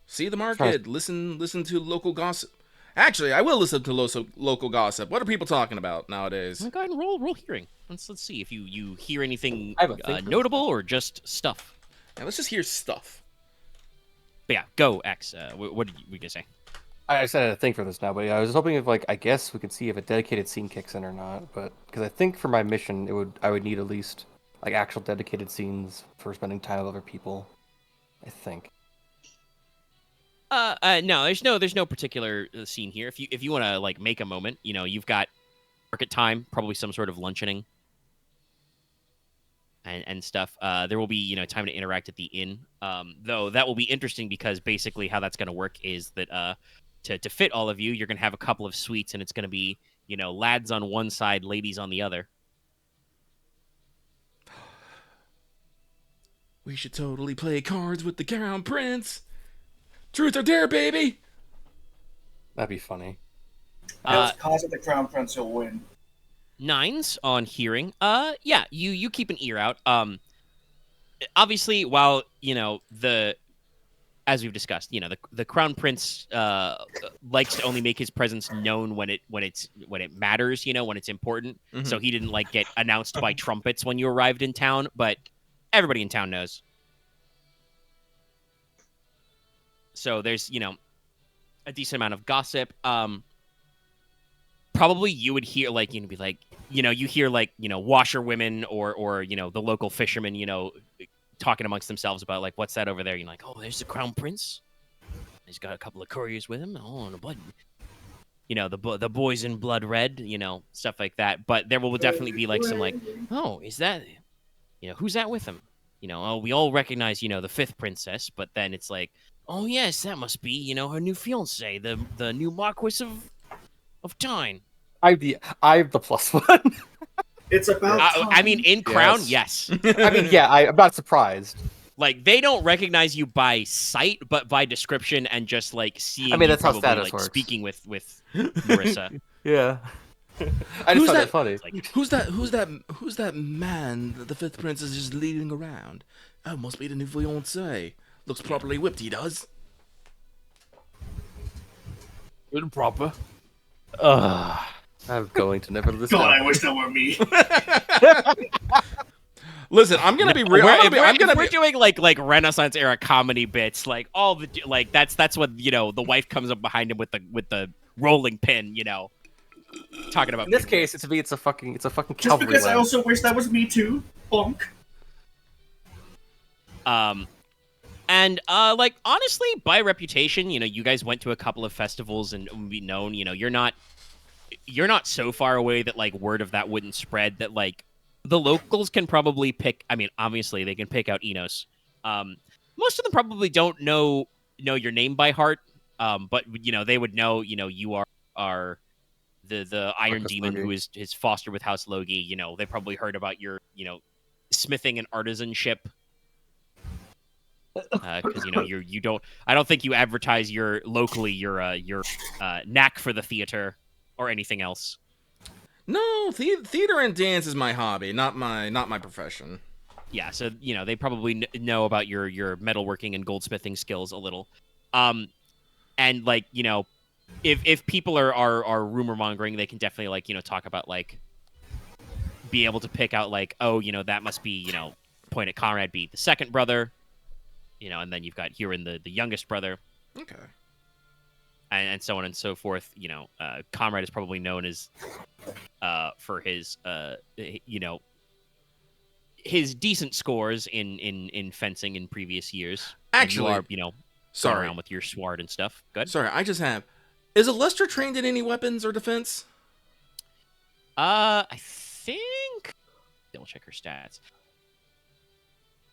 See the market. Listen to local gossip. Actually, I will listen to local gossip. What are people talking about nowadays? Go ahead and roll hearing. Let's see if you hear anything I have a thing for notable or just stuff. Yeah, let's just hear stuff. But yeah, go X. What did we gonna say? I just had a thing for this now, but yeah, I was hoping if I guess we could see if a dedicated scene kicks in or not. But because I think for my mission, I would need at least like actual dedicated scenes for spending time with other people. I think. No, there's no particular scene here. If you want to like make a moment, you've got market time, probably some sort of luncheoning, and stuff. There will be time to interact at the inn. Though that will be interesting because basically how that's going to work is that to fit all of you, you're going to have a couple of suites, and it's going to be lads on one side, ladies on the other. We should totally play cards with the Crown Prince. Truth or dare, baby. That'd be funny. Just cause of the Crown Prince will win. 9s on hearing. Yeah, you keep an ear out. Obviously, while as we've discussed, the Crown Prince likes to only make his presence known when it matters, when it's important. Mm-hmm. So he didn't get announced by trumpets when you arrived in town, but everybody in town knows. So there's a decent amount of gossip. Probably you would hear be like you hear washerwomen or the local fishermen talking amongst themselves about what's that over there. You're like, oh, there's the Crown Prince. He's got a couple of couriers with him. Oh, and the blood, the boys in blood red, stuff like that. But there will definitely be some oh, is that who's that with him? Oh, we all recognize the 5th princess, but then it's like, oh yes, that must be her new fiance, the new Marquess of Teine. I have the +1. It's about I mean, in Crown, yes. I mean, yeah, I'm not surprised. They don't recognize you by sight, but by description and just seeing. I mean, you that's how probably, status works. Speaking with Marissa. Yeah. I just Who's found that? that funny. Who's that man that the 5th prince is just leading around? Oh, must be the new fiancé. Looks properly whipped, he does. Good and proper. I'm going to never listen. God, I wish that were me. Listen, I'm gonna be real. If we're doing Renaissance era comedy bits, all the that's what the wife comes up behind him with the rolling pin, talking about. In this case, it's a fucking Just cavalry because I lab. also wish that was me too. Bonk. And honestly, by reputation, you guys went to a couple of festivals and be known. You're not so far away that word of that wouldn't spread. That the locals can probably pick. I mean, obviously they can pick out Inos. Most of them probably don't know your name by heart. But they would know. You are the Iron Marcus Demon Logi. who is fostered with House Logi. They probably heard about your smithing and artisanship. Because you don't. I don't think you advertise your knack for the theater or anything else. No, theater and dance is my hobby, not my profession. Yeah, so they probably know about your metalworking and goldsmithing skills a little. And if people are rumor mongering, they can definitely talk about be able to pick out oh that must be point at Konrad be the second brother. And then you've got Huron, the youngest brother. Okay. And so on and so forth. Konrad is probably known as for his his decent scores in fencing in previous years. Actually, and you are, sorry, around with your sword and stuff. Good. Sorry, I just have. Is Alestra trained in any weapons or defense? I think. Double check her stats.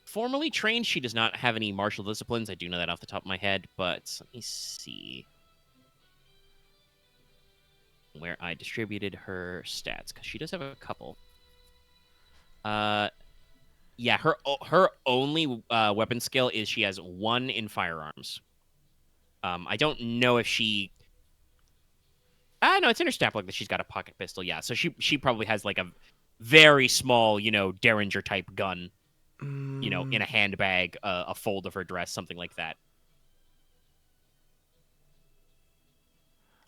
Formally trained, she does not have any martial disciplines. I do know that off the top of my head, but let me see where I distributed her stats, because she does have a couple. Yeah, her only weapon skill is she has 1 in firearms. I don't know if she. No, it's in her stat block that she's got a pocket pistol. Yeah, so she probably has a very small, Derringer type gun. In a handbag, a fold of her dress, something like that.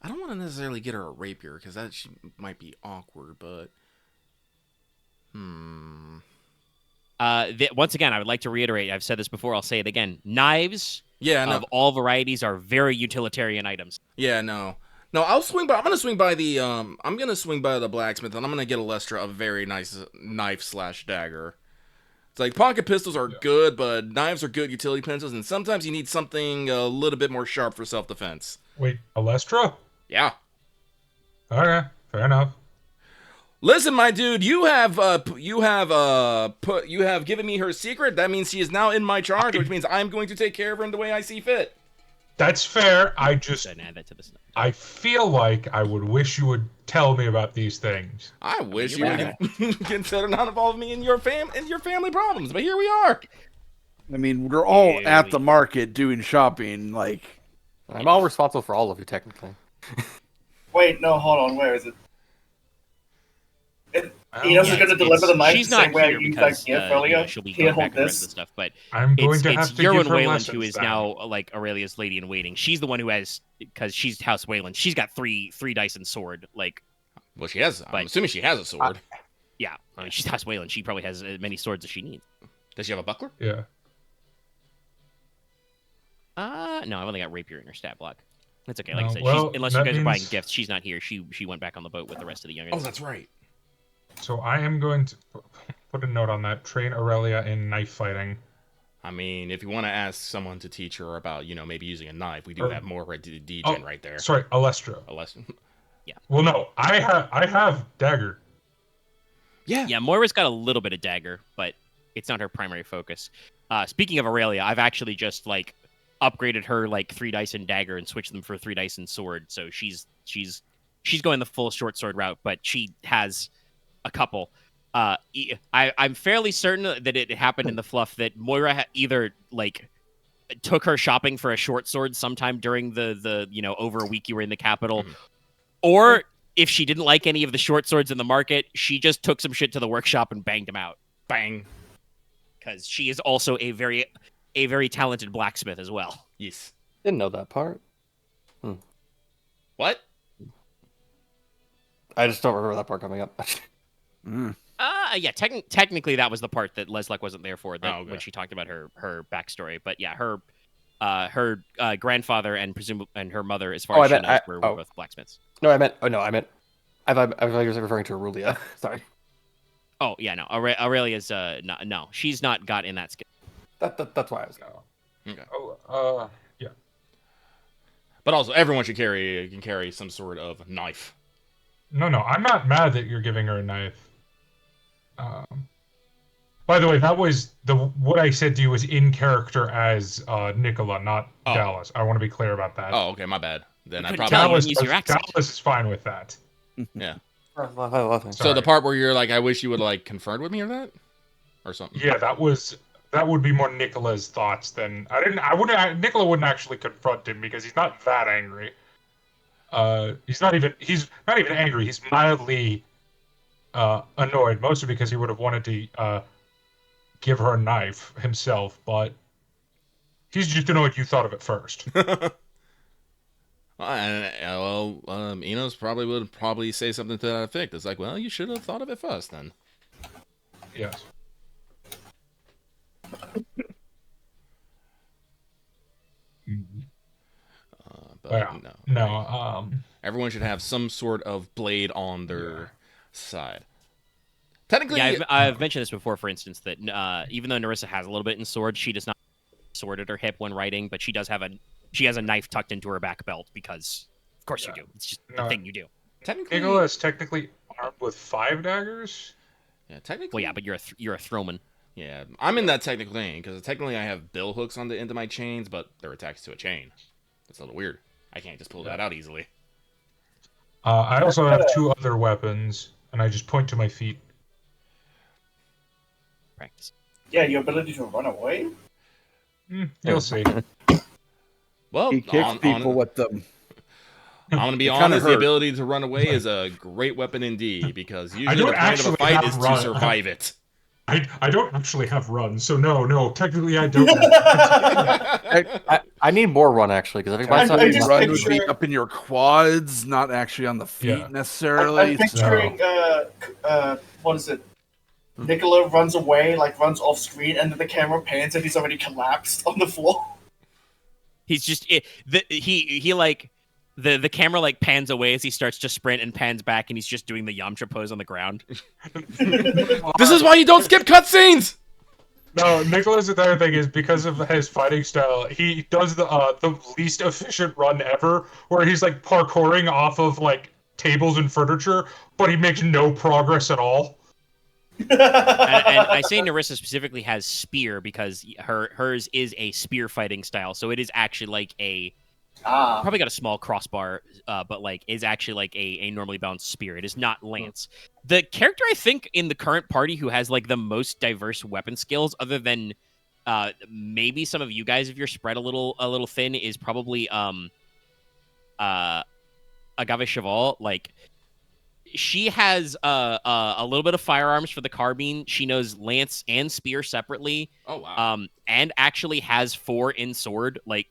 I don't want to necessarily get her a rapier because that might be awkward, but Once again, I would like to reiterate. I've said this before. I'll say it again. Knives, of all varieties, are very utilitarian items. Yeah, no. I'll swing by. I'm gonna swing by the. I'm gonna swing by the blacksmith, and I'm gonna get Alestra a very nice knife/dagger. It's pocket pistols are good, but knives are good utility pencils, and sometimes you need something a little bit more sharp for self-defense. Wait, Alestra? Yeah. Okay, fair enough. Listen, my dude, you have given me her secret. That means she is now in my charge, which means I'm going to take care of her in the way I see fit. That's fair. I Add that to the snow. I feel like I would wish you would tell me about these things. I wish you you're would consider not involving me in your family problems, but here we are. I mean, we're all at the market doing shopping. Like, I'm all responsible for all of you, technically. Wait, no, hold on. Where is it? Enos is going to deliver the knife She's the not same way I here used because that gift earlier. she'll be Here, going back hold on the rest of the this. stuff. But I'm going to have it's to give Yerwin her Wayland lessons who is then. now like Aurelia's lady in waiting. She's the one who has, because she's House Wayland. She's got three dice and sword. Like, Well, she has. I'm But- assuming she has a sword. yeah, I mean, she's House Wayland. She probably has as many swords as she needs. Does she have a buckler? Yeah. No, I've only got rapier in her stat block. That's okay. Like I No, said, well, unless you that guys are buying means- gifts, she's not here. She went back on the boat with the rest of the youngins. Oh, that's right. So I am going to put a note on that. Train Aurelia in knife fighting. I mean, if you want to ask someone to teach her about, maybe using a knife, we do Or- have more D-gen Oh, right there. Sorry, Alestra. A lesson. Well, no, I have dagger. Yeah, Moira's got a little bit of dagger, but it's not her primary focus. Speaking of Aurelia, I've actually just like upgraded her like 3 dice in dagger and switched them for 3 dice in sword. So she's going the full short sword route, but she has a couple. I'm fairly certain that it happened in the fluff that Moira either like took her shopping for a short sword sometime during the over a week you were in the capital, or if she didn't like any of the short swords in the market, she just took some shit to the workshop and banged them out. Bang. Because she is also a very talented blacksmith as well. Yes. Didn't know that part. What? I just don't remember that part coming up. Yeah, technically that was the part that Leslok wasn't there for okay. when she talked about her backstory. But yeah, her grandfather and her mother, as far as she knows, were both blacksmiths. No, I meant. I thought you were referring to Aurelia. Sorry. Oh yeah, no, Aurelia's no, she's not got in that skill. That's why I was. Okay. Oh, yeah. But also, everyone can carry some sort of knife. No, I'm not mad that you're giving her a knife. By the way, that was what I said to you was in character as Nicola, not Dallas. I want to be clear about that. Oh, okay, my bad. Then I couldn't probably. tell you. Dallas, use your accent. Dallas is fine with that. Yeah. Sorry. So the part where you're like, I wish you would like confirm with me or that, or something. Yeah, that would be more Nicola's thoughts than Nicola wouldn't actually confront him because he's not that angry. He's not even angry. He's mildly annoyed, mostly because he would have wanted to give her a knife himself, but he's just annoyed you thought of it first. Inos would probably say something to that effect. It's like, well, you should have thought of it first, then. Yes. But no. Everyone should have some sort of blade on their side. Technically, Yeah, I've mentioned this before. For instance, that even though Nerissa has a little bit in sword, she does not have a sword at her hip when writing, but she has a knife tucked into her back belt because, of course, you do. It's just the thing you do. technically, Nicola is technically armed with 5 daggers. yeah, technically, Well, yeah, but you're a throwman. yeah, I'm in that technical thing because technically I have bill hooks on the end of my chains, but they're attached to a chain. That's a little weird. I can't just pull that out easily. I also have 2 other weapons, and I just point to my feet. Practice. Yeah, your ability to run away? You'll see. Well, He kicks people with them. I'm gonna be It kinda honest. The hurt. ability to run away is a great weapon indeed, because usually don't the point of a actually fight have is to run. survive it. I don't actually have runs, so no, technically I don't. I need more run actually because every I time just Run would be picture- up in your quads, not actually on the feet Yeah. necessarily. I'm picturing, what is it? Nicola runs away, like runs off screen, and then the camera pans and he's already collapsed on the floor. He's just the camera like pans away as he starts to sprint and pans back, and he's just doing the Yamcha pose on the ground. This is why you don't skip cutscenes. No, Nicola's entire thing is because of his fighting style, he does the least efficient run ever, where he's like parkouring off of like tables and furniture, but he makes no progress at all. and I say Narissa specifically has spear because hers is a spear fighting style, so it is actually like a probably got a small crossbar, but like is actually like a normally balanced spear. It is not lance. The character I think in the current party who has like the most diverse weapon skills, other than maybe some of you guys if you're spread a little thin, is probably Agave Cheval. Like she has a little bit of firearms for the carbine. She knows lance and spear separately. Oh wow. And actually has 4 in sword. Like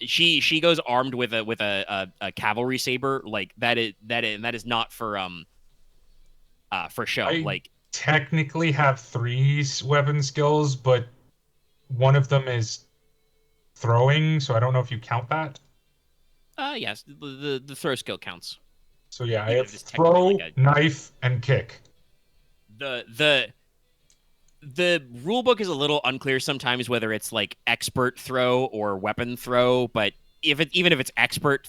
she goes armed with a cavalry saber. Like that is not for show. I like technically have 3 weapon skills, but one of them is throwing, so I don't know if you count that. Yes, the throw skill counts. So yeah, I Even have if it's technically throw, like knife, and kick. The rule book is a little unclear sometimes whether it's like expert throw or weapon throw, but even if it's expert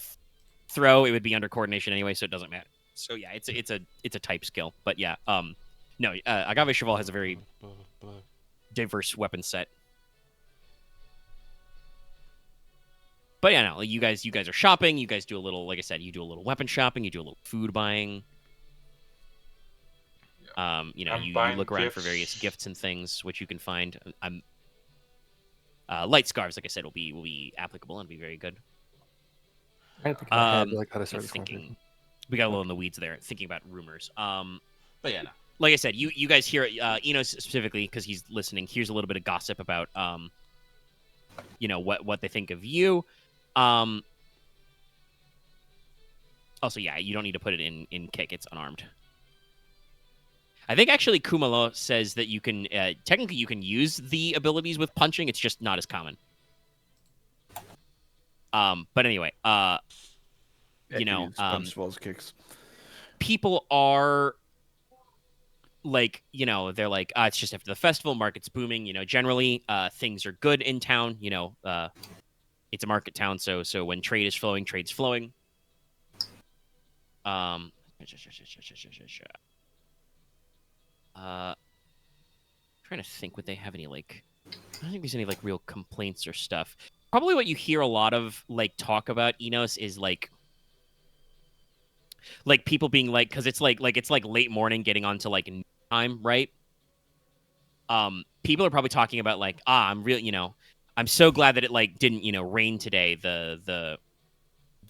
throw, it would be under coordination anyway, so it doesn't matter. So yeah, it's a type skill, but yeah, no, Agave Cheval has a very diverse weapon set. But yeah, no, you guys are shopping. You guys do a little, like I said, you do a little weapon shopping. You do a little food buying. You look around for various gifts and things which you can find. Light scarves, like I said, will be applicable and be very good. I think in my head, like how to start this Thinking, conversation. we got a little in the weeds there, thinking about rumors. But yeah, no. Like I said, you guys hear Inos specifically because he's listening. Here's a little bit of gossip about what they think of you. Also, yeah, you don't need to put it in kick. It's unarmed. I think actually Kumalo says that you can technically you can use the abilities with punching. It's just not as common. But anyway, Yeah, punch as well as kicks. People are like, they're like, it's just after the festival, market's booming. Generally, things are good in town. It's a market town, so when trade is flowing, trade's flowing. Trying to think, would they have any like? I don't think there's any like real complaints or stuff. Probably what you hear a lot of like talk about Inos is like people being like, because it's like late morning getting onto like time, right? People are probably talking about like, I'm really, I'm so glad that it like didn't, rain today. The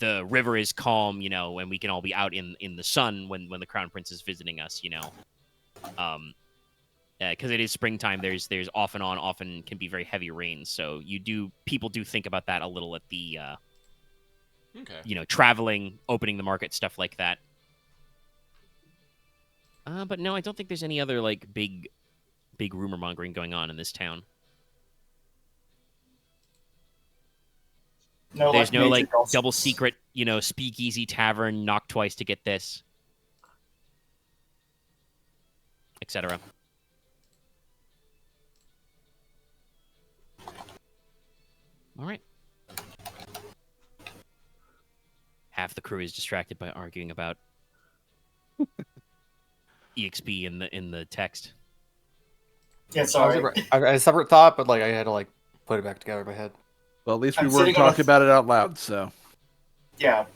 river is calm, and we can all be out in the sun when the crown prince is visiting us, because it is springtime. There's off and on, often can be very heavy rains. So people do think about that a little at the, traveling, opening the market, stuff like that. But no, I don't think there's any other like big rumor mongering going on in this town. No, there's no like gossips. double secret, speakeasy tavern, knock twice to get this, etc. All right. Half the crew is distracted by arguing about EXP in the text. Yeah, sorry. I had a separate thought, but like I had to like put it back together in my head. Well, at least we I'm weren't sitting on talking about it out loud, so. Yeah,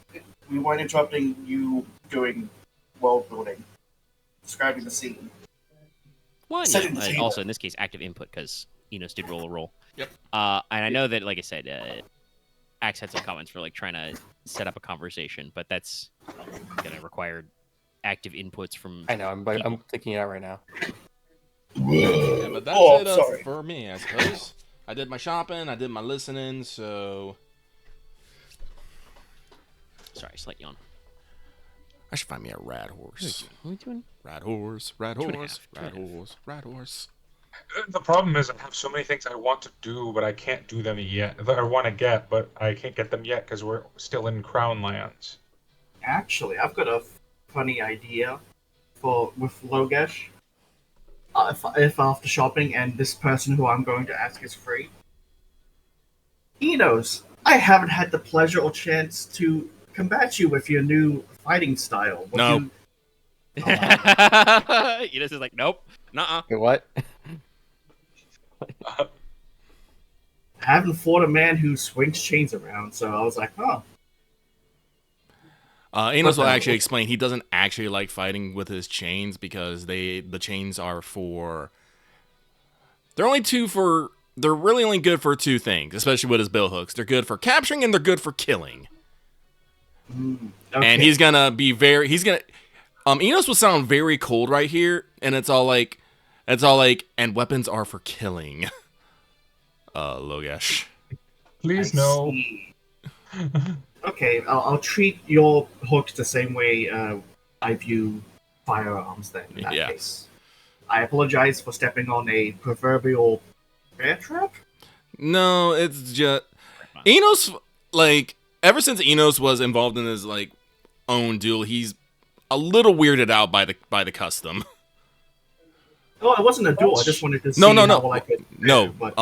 we weren't interrupting you doing world building, describing the scene. Well, Setting the table. also in this case, active input because Enos did roll a roll. Yep. And I know that, like I said, Axe had some comments for like trying to set up a conversation, but that's gonna require active inputs from. I know. I'm thinking it out right now. Yeah, but that's Oh, it sorry. for me, I suppose. I did my shopping, I did my listening, so. Sorry, slight yawn. I should find me a rad horse. What are we doing? Rad horse, rad Two and a horse, half, rad two and a horse, rad horse. The problem is I have so many things I want to do, but I can't do them yet. That I want to get, but I can't get them yet because we're still in Crown Lands. Actually, I've got a funny idea with Logesh. If after shopping and this person who I'm going to ask is free, Enos, I haven't had the pleasure or chance to combat you with your new fighting style. Would No. you- Inos is like, nope, nuh-uh. Wait, what? I haven't fought a man who swings chains around, so I was like, oh. Inos will the- actually explain he doesn't actually like fighting with his chains because the chains are for. They're really only good for two things, especially with his bill hooks. They're good for capturing and they're good for killing. Okay. And he's gonna be Enos will sound very cold right here, and it's all like, and weapons are for killing. Logesh. Please I no. see. Okay, I'll treat your hooks the same way I view firearms then, in that Yeah. case. I apologize for stepping on a proverbial bear trap. No, it's just Enos. Like ever since Enos was involved in his like own duel, he's a little weirded out by the custom. Oh, it wasn't a duel. I just wanted to see No. how well I could do, but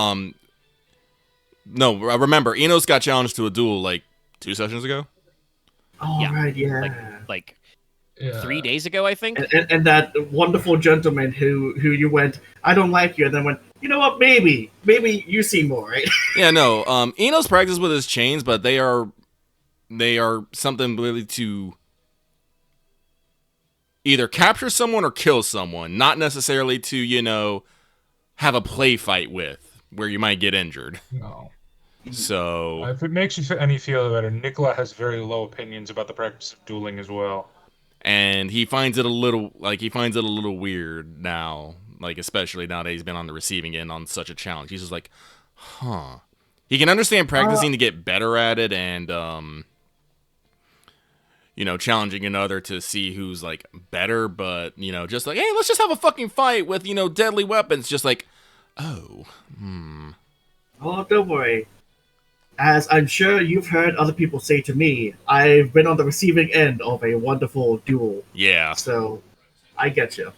No. Remember, Enos got challenged to a duel like 2 sessions ago. oh, Yeah. right, yeah. Like Yeah. 3 days ago, I think. And that wonderful gentleman who you went, I don't like you, and then went, you know what, maybe you see more, right? Yeah, no. Enos practiced with his chains, but they are something really to either capture someone or kill someone, not necessarily to have a play fight with where you might get injured. No. So If it makes you any feel better, Nicola has very low opinions about the practice of dueling as well. and he finds it a little weird now, like especially now that he's been on the receiving end on such a challenge. He's just like, huh. He can understand practicing to get better at it and challenging another to see who's like better, but just like, hey, let's just have a fucking fight with deadly weapons. Just like, oh, Oh, don't worry. As I'm sure you've heard other people say to me, I've been on the receiving end of a wonderful duel. yeah. So, I get you.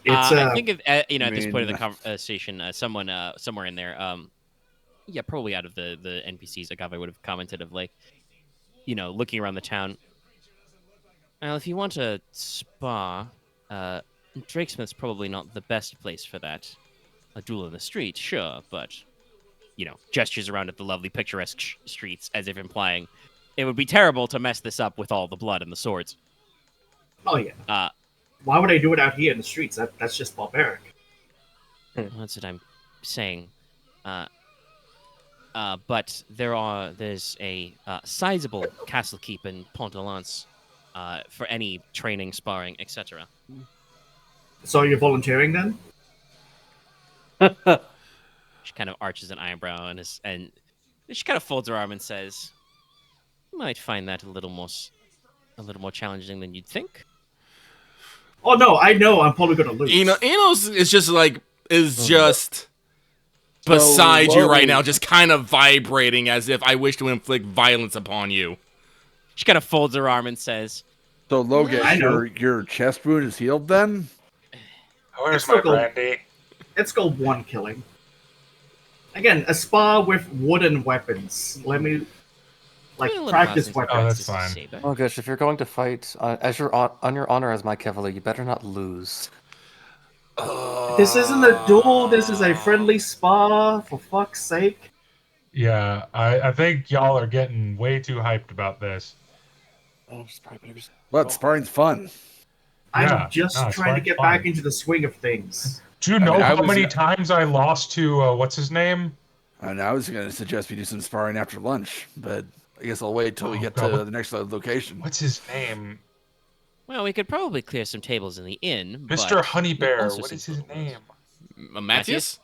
It's I think at this point of the mean- conversation, someone somewhere in there, probably out of the NPCs, Agave would have commented of like, looking around the town. Well, if you want a spa, Drakesmith's probably not the best place for that. A duel in the street, sure, but gestures around at the lovely picturesque streets as if implying it would be terrible to mess this up with all the blood and the swords. oh yeah. Why would I do it out here in the streets? That's just barbaric. That's what I'm saying. But there's a sizable castle keep in Pont-à-Lens for any training, sparring, etc. So you're volunteering then? She kind of arches an eyebrow and she kind of folds her arm and says, "You might find that a little more challenging than you'd think." Oh no, I know I'm probably gonna lose. Enos is just beside you right now, just kind of vibrating as if I wish to inflict violence upon you. She kind of folds her arm and says, So I Logesh, know. your chest wound is healed then? Where's It's my so cool. brandy? Let's go one killing. Again, a spa with wooden weapons. Let me practice weapons. Oh, that's fine. Saber. Oh gosh, if you're going to fight on your honor as my Cavalier, you better not lose. This isn't a duel. This is a friendly spa. For fuck's sake. Yeah, I think y'all are getting way too hyped about this. But sparring's fun. Yeah, I'm just no, trying to it's get fine. back into the swing of things. Do you know I how was- many times I lost to what's his name? And I was going to suggest we do some sparring after lunch, but I guess I'll wait till we Oh, get God, to what- the next location. What's his name? Well, we could probably clear some tables in the inn. Mr. but Honeybear. also What some is his food. name? Matthias?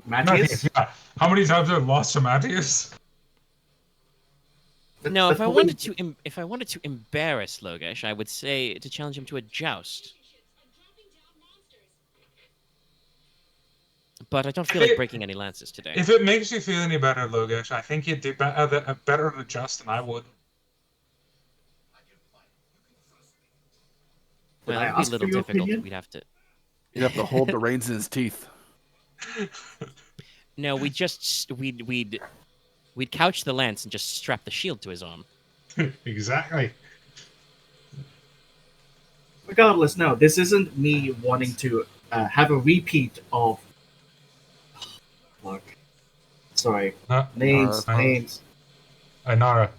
Matthias? Yeah. How many times have I lost to Matthias? No, if I That's wanted to embarrass Logesh, I would say to challenge him to a joust. But I don't feel like breaking any lances today. If it makes you feel any better, Logesh, I think you'd do better to just than I would. Did Well, I it'd be a ask little for your difficult. opinion? We'd have to. You'd have to hold the reins in his teeth. No, we'd couch the lance and just strap the shield to his arm. Exactly. Regardless, no, this isn't me wanting to have a repeat of. Fuck. Sorry. Huh? Names. Alright. Names. Inara.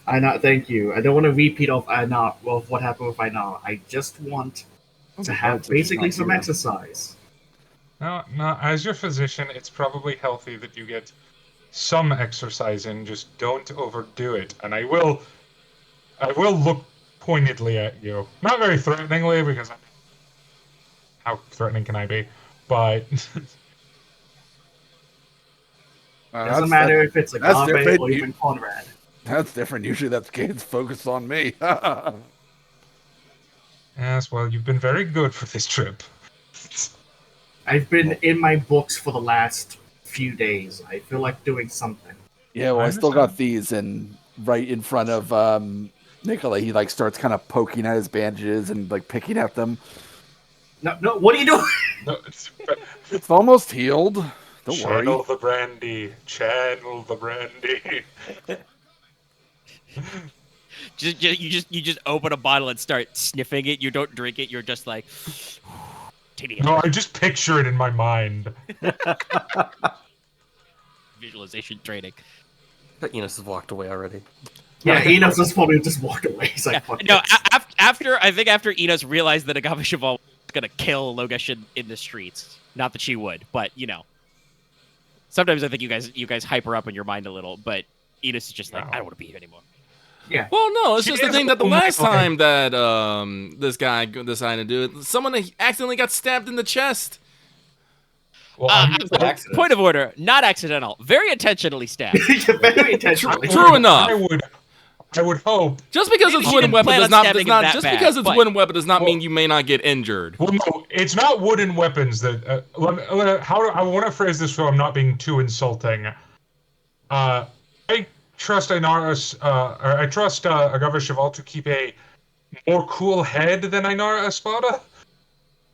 Einar, thank you. I don't want a repeat of Einar. Well, what happened with Einar. I just want to have basically some exercise. No, as your physician, it's probably healthy that you get some exercise in, just don't overdo it. And I will look pointedly at you. Not very threateningly, because how threatening can I be? But Doesn't matter if it's that's Agave different. or even Konrad. That's different. Usually that's kids focused on me. yes, well, you've been very good for this trip. I've been in my books for the last few days. I feel like doing something. Yeah, well, I I still got understand. these, and right in front of Nicola, he like starts kind of poking at his bandages and like picking at them. No, what are you doing? No, It's almost healed. Don't channel worry. the brandy. Channel the brandy. You just open a bottle and start sniffing it. You don't drink it. You're just like, Teine. No, I just picture it in my mind. Visualization training. But Enos has walked away already. Yeah, Enos has probably just walked away. He's like, fuck No, this. after Enos realized that Agave Cheval was gonna kill Logesh in the streets. Not that she would, but you know. Sometimes I think you guys hype her up in your mind a little, but Enos is just like, No. I don't want to be here anymore. Yeah. Well, no, it's She just the is thing that the only last like- time that this guy decided to do it, someone accidentally got stabbed in the chest. Well, Point of order, not accidental, very intentionally stabbed. Very intentionally. True enough. I would hope. Just because Maybe it's she wooden didn't weapon plan does on not stabbing him that just bad, because it's but- wooden weapon does not Well- mean you may not get injured. Well, no, it's not wooden weapons that. I want to phrase this so I'm not being too insulting. I trust Inaris, or I trust Agave Cheval to keep a more cool head than Inara Espada.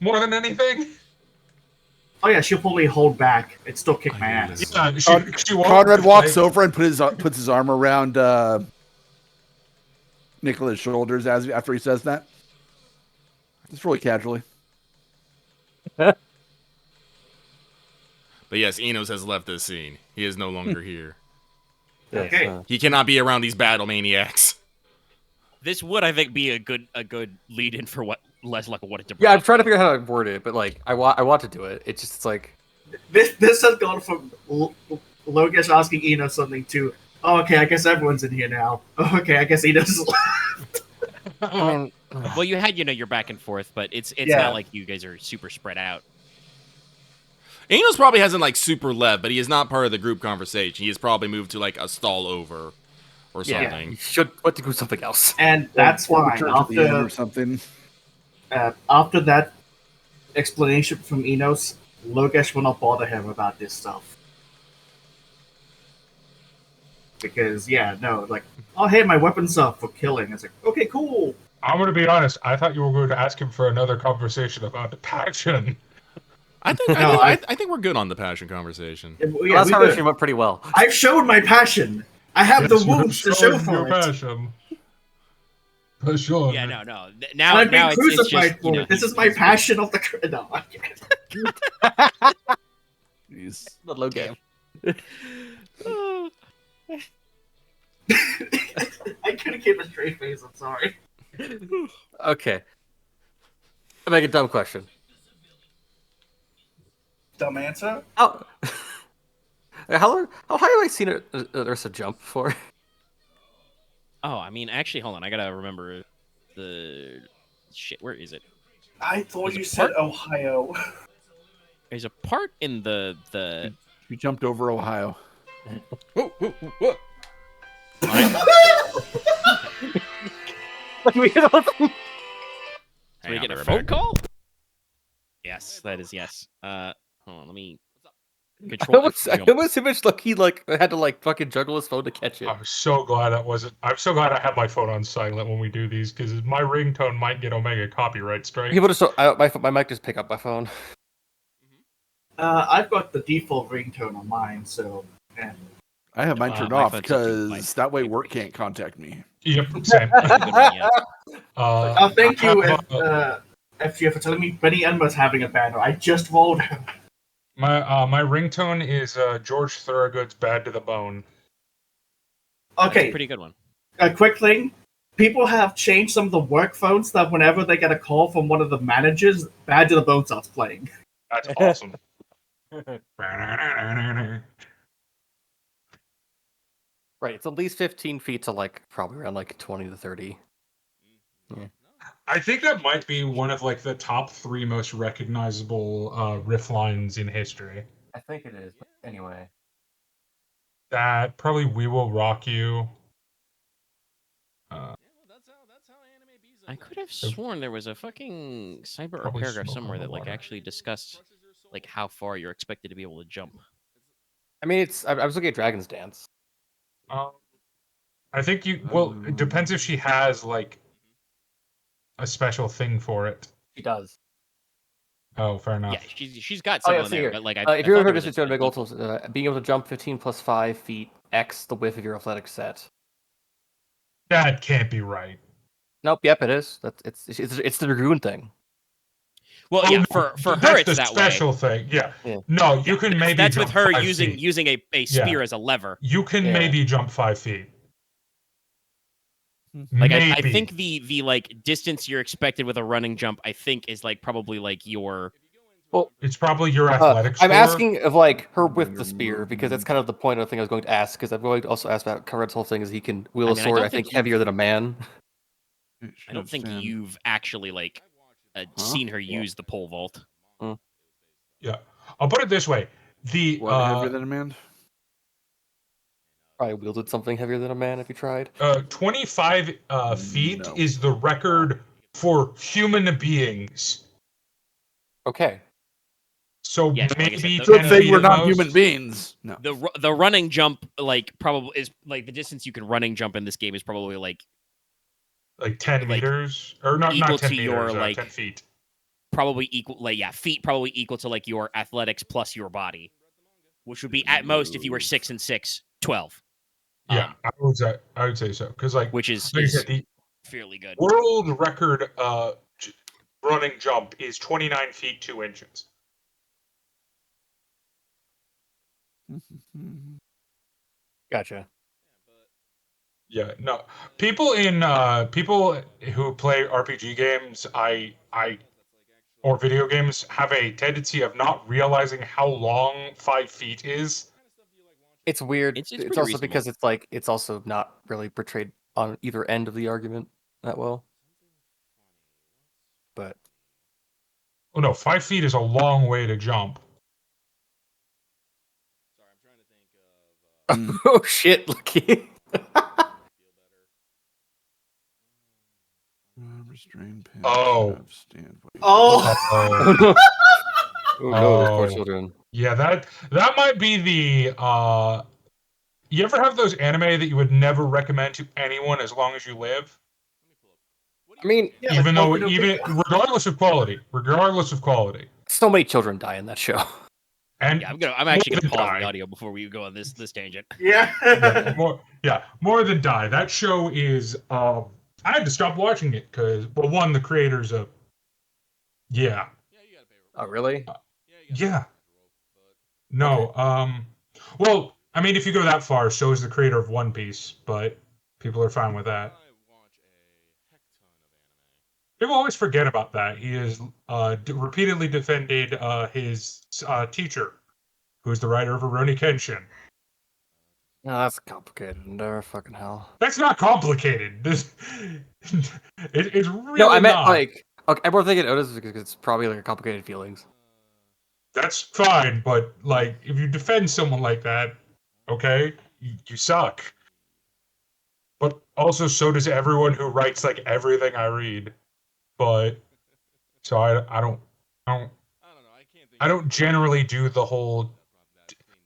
More than anything. Oh yeah, she'll probably hold back and still kick my ass. Yeah, she won't Konrad walks like- over and puts his arm around Nicola's shoulders after he says that. Just really casually. But yes, Enos has left this scene. He is no longer here. Yes, Okay. He cannot be around these battle maniacs. This would, I think, be a good lead in for what Leslok wanted to bring. yeah, I'm trying to figure out how to word it, but like I want to do it. It's like This has gone from Logesh asking Enos something to, oh, okay, I guess everyone's in here now. Oh, okay, I guess Enos is Well, you had your back and forth, but it's Yeah. not like you guys are super spread out. Enos probably hasn't like super left, but he is not part of the group conversation. He has probably moved to like a stall over or Yeah. something. you should want to do something else. And that's Or fine. return to the end or After, something. after that explanation from Enos, Logesh will not bother him about this stuff. Because, yeah, no, like, oh, hey, my weapon's up for killing. It's like, okay, cool. I'm going to be honest. I thought you were going to ask him for another conversation about the passion. I think No, I think we're good on the passion conversation. Yeah, The last we conversation good. went pretty well. I've shown my passion. I have the Yes, you have wounds to show shown for your it. passion. For sure. Yeah, no. And Now I've been it's crucified just, for it. This is my passion of the... No, I can't. Jeez. The low game. I couldn't keep a straight face, I'm sorry. Okay. I make a dumb question. Dumb answer? How high have I seen Ursa jump before? Oh, I mean, actually, hold on. I gotta remember the shit. Where is it? I thought There's you a said part- Ohio. There's a part in the We jumped over Ohio. Like we hit on Did Hang we on, get a we're phone back. call? Yes, that is yes. Hold on, let me I control. almost imaged like he like had to like fucking juggle his phone to catch it. I'm so glad that wasn't. I'm so glad I have my phone on silent when we do these because my ringtone might get Omega copyright strike. He would have my mic just pick up my phone. I've got the default ringtone on mine, so... And I have mine Uh, turned my off phone's up to because my- that way work can't contact me. Yep, same. Good one, yeah. Thank you, I have, FGF, for telling me Benny Enma's having a banner. I just rolled him. my ringtone is George Thorogood's "Bad to the Bone." That's a Okay, pretty good one. a quick thing. People have changed some of the work phones that whenever they get a call from one of the managers, Bad to the Bone starts playing. That's awesome. Right, it's at least 15 feet to like probably around like 20 to 30. I think that might be one of like the top 3 most recognizable riff lines in history. I think it is, but anyway. That probably "We Will Rock You." I could have sworn there was a fucking cyber or Probably paragraph Smoke on somewhere the that like Water. actually discussed like how far you're expected to be able to jump. I mean, I was looking at Dragon's Dance. I think it depends if she has like a special thing for it. She does. Oh, fair enough. Yeah, she's got Oh, some yeah, on see there, here. but like I If you thought ever heard there this, was it's a Gold Tools, being able to jump 15 plus 5 feet, X the width of your athletic set. That can't be right. Nope, yep, it is. It's the Dragoon thing. Well, Oh, yeah, no, for her that's it's the that special way. thing. Yeah. Yeah. No, you can maybe That's jump with her 5 using feet. a spear as a lever. You can Yeah. maybe jump 5 feet. Like maybe. I think the like distance you're expected with a running jump, I think is like probably like your It's probably your athletic score. I'm asking of like her with the spear because that's kind of the point of the thing I was going to ask. Because I'm going to also ask about Konrad's whole thing is he can wield I a mean, I sword. don't I think think heavier than a man. I don't think you've actually like seen her use the pole vault. Yeah. I'll put it this way. The What, heavier than a man? Probably wielded something heavier than a man if you tried. 25 feet No. is the record for human beings. Okay. So Yes, like I said, maybe the- 10 Good thing feet we're at not most. human beings. No. The running jump like probably is like the distance you can running jump in this game is probably like 10 like, meters or not equal 10 to meters, your 10 feet. probably equal like feet probably equal to like your athletics plus your body, which would be at most if you were 6 and 6, 12. Yeah, I would say so because like Which is I said, the fairly good. world record running jump is 29 feet 2 inches. Gotcha. Yeah, no. People who play RPG games, or video games have a tendency of not realizing how long 5 feet is. It's weird. It's It's pretty also reasonable. because it's like it's also not really portrayed on either end of the argument that well. But Oh no, 5 feet is a long way to jump. oh shit, Lucky. Restrained pin. Oh. Standpoint. Oh, Oh no! Oh no, there's poor Oh. children. Yeah, that might be the you ever have those anime that you would never recommend to anyone as long as you live? I mean, yeah, Even like though Boku no regardless of quality. so many children die in that show. And Yeah, I'm actually gonna more than pause die. the audio before we go on this tangent. Yeah. more than die. That show is I had to stop watching it because one, the creators of yeah. Oh really? Yeah. No, well, I mean if you go that far, so is the creator of One Piece, but people are fine with that. People always forget about that. He has repeatedly defended his teacher, who's the writer of Rurouni Kenshin. No, that's complicated. Fucking hell. That's not complicated. It's really No, I meant not. like. Okay, everyone thinking Otis because it's probably like complicated feelings. That's fine, but like if you defend someone like that, okay, you suck. But also, so does everyone who writes like everything I read. But so I don't generally do the whole.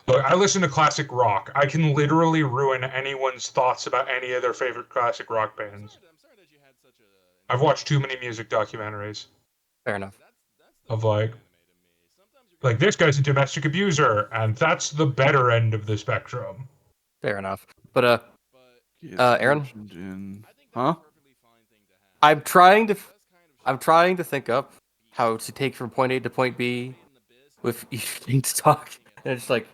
Look, I listen to classic rock. I can literally ruin anyone's thoughts about any of their favorite classic rock bands. I've watched too many music documentaries Fair enough. of like this guy's a domestic abuser, and that's the better end of the spectrum. Fair enough. But Aren? Huh? I'm trying to think up how to take from point A to point B with each thing to talk. And it's like,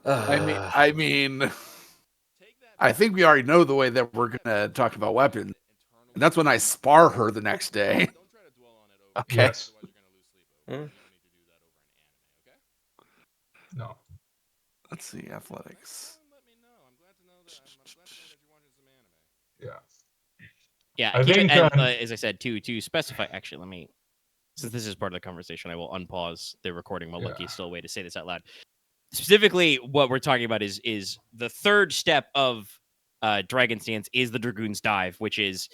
I mean, I think we already know the way that we're gonna talk about weapons, and that's when I spar her the next day. okay. Yes. Hmm. No. Let's see, athletics. Yeah. Yeah, I keep it, think, and as I said, to specify. Actually, let me. Since this is part of the conversation, I will unpause the recording while Loki is still away to say this out loud. Specifically, what we're talking about is the third step of Dragon's Dance is the Dragoon's Dive, which is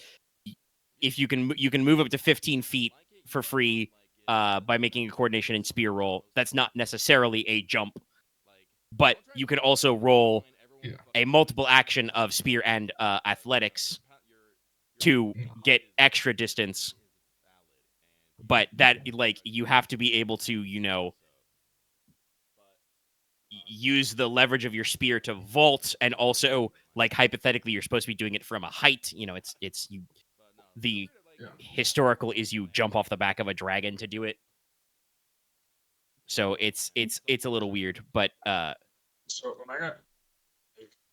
if you can move up to 15 feet for free by making a coordination and spear roll. That's not necessarily a jump, but you can also roll a multiple action of spear and athletics to get extra distance. But that, like, you have to be able to, use the leverage of your spear to vault, and also, like, hypothetically, you're supposed to be doing it from a height. It's you. The historical is you jump off the back of a dragon to do it. So it's a little weird, but So Omega,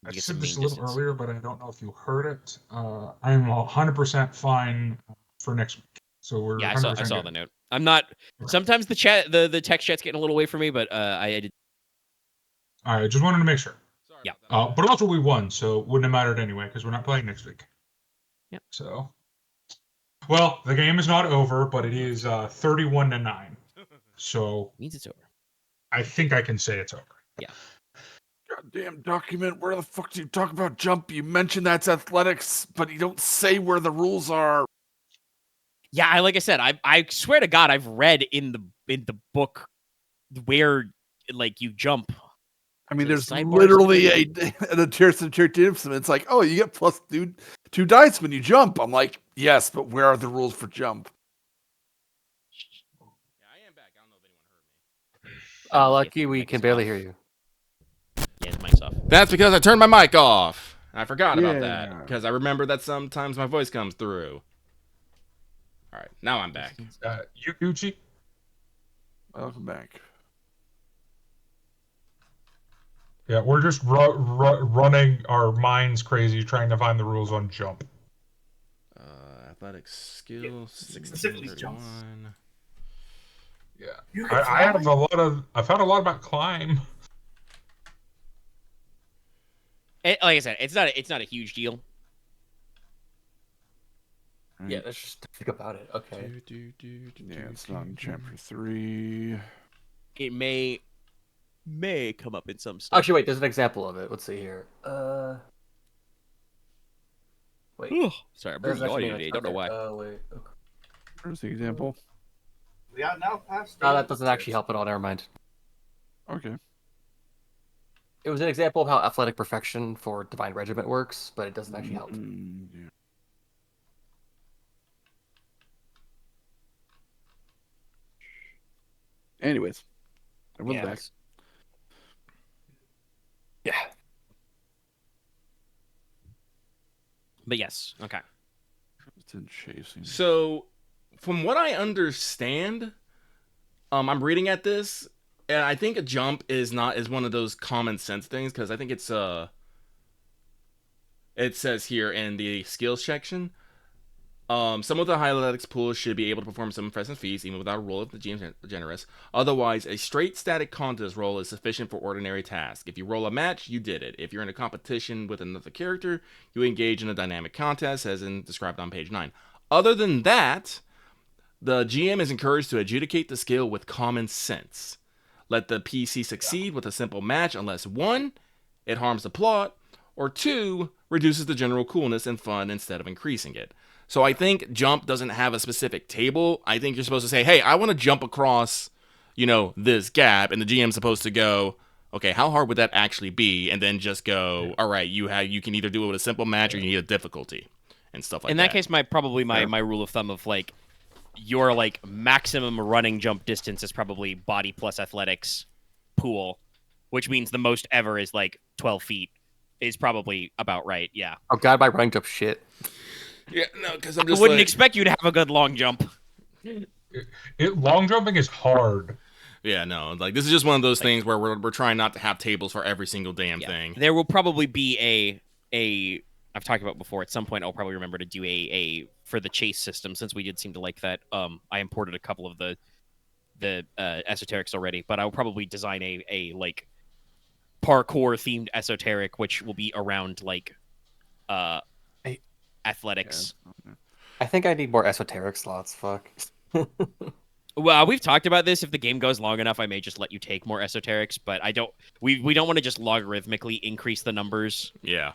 I you get said some this main a little distance. earlier, but I don't know if you heard it. I'm 100% fine for next week. So we're Yeah, 100% I saw good. the note. I'm not. Sometimes the chat, the text chat's getting a little away from me, but I did. All right, just wanted to make sure. Yeah. But also we won, so it wouldn't have mattered anyway because we're not playing next week. Yeah. So, well, the game is not over, but it is 31-9. So Means it's over. I think I can say it's over. Yeah. Goddamn document, where the fuck do you talk about jump? You mentioned that's athletics, but you don't say where the rules are. Yeah, like I said, I swear to God, I've read in the book where, like, you jump. I mean, Is there's it sidebar literally a tier instrument. It's like, oh, you get plus two dice when you jump. I'm like, yes, but where are the rules for jump? Yeah, I am back. I don't know if anyone heard me. Lucky we can barely hear you. Yeah, his mic's off. That's because I turned my mic off. I forgot about that Yeah. because I remember that sometimes my voice comes through. All right, now I'm back. Gucci. Welcome back. Yeah, we're just running our minds crazy trying to find the rules on jump. Athletics skill Specifically jumps. 1631. Yeah, You I can have I've found a lot about climb. Like I said, it's not a huge deal. Yeah, let's just think about it. Okay. Yeah, it's not in chapter 3. It may come up in some stuff. Actually, wait. There's an example of it. Let's see here. Wait. Sorry, I'm There's really actually naughty today. Don't know why. Wait. Okay. Where's the example? We are now past. No, that doesn't actually help at all. Never mind. Okay. It was an example of how athletic perfection for Divine Regiment works, but it doesn't actually help. Yeah. Anyways, everyone's back. Yeah. But yes, okay. It's in chasing. So, from what I understand, I'm reading at this, and I think a jump is one of those common sense things because I think it's it says here in the skills section. Some of the high athletics pools should be able to perform some impressive feats even without a roll if the GM is generous. Otherwise, a straight static contest roll is sufficient for ordinary tasks. If you roll a match, you did it. If you're in a competition with another character, you engage in a dynamic contest, as described on page 9. Other than that, the GM is encouraged to adjudicate the skill with common sense. Let the PC succeed with a simple match unless 1, it harms the plot, or 2, reduces the general coolness and fun instead of increasing it. So I think jump doesn't have a specific table. I think you're supposed to say, hey, I want to jump across, this gap, and the GM's supposed to go, okay, how hard would that actually be? And then just go, all right, you can either do it with a simple match or you need a difficulty and stuff like that. In that case, my rule of thumb of, like, your, like, maximum running jump distance is probably body plus athletics pool, which means the most ever is, like, 12 feet. is probably about right. Yeah. Oh god, my running jump shit. Yeah, no, because I'm I just wouldn't like, expect you to have a good long jump. Long jumping is hard. yeah, no, like this is just one of those things where we're trying not to have tables for every single damn thing. There will probably be a I've talked about before. At some point, I'll probably remember to do a for the chase system, since we did seem to like that. I imported a couple of the esoterics already, but I'll probably design a like parkour themed esoteric, which will be around like athletics. Yeah. I think I need more esoteric slots. Fuck. Well, we've talked about this. If the game goes long enough, I may just let you take more esoterics, but I don't. We don't want to just logarithmically increase the numbers. Yeah.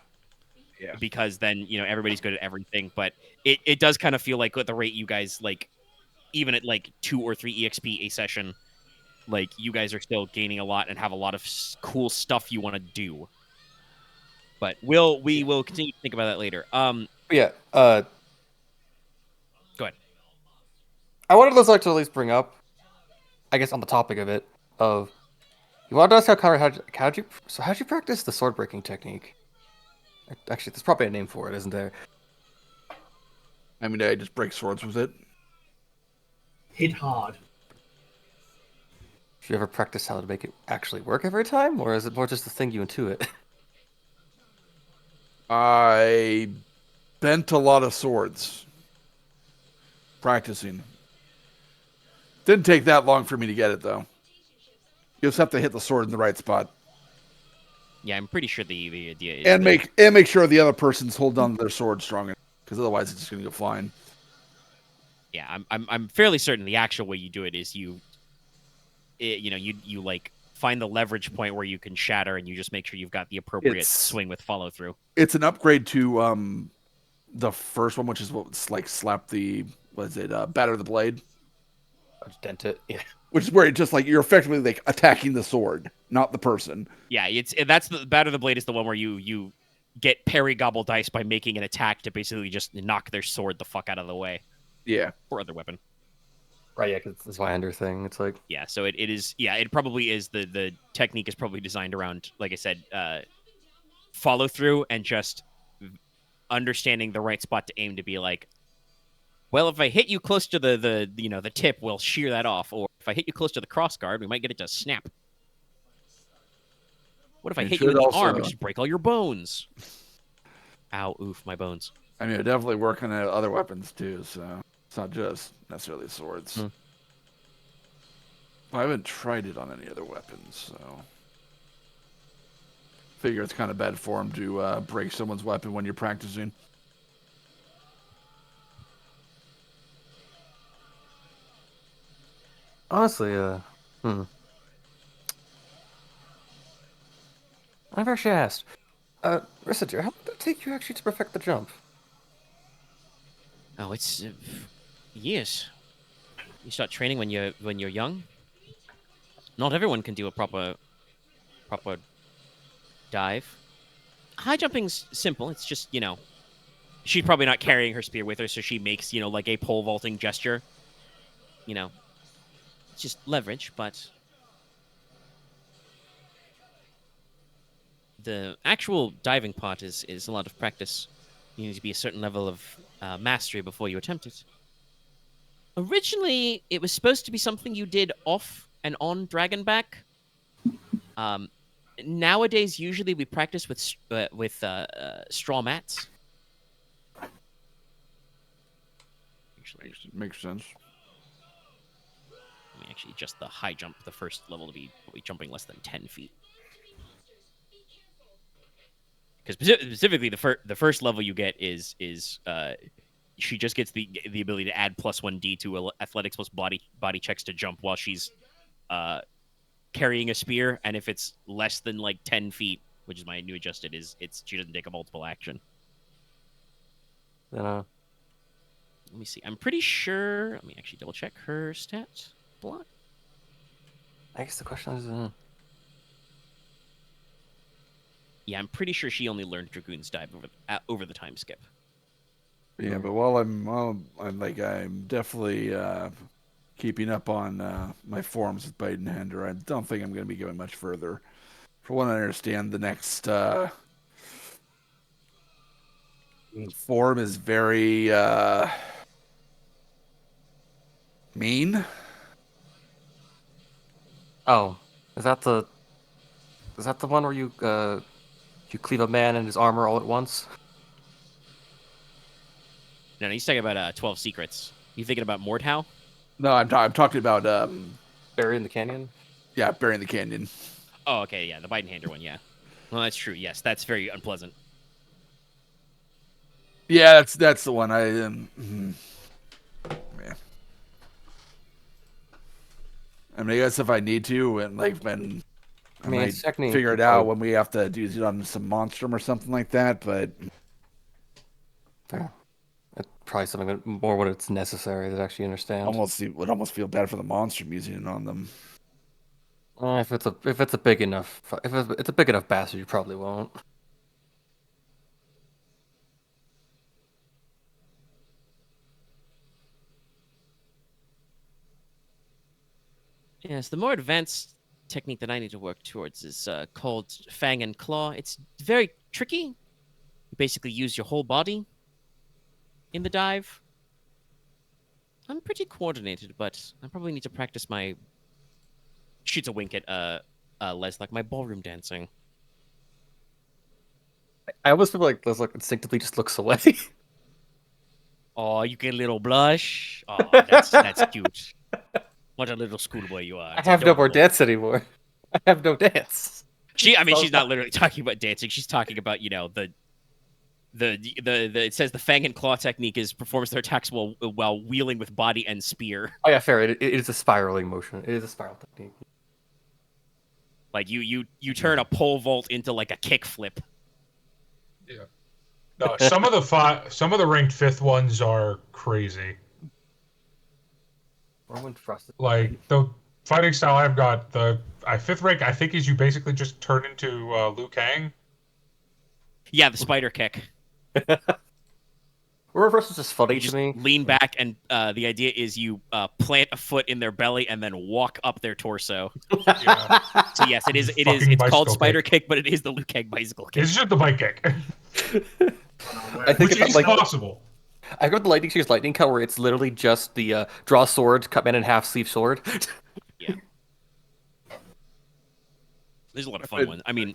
Because then everybody's good at everything. But it does kind of feel like at the rate you guys like, even at like 2 or 3 exp a session, like you guys are still gaining a lot and have a lot of cool stuff you want to do. But we will continue to think about that later. Yeah. Go ahead. I wanted Leslok to at least bring up, I guess, on the topic of it, of you wanted to ask how Konrad, how'd you practice the sword breaking technique? Actually, there's probably a name for it, isn't there? I mean, I just break swords with it. Hit hard. Did you ever practice how to make it actually work every time, or is it more just a thing you intuit? I bent a lot of swords. Practicing. Didn't take that long for me to get it, though. You just have to hit the sword in the right spot. Yeah, I'm pretty sure the idea is And make sure the other person's holding on to their sword strong enough, because otherwise it's just going to go flying. Yeah, I'm fairly certain the actual way you do it is you like find the leverage point where you can shatter, and you just make sure you've got the appropriate swing with follow through. It's an upgrade to the first one, which is what's like slap the batter the blade, Dent it. Yeah. which is where it just like you're effectively like attacking the sword, not the person. Yeah, that's the batter the blade is the one where you get parry gobble dice by making an attack to basically just knock their sword the fuck out of the way. Yeah, or other weapon. Right, yeah, because it's this Viander thing. It's like... Yeah, so it is... Yeah, it probably is... The technique is probably designed around, like I said, follow-through and just understanding the right spot to aim to be like, well, if I hit you close to the tip, we'll shear that off. Or if I hit you close to the crossguard, we might get it to snap. What if I hit you in the arm and just break all your bones? Ow, oof, my bones. I mean, I definitely work on other weapons too, so it's not just necessarily swords. I haven't tried it on any other weapons, so figure it's kind of bad form to break someone's weapon when you're practicing. Honestly, I've actually asked. Risitor, how long did it take you actually to perfect the jump? Oh, it's years. You start training when you're young. Not everyone can do a proper dive. High jumping's simple. It's just, she's probably not carrying her spear with her, so she makes, like a pole vaulting gesture. It's just leverage, but the actual diving part is a lot of practice. You need to be a certain level of mastery before you attempt it. Originally, it was supposed to be something you did off and on Dragonback. Nowadays, usually we practice with straw mats. Actually, makes sense. I mean, actually, just the high jump, the first level to be jumping less than 10 feet. Because specifically, the first level you get is she just gets the ability to add +1d to athletics plus body checks to jump while she's carrying a spear, and if it's less than like 10 feet, which is my new adjusted, she doesn't take a multiple action. Let me see. I'm pretty sure. Let me actually double check her stats block. I guess the question is. Yeah, I'm pretty sure she only learned Dragoon's Dive over the time skip. Yeah, but while I'm definitely keeping up on my forms with Bidenhander, I don't think I'm going to be going much further. For what I understand, the next Form is very mean. Oh, is that the one where you cleave a man and his armor all at once? No, he's talking about 12 Secrets. You thinking about Mordhau? No, I'm talking about Bury in the canyon? yeah, burying the canyon. Oh, okay, yeah, the Bidenhander one, yeah. Well, that's true. Yes, that's very unpleasant. Yeah, that's the one. Man. I mean, I guess if I need to, and like when I mean, might it's technically figure it out when we have to use it on some monstrum or something like that. But yeah. It's probably something that more when it's necessary to actually understand. would almost feel bad for the monstrum using it on them. If it's a big enough it's a big enough bastard, you probably won't. Yes, the more advanced technique that I need to work towards is called Fang and Claw. It's very tricky. You basically use your whole body in the dive. I'm pretty coordinated, but I probably need to practice my... Shoots a wink at Leslok, my ballroom dancing. I almost feel like Leslok instinctively just looks away. Oh, you get a little blush. Oh, that's cute. What a little schoolboy you are. I have no more dance anymore. I have no dance. She's not literally talking about dancing. She's talking about, the it says the Fang and Claw technique is performs their attacks while wheeling with body and spear. Oh yeah, fair. It is a spiraling motion. It is a spiral technique. Like you turn a pole vault into like a kick flip. Yeah. No, some of the ranked 5th ones are crazy. Like the fighting style I've got, the 5th rank I think is you basically just turn into Liu Kang. Yeah, the spider kick. Reverse is just funny You to just me. lean back, and the idea is you plant a foot in their belly and then walk up their torso. Yeah. So yes, it is. Fucking It's called bicycle spider kick, but it is the Liu Kang bicycle kick. It's just the bike kick. I think Which it's is like possible. I got the Lightning Shear's lightning cut where it's literally just the draw sword, cut man in half, sleeve sword. Yeah. There's a lot of fun ones. I mean,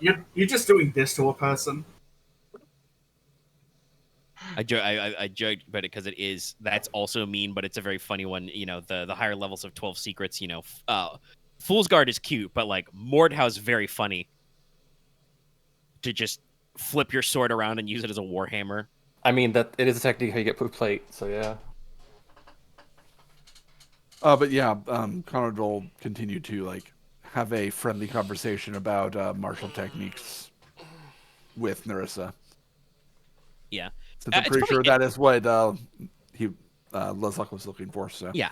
You're just doing this to a person. I joked about it because that's also mean, but it's a very funny one. The higher levels of 12 Secrets. Fool's Guard is cute, but like Mordhau's very funny. To just flip your sword around and use it as a warhammer. I mean that it is a technique how you get poop plate. So yeah. But yeah, Konrad will continue to have a friendly conversation about martial techniques with Nerissa. Yeah. Since I'm pretty sure that is what Leslok was looking for. So yeah,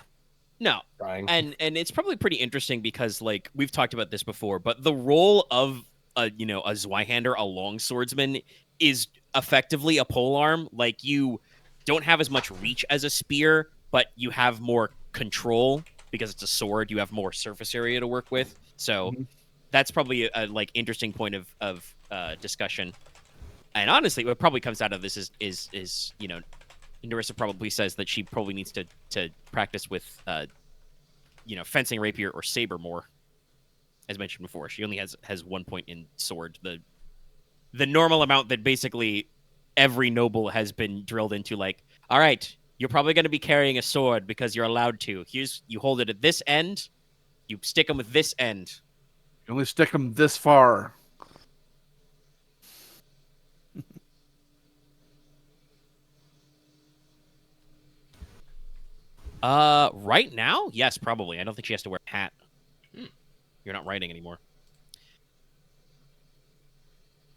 no, Trying. and it's probably pretty interesting because like we've talked about this before, but the role of a Zweihander, a long swordsman, is effectively a polearm. Like you don't have as much reach as a spear, but you have more control because it's a sword. You have more surface area to work with, so that's probably a interesting point of discussion. And honestly, what probably comes out of this is Nerissa probably says that she probably needs to practice with fencing, rapier, or saber more. As mentioned before, she only has 1 point in sword, the normal amount that basically every noble has been drilled into. Like, all right, you're probably going to be carrying a sword because you're allowed to. You hold it at this end, you stick them with this end. You only stick them this far. Right now, yes, probably. I don't think she has to wear a hat. You're not writing anymore.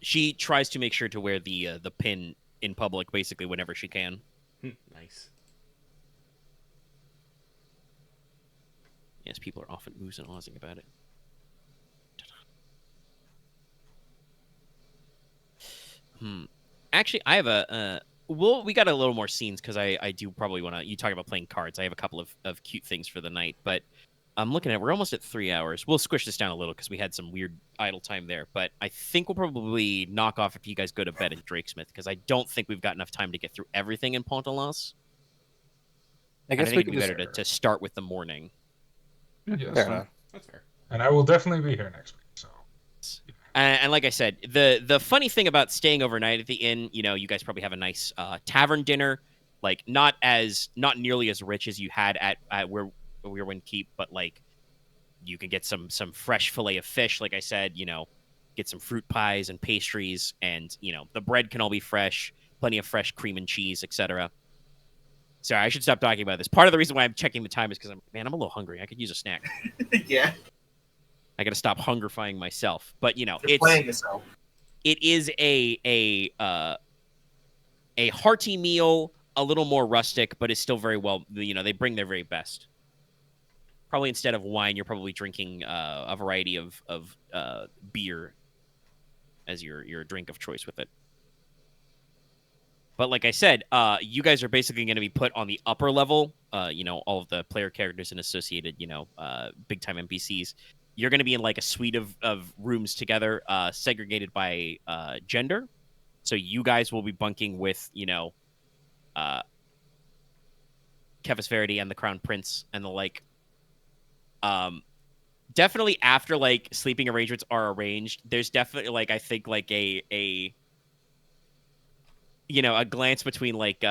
She tries to make sure to wear the pin in public, basically, whenever she can. Nice. Yes, people are often oozing and awing about it. Actually, I have we got a little more scenes because I do probably want to. You talk about playing cards. I have a couple of cute things for the night, but I'm looking at. We're almost at 3 hours. We'll squish this down a little because we had some weird idle time there. But I think we'll probably knock off if you guys go to bed in Drakesmith because I don't think we've got enough time to get through everything in Pontalas. I guess think we it'd can be just. better to start with the morning. Yeah, Fair enough. That's fair. and I will definitely be here next week. So And like I said, the funny thing about staying overnight at the inn, you guys probably have a nice tavern dinner, like not nearly as rich as you had at where we were in Keep, but like you can get some fresh fillet of fish, like I said, get some fruit pies and pastries, and the bread can all be fresh, plenty of fresh cream and cheese, etc. Sorry, I should stop talking about this. Part of the reason why I'm checking the time is because I'm a little hungry. I could use a snack. Yeah. I got to stop hungerfying myself. But You're it's playing yourself. it is a hearty meal, a little more rustic, but it's still very well. They bring their very best. Probably instead of wine, you're probably drinking a variety of beer as your drink of choice with it. But like I said, you guys are basically going to be put on the upper level. All of the player characters and associated, big time NPCs. You're going to be in like a suite of rooms together, segregated by gender. So you guys will be bunking with, Kevis Verity and the Crown Prince and the like. Definitely after like sleeping arrangements are arranged, there's definitely like I think like a glance between like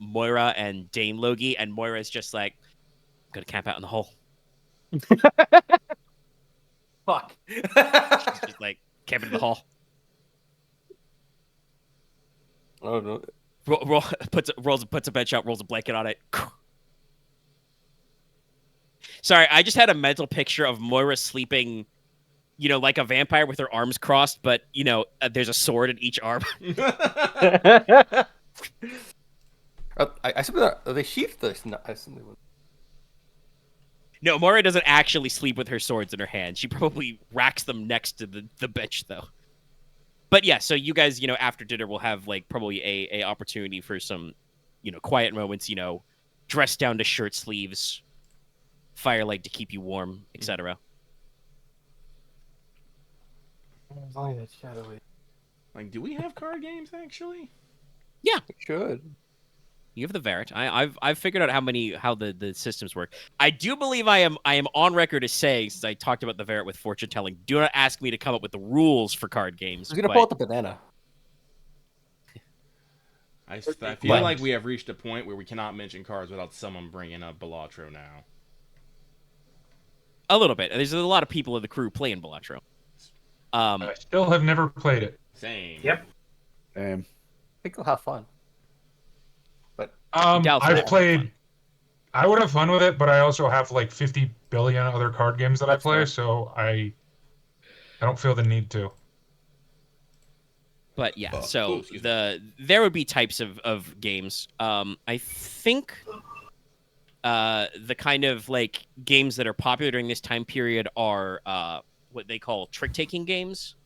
Moira and Dame Logi, and Moira's just like, I'm gonna camp out in the hole. Fuck. She's just like camping in the hall. Oh no. Puts a bed shot, rolls a blanket on it. Sorry, I just had a mental picture of Moira sleeping, like a vampire with her arms crossed, but there's a sword in each arm. I suppose are they sheathed this? No, I assume they would. No, Moira doesn't actually sleep with her swords in her hand. She probably racks them next to the bench, though. But yeah, so you guys, after dinner, will have like probably a opportunity for some, quiet moments. Dressed down to shirt sleeves, firelight to keep you warm, etc. Like, do we have card games actually? Yeah, We should. you have the Verit. I've figured out how the systems work. I do believe I am on record as saying, since I talked about the Verit with fortune telling, do not ask me to come up with the rules for card games. Who's gonna but- pull out the banana? I feel like we have reached a point where we cannot mention cards without someone bringing up Balatro now. A little bit. There's a lot of people in the crew playing Balatro. I still have never played it. Same. Yep. I think they'll have fun. Dallas would I've have played. I would have fun with it, but I also have like 50 billion other card games that I play, so I don't feel the need to. But yeah, Oh, so excuse me. there would be types of games. I think the kind of like games that are popular during this time period are what they call trick-taking games.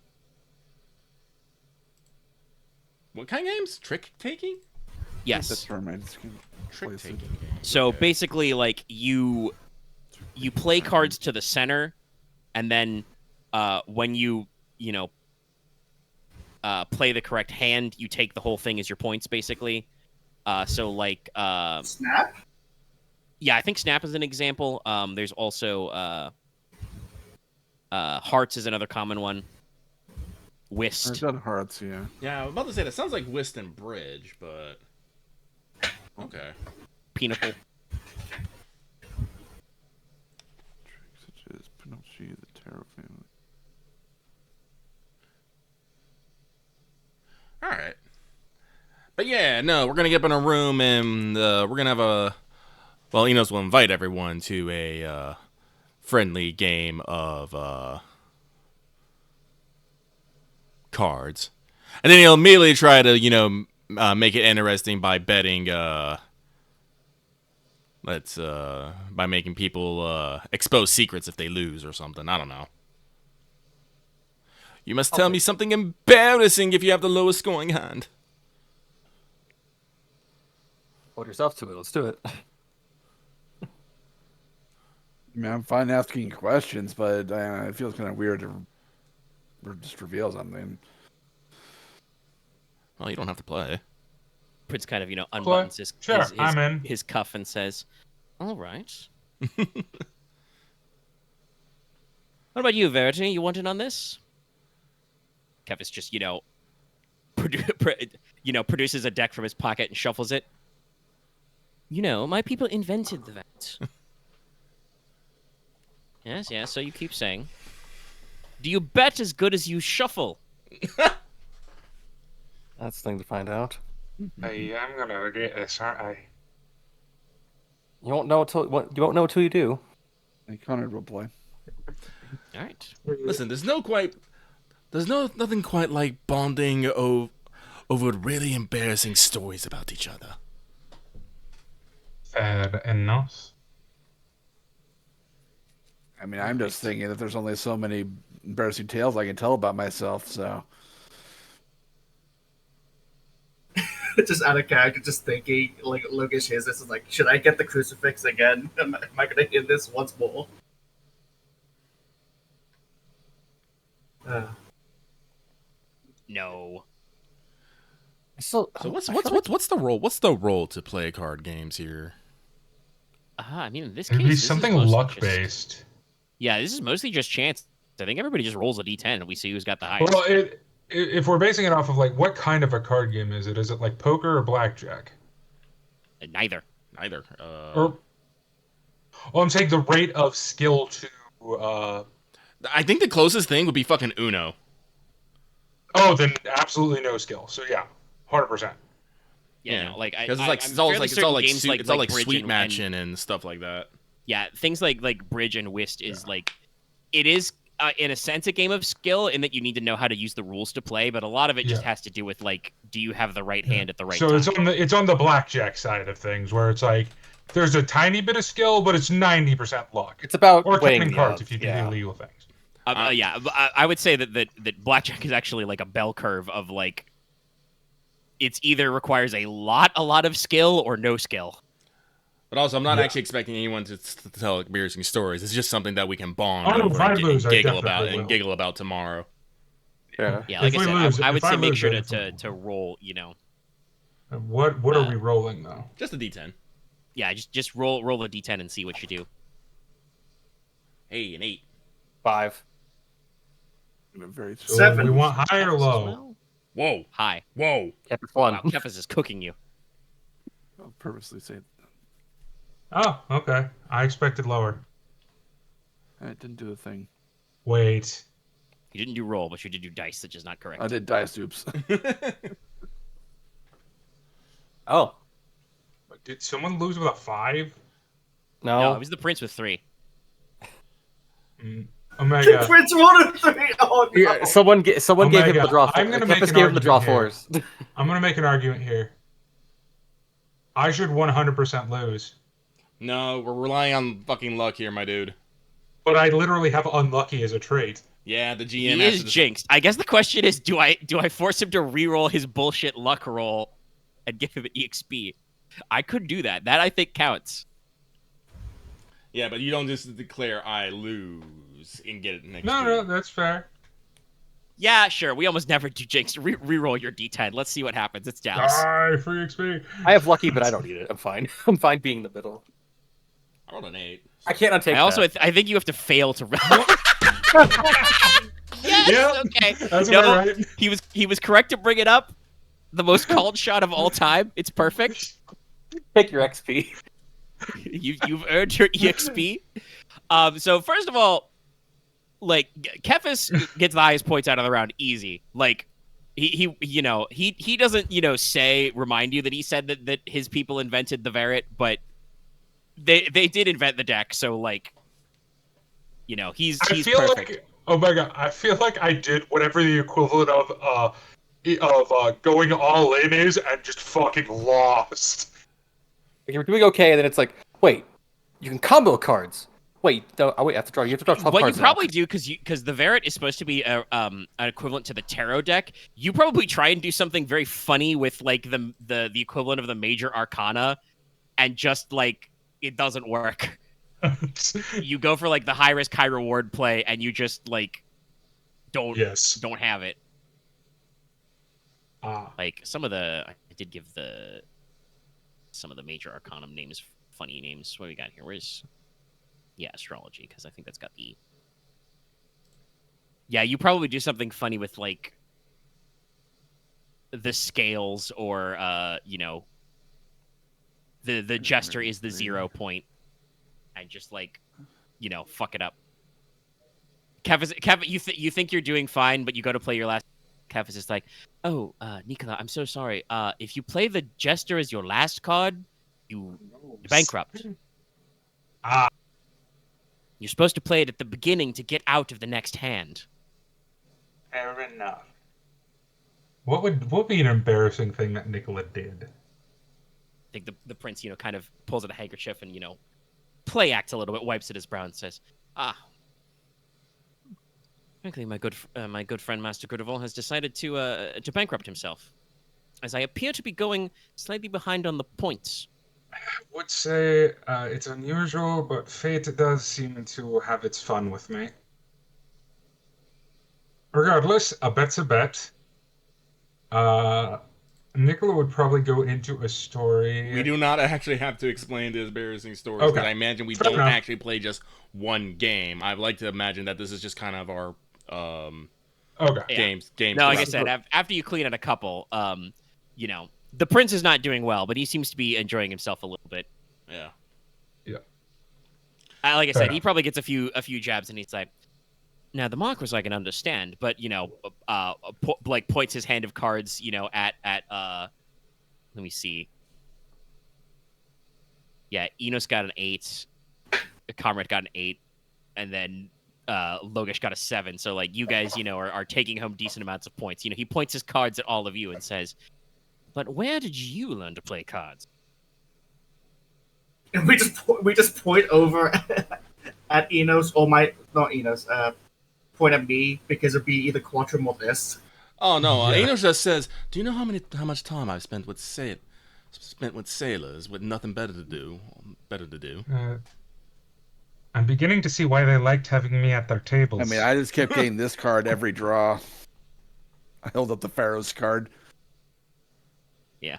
What kind of games? Trick taking? Yes. That's term I just can Trick place it. taking. So basically, like you play cards to the center, and then when you play the correct hand, you take the whole thing as your points, basically. So like Snap? yeah, I think Snap is an example. There's also Hearts is another common one. I've Whist. done hearts, yeah. Yeah, I was about to say that sounds like Whist and Bridge, but okay. Pinnacle. Such as Pinocchio, the Tarot family. All right. But yeah, no, we're gonna get up in a room and we're gonna have Enos will invite everyone to a friendly game of cards, and then he'll immediately try to make it interesting by betting by making people expose secrets if they lose or something. I don't know. You must tell me something embarrassing if you have the lowest scoring hand. Hold yourself to it. Let's do it. I mean, I'm fine asking questions, but it feels kind of weird to just reveal something. Well, you don't have to play. Prince kind of, unbuttons Sure, I'm in. his cuff and says, "All right." What about you, Verity? You want in on this? Kevis just, produces a deck from his pocket and shuffles it. My people invented the vat. Yes, so you keep saying. Do you bet as good as you shuffle? That's the thing to find out. I'm gonna get this, aren't I? You won't know until you do. And Konrad will play. All right. Listen, there's nothing quite like bonding over really embarrassing stories about each other. Fair enough. I mean, I'm just thinking that there's only so many embarrassing tales I can tell about myself, so. Just out of character, just thinking, like, Logesh hears this is like, should I get the crucifix again? Am I going to hear this once more? No. So what's the role? What's the role to play card games here? I mean, in this It'd case, be this is something mostly luck just- based. Yeah, this is mostly just chance. I think everybody just rolls a d10 and we see who's got the highest. Well, if we're basing it off of like what kind of a card game is it? Is it like poker or blackjack? Neither. Or, I'm saying the rate of skill to. I think the closest thing would be fucking Uno. Oh, then absolutely no skill. So yeah, 100%. Yeah, because it's all like sweet matching and stuff like that. Yeah, things like bridge and whist is like, it is in a sense a game of skill in that you need to know how to use the rules to play, but a lot of it just has to do with like, do you have the right hand at the right time? So it's on the blackjack side of things where it's like there's a tiny bit of skill, but it's 90% luck. It's about or weighing counting the cards odds, if you do yeah. the illegal things. I would say that blackjack is actually like a bell curve of like, it's either requires a lot of skill or no skill. But also, I'm not actually expecting anyone to tell embarrassing stories. It's just something that we can bond Oh, over if I and lose, I giggle definitely will. and giggle about tomorrow. Yeah. Yeah, like If I we said, lose- I would if I say make lose, sure I to definitely roll, What are we rolling though? Just a D10. yeah, just roll a d10 and see what you do. Hey, an 8. 5. Very So 7. we want high or Kefis as low? well? Whoa. High. Whoa. Kept it fun. Wow, Kefis is cooking you. I'll purposely say Oh, okay. I expected lower. it didn't do a thing. Wait. You didn't do roll, but you did do dice, which is not correct. I did dice oops. Oh. Did someone lose with a 5? No, it was the prince with 3. Omega. Prince 1 of 3! Oh, no. Yeah, someone gave him the draw. I'm gonna make Kefis an gave him the draw argument fours. I'm going to make an argument here. I should 100% lose. No, we're relying on fucking luck here, my dude. But I literally have unlucky as a trait. Yeah, the GM He has is to jinxed. I guess the question is, do I force him to re-roll his bullshit luck roll and give him an EXP? I could do that. That I think counts. Yeah, but you don't just declare I lose and get it next No, week. that's fair. Yeah, sure. We almost never do jinx. Re-roll your D10. Let's see what happens. It's Dallas. Die, free XP. I have lucky, but I don't need it. I'm fine. I'm fine being in the middle. I rolled an 8. I can't untake I also that. I think you have to fail to. Yes. Yeah, Okay. that's No, about right. he was correct to bring it up. The most called shot of all time. It's perfect. Take your XP. You've earned your EXP. So first of all, like Kefis gets the highest points out of the round easy. Like he doesn't remind you that he said that his people invented the Varret, but they did invent the deck. So like he's feel perfect. like, oh my god, I feel like I did whatever the equivalent of going all in is and just fucking lost. You're doing okay, and then it's like, wait, you can combo cards. Wait, no, I have to draw. You have to draw 12 What you cards now. probably do, because the Varret is supposed to be an equivalent to the tarot deck, you probably try and do something very funny with like the equivalent of the major arcana, and just like it doesn't work. You go for like the high risk, high reward play, and you just like don't have it. Like some of the I did give some of the major arcanum names funny names. What do we got here? Where's astrology, because I think that's got the you probably do something funny with like the scales or the jester is the 0 point and just like fuck it up. Kev, you think you're doing fine, but you go to play your last. Kev is just like, oh, Nicola, I'm so sorry. If you play the jester as your last card, you bankrupt. You're supposed to play it at the beginning to get out of the next hand. Fair enough. What would be an embarrassing thing that Nicola did? I think the prince, kind of pulls out a handkerchief and, play acts a little bit, wipes at his brow and says, frankly, my good friend Master Gridarvol has decided to bankrupt himself, as I appear to be going slightly behind on the points. I would say it's unusual, but fate does seem to have its fun with me. Regardless, a bet's a bet. Nicola would probably go into a story. We do not actually have to explain the embarrassing stories. Okay. I imagine we don't actually play just one game. I'd like to imagine that this is just kind of our games. No, like I said, after you clean out a couple, the prince is not doing well, but he seems to be enjoying himself a little bit. Yeah. Like I said, he probably gets a few jabs, and he's like, now the Marquess I can understand, but like points his hand of cards, at let me see. Yeah, Inos got an 8, Konrad got an 8, and then Logesh got a 7. So like you guys, are taking home decent amounts of points. He points his cards at all of you and says, "But where did you learn to play cards?" And we just point over at Inos or not Inos. Point at me because it'd be either Quattrum or this. Oh no, Inos just says, "Do you know how much time I've spent with sailors with nothing better to do? I'm beginning to see why they liked having me at their tables." I mean, I just kept getting this card every draw. I held up the Pharaoh's card. Yeah.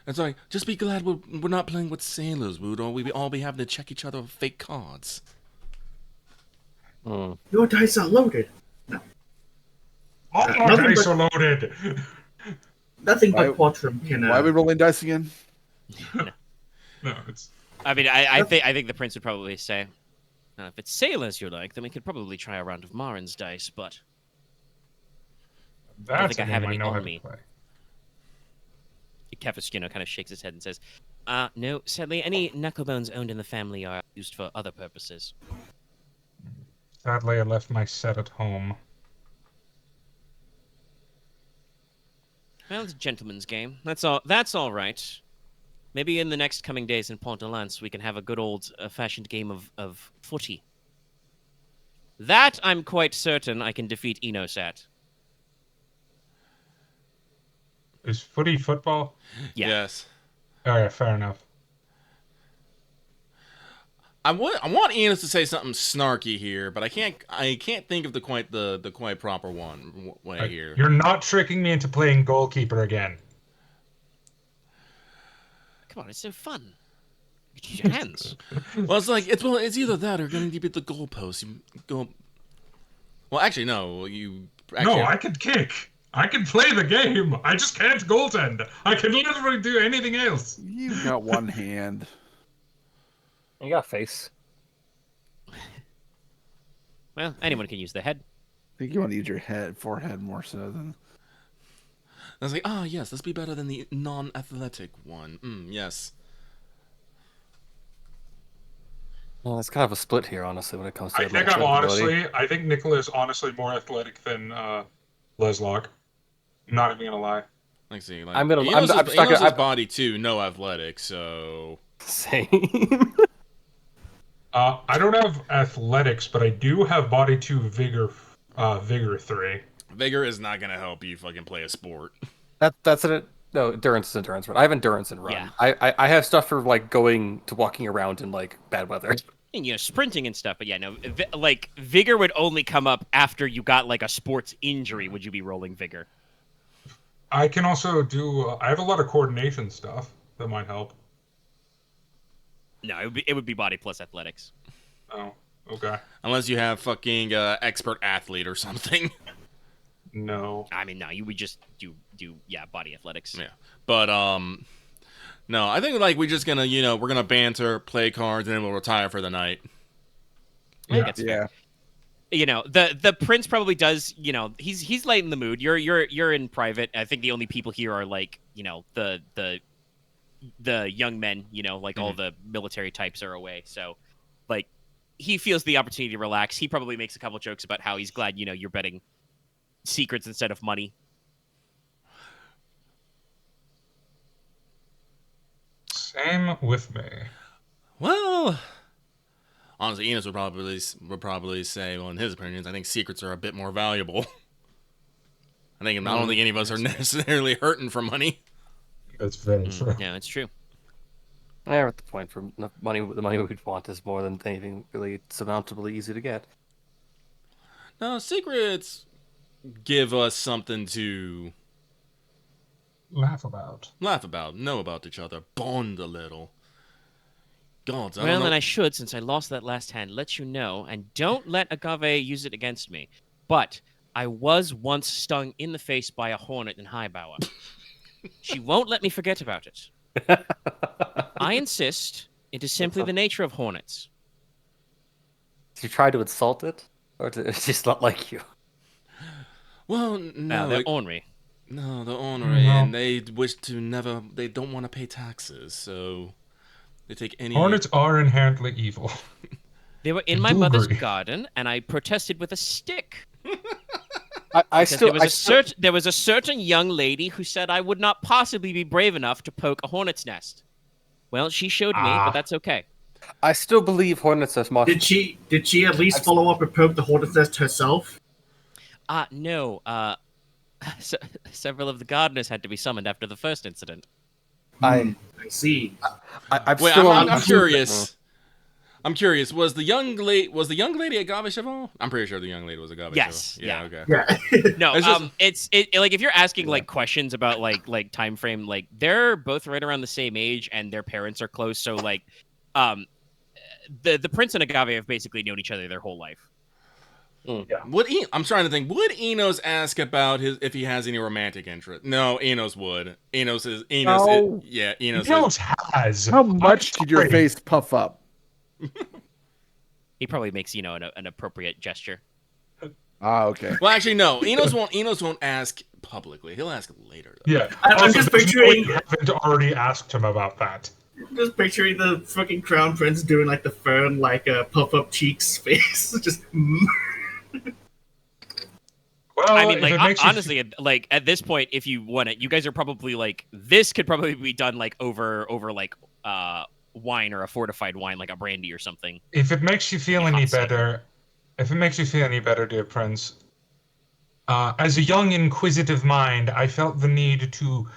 It's like, just be glad we're not playing with sailors, would we all be having to check each other with fake cards. Your dice are loaded. No. All our dice are loaded. Nothing but Quattrum can. Why are we rolling dice again? No, it's. I mean, I think the prince would probably say, if it's sailors you like, then we could probably try a round of Marin's dice, but I don't think I have any on me. Kefis, kind of shakes his head and says, no, sadly, any knucklebones owned in the family are used for other purposes. Sadly, I left my set at home. Well, it's a gentleman's game. That's all right. Maybe in the next coming days in Pont-de-Lance, we can have a good old-fashioned game of footy. That I'm quite certain I can defeat Inos at. Is footy football? Yeah. Yes. All right, fair enough. I want Inos to say something snarky here, but I can't think of the quite proper way here. You're not tricking me into playing goalkeeper again. Come on, it's so fun. You can use your hands. Well, it's either that or going to be the goalpost. You go. Well, actually, no. No, I can kick. I can play the game. I just can't goaltend. I can literally do anything else. You've got one hand. You got a face. Well, anyone can use their head. I think you want to use your forehead more so than. I was like, yes, let's be better than the non-athletic one. Yes. Well, it's kind of a split here, honestly, when it comes to. I think Nicola is honestly more athletic than Leslok. I'm not even gonna lie. Let's see. I'm gonna. Inos' body too, no athletic, so. Same. I don't have athletics, but I do have body 2 vigor 3. Vigor is not gonna help you fucking play a sport. That's it. No, endurance is endurance run. I have endurance and run. Yeah. I have stuff for like going to walking around in like bad weather. And, sprinting and stuff. But yeah, no, like vigor would only come up after you got like a sports injury. Would you be rolling vigor? I can also do. I have a lot of coordination stuff that might help. No, it would be body plus athletics. Oh, okay. Unless you have fucking expert athlete or something. No. I mean, no, you would just do body athletics. Yeah, but no, I think like we're just gonna we're gonna banter, play cards, and then we'll retire for the night. I think that's fair. The prince probably does. He's light in the mood. You're in private. I think the only people here are like the young men. Like all the military types are away. So like he feels the opportunity to relax. He probably makes a couple jokes about how he's glad you're betting secrets instead of money. Same with me. Well, honestly, Inos would probably say, well, in his opinions, I think secrets are a bit more valuable. I don't think any of us are necessarily hurting for money. That's very true. Yeah, it's true. Yeah, at the point for the money we'd want is more than anything really surmountably easy to get. No, secrets give us something to Laugh about. know about each other, bond a little. Gods, I Well, don't know. then I should, since I lost that last hand, let you know, and don't let Agave use it against me. But I was once stung in the face by a hornet in Highbower. She won't let me forget about it. I insist it is simply the nature of hornets. Did you try to insult it, or did it just not like you? Well, no, They're ornery. no, they're ornery, and they wish to never. They don't want to pay taxes, so they take any. Hornets are inherently evil. They were in I my do mother's agree. garden, and I protested with a stick. There was a certain young lady who said I would not possibly be brave enough to poke a hornet's nest. Well, she showed me, but that's okay. I still believe hornets are smart. Did she at least follow up and poke the hornet's nest herself? No. Several of the gardeners had to be summoned after the first incident. I see. I'm Wait, still I'm curious. I'm curious. Was the young lady Agave Cheval? I'm pretty sure the young lady was Agave Yes, Cheval. yeah. Okay. Yeah. No, It's just- it's like if you're asking like questions about like time frame, like they're both right around the same age and their parents are close, so like the prince and Agave have basically known each other their whole life. I'm trying to think. Would Enos ask about if he has any romantic interest? No, Enos would. Enos. No. Enos has. How much did your face puff up? He probably makes an appropriate gesture. Ah, okay. Well, actually, no. Enos won't ask publicly. He'll ask later. Though. Yeah. I'm Also, just there's no way picturing- you haven't already asked him about that. Just picturing the fucking crown prince doing like the fern, like puff up cheeks face. Just. Well, I mean, if like it makes you honestly, like at this point, if you want it, you guys are probably like this could probably be done like over like wine or a fortified wine, like a brandy or something. If it makes you feel any better, dear Prince, as a young, inquisitive mind, I felt the need to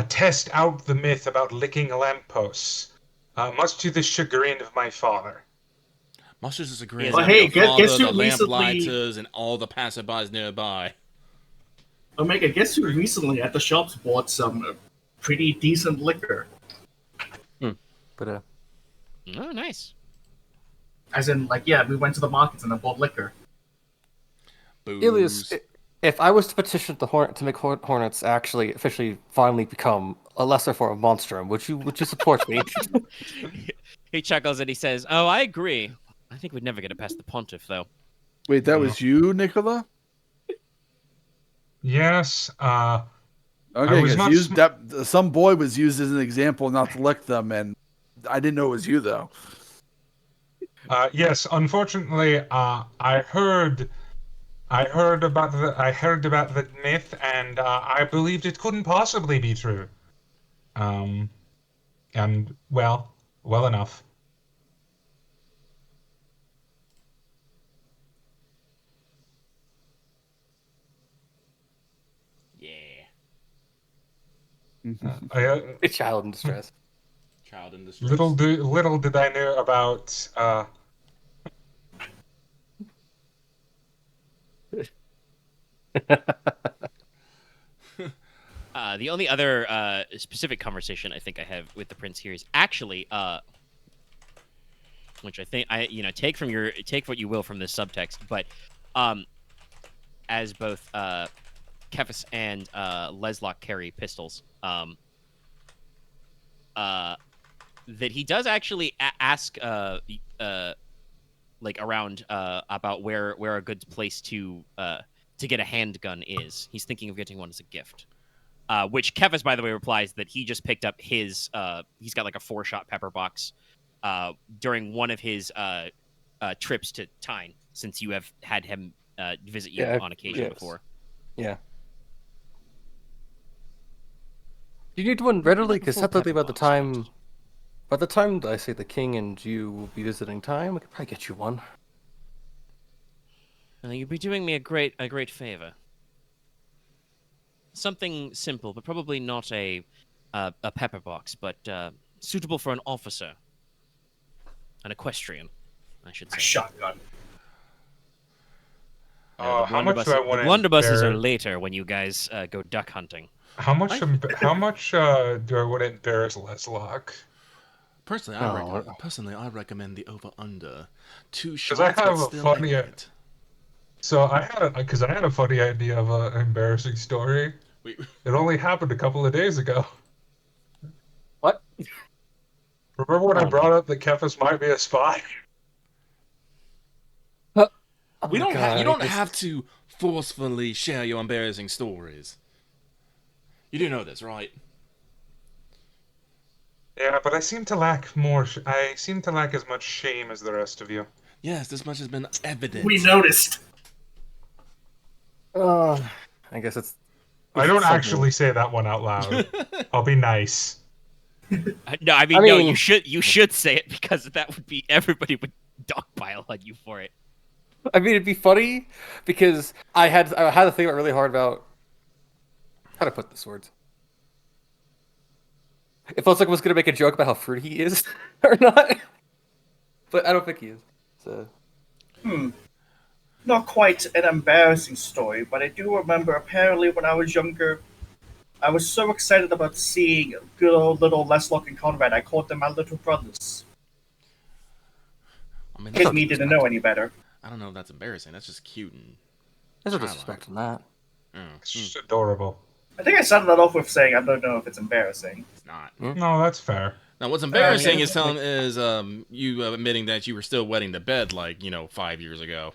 test out the myth about licking lampposts, much to the chagrin of my father. Much as it's a great. Well, hey, guess who the recently- lamplighters and all the passerbys nearby. Omega, guess who recently at the shops bought some pretty decent liquor? But Oh, nice. As in, like, yeah, we went to the markets and I bought liquor. Booze. Ilias, if I was to petition the hornet to make hornets actually officially finally become a lesser form of monstrum, would you support me? He chuckles and he says, "Oh, I agree. I think we'd never get it past the pontiff, though." Wait, that was you, Nicola? Yes. Okay, I was not because some boy was used as an example not to lick them, and I didn't know it was you though. Yes. Unfortunately, I heard about the myth, and I believed it couldn't possibly be true. And well enough. Yeah. A child in distress. Child in distress. Little did I know about The only other specific conversation I think I have with the prince here is actually, which I think take what you will from this subtext, but as both Kefis and Leslok carry pistols, that he does actually ask like around about where a good place to get a handgun is. He's thinking of getting one as a gift. Which Kefis, by the way, replies that he just picked up his. He's got like a 4-shot pepper box during one of his trips to Teine, since you have had him visit you on occasion before. Yeah. Do you need one readily? Because separately about the time. By the time I say the king and you will be visiting Teine, we could probably get you one. You'd be doing me a great favor. Something simple, but probably not a pepper box, but suitable for an officer, an equestrian, I should say. A shotgun. how much do I want The to blunderbusses are later when you guys go duck hunting. How much do I want to embarrass Leslok? Personally, I recommend the over/under 2 shots. Because I have but a still funny. accurate. So I had a funny idea of an embarrassing story. Wait. It only happened a couple of days ago. What? Remember when I brought up that Kefis might be a spy? Oh You God, don't have to forcefully share your embarrassing stories. You do know this, right? Yeah, but I seem to lack more. I seem to lack as much shame as the rest of you. Yes, this much has been evident. We noticed. I guess it's. I don't actually say that one out loud. I'll be nice. No, I mean, no. You should say it, because that would be, everybody would dogpile on you for it. I mean, it'd be funny because I had to think really hard about how to put this words. It felt like I was gonna make a joke about how fruity he is, or not, but I don't think he is. So. Not quite an embarrassing story, but I do remember apparently when I was younger, I was so excited about seeing good old little Leslok and Konrad, I called them my little brothers. I mean, Kid me didn't know any better. I don't know if that's embarrassing. That's just cute and. There's no disrespect in that. It's just adorable. I think I started that off with saying I don't know if it's embarrassing. It's not. No, that's fair. Now, what's embarrassing is you admitting that you were still wetting the bed 5 years ago.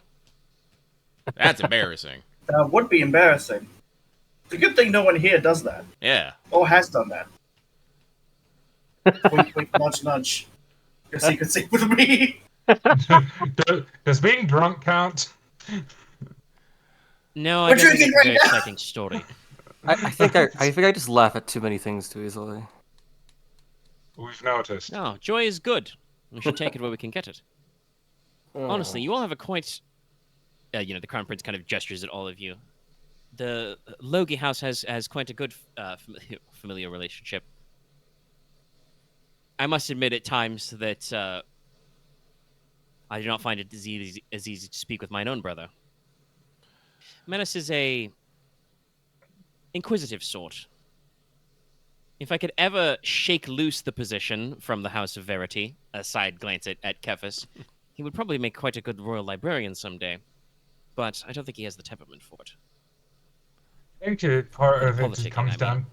That's embarrassing. That would be embarrassing. It's a good thing no one here does that. Yeah. Or has done that. Wink, wink, nudge, nudge. Your secret's safe with me. Does being drunk count? No, I We're don't think drinking it's a very right now. exciting story. I think I just laugh at too many things too easily. We've noticed. No, joy is good. We should take it where we can get it. Honestly, you all have a quite... the Crown Prince kind of gestures at all of you. The Logi house has quite a good familial relationship. I must admit at times that I do not find it as easy to speak with mine own brother. Menace is a inquisitive sort. If I could ever shake loose the position from the House of Verity, a side glance at Kefis, he would probably make quite a good royal librarian someday. But I don't think he has the temperament for it. I think part of it Politicking, comes I mean. down.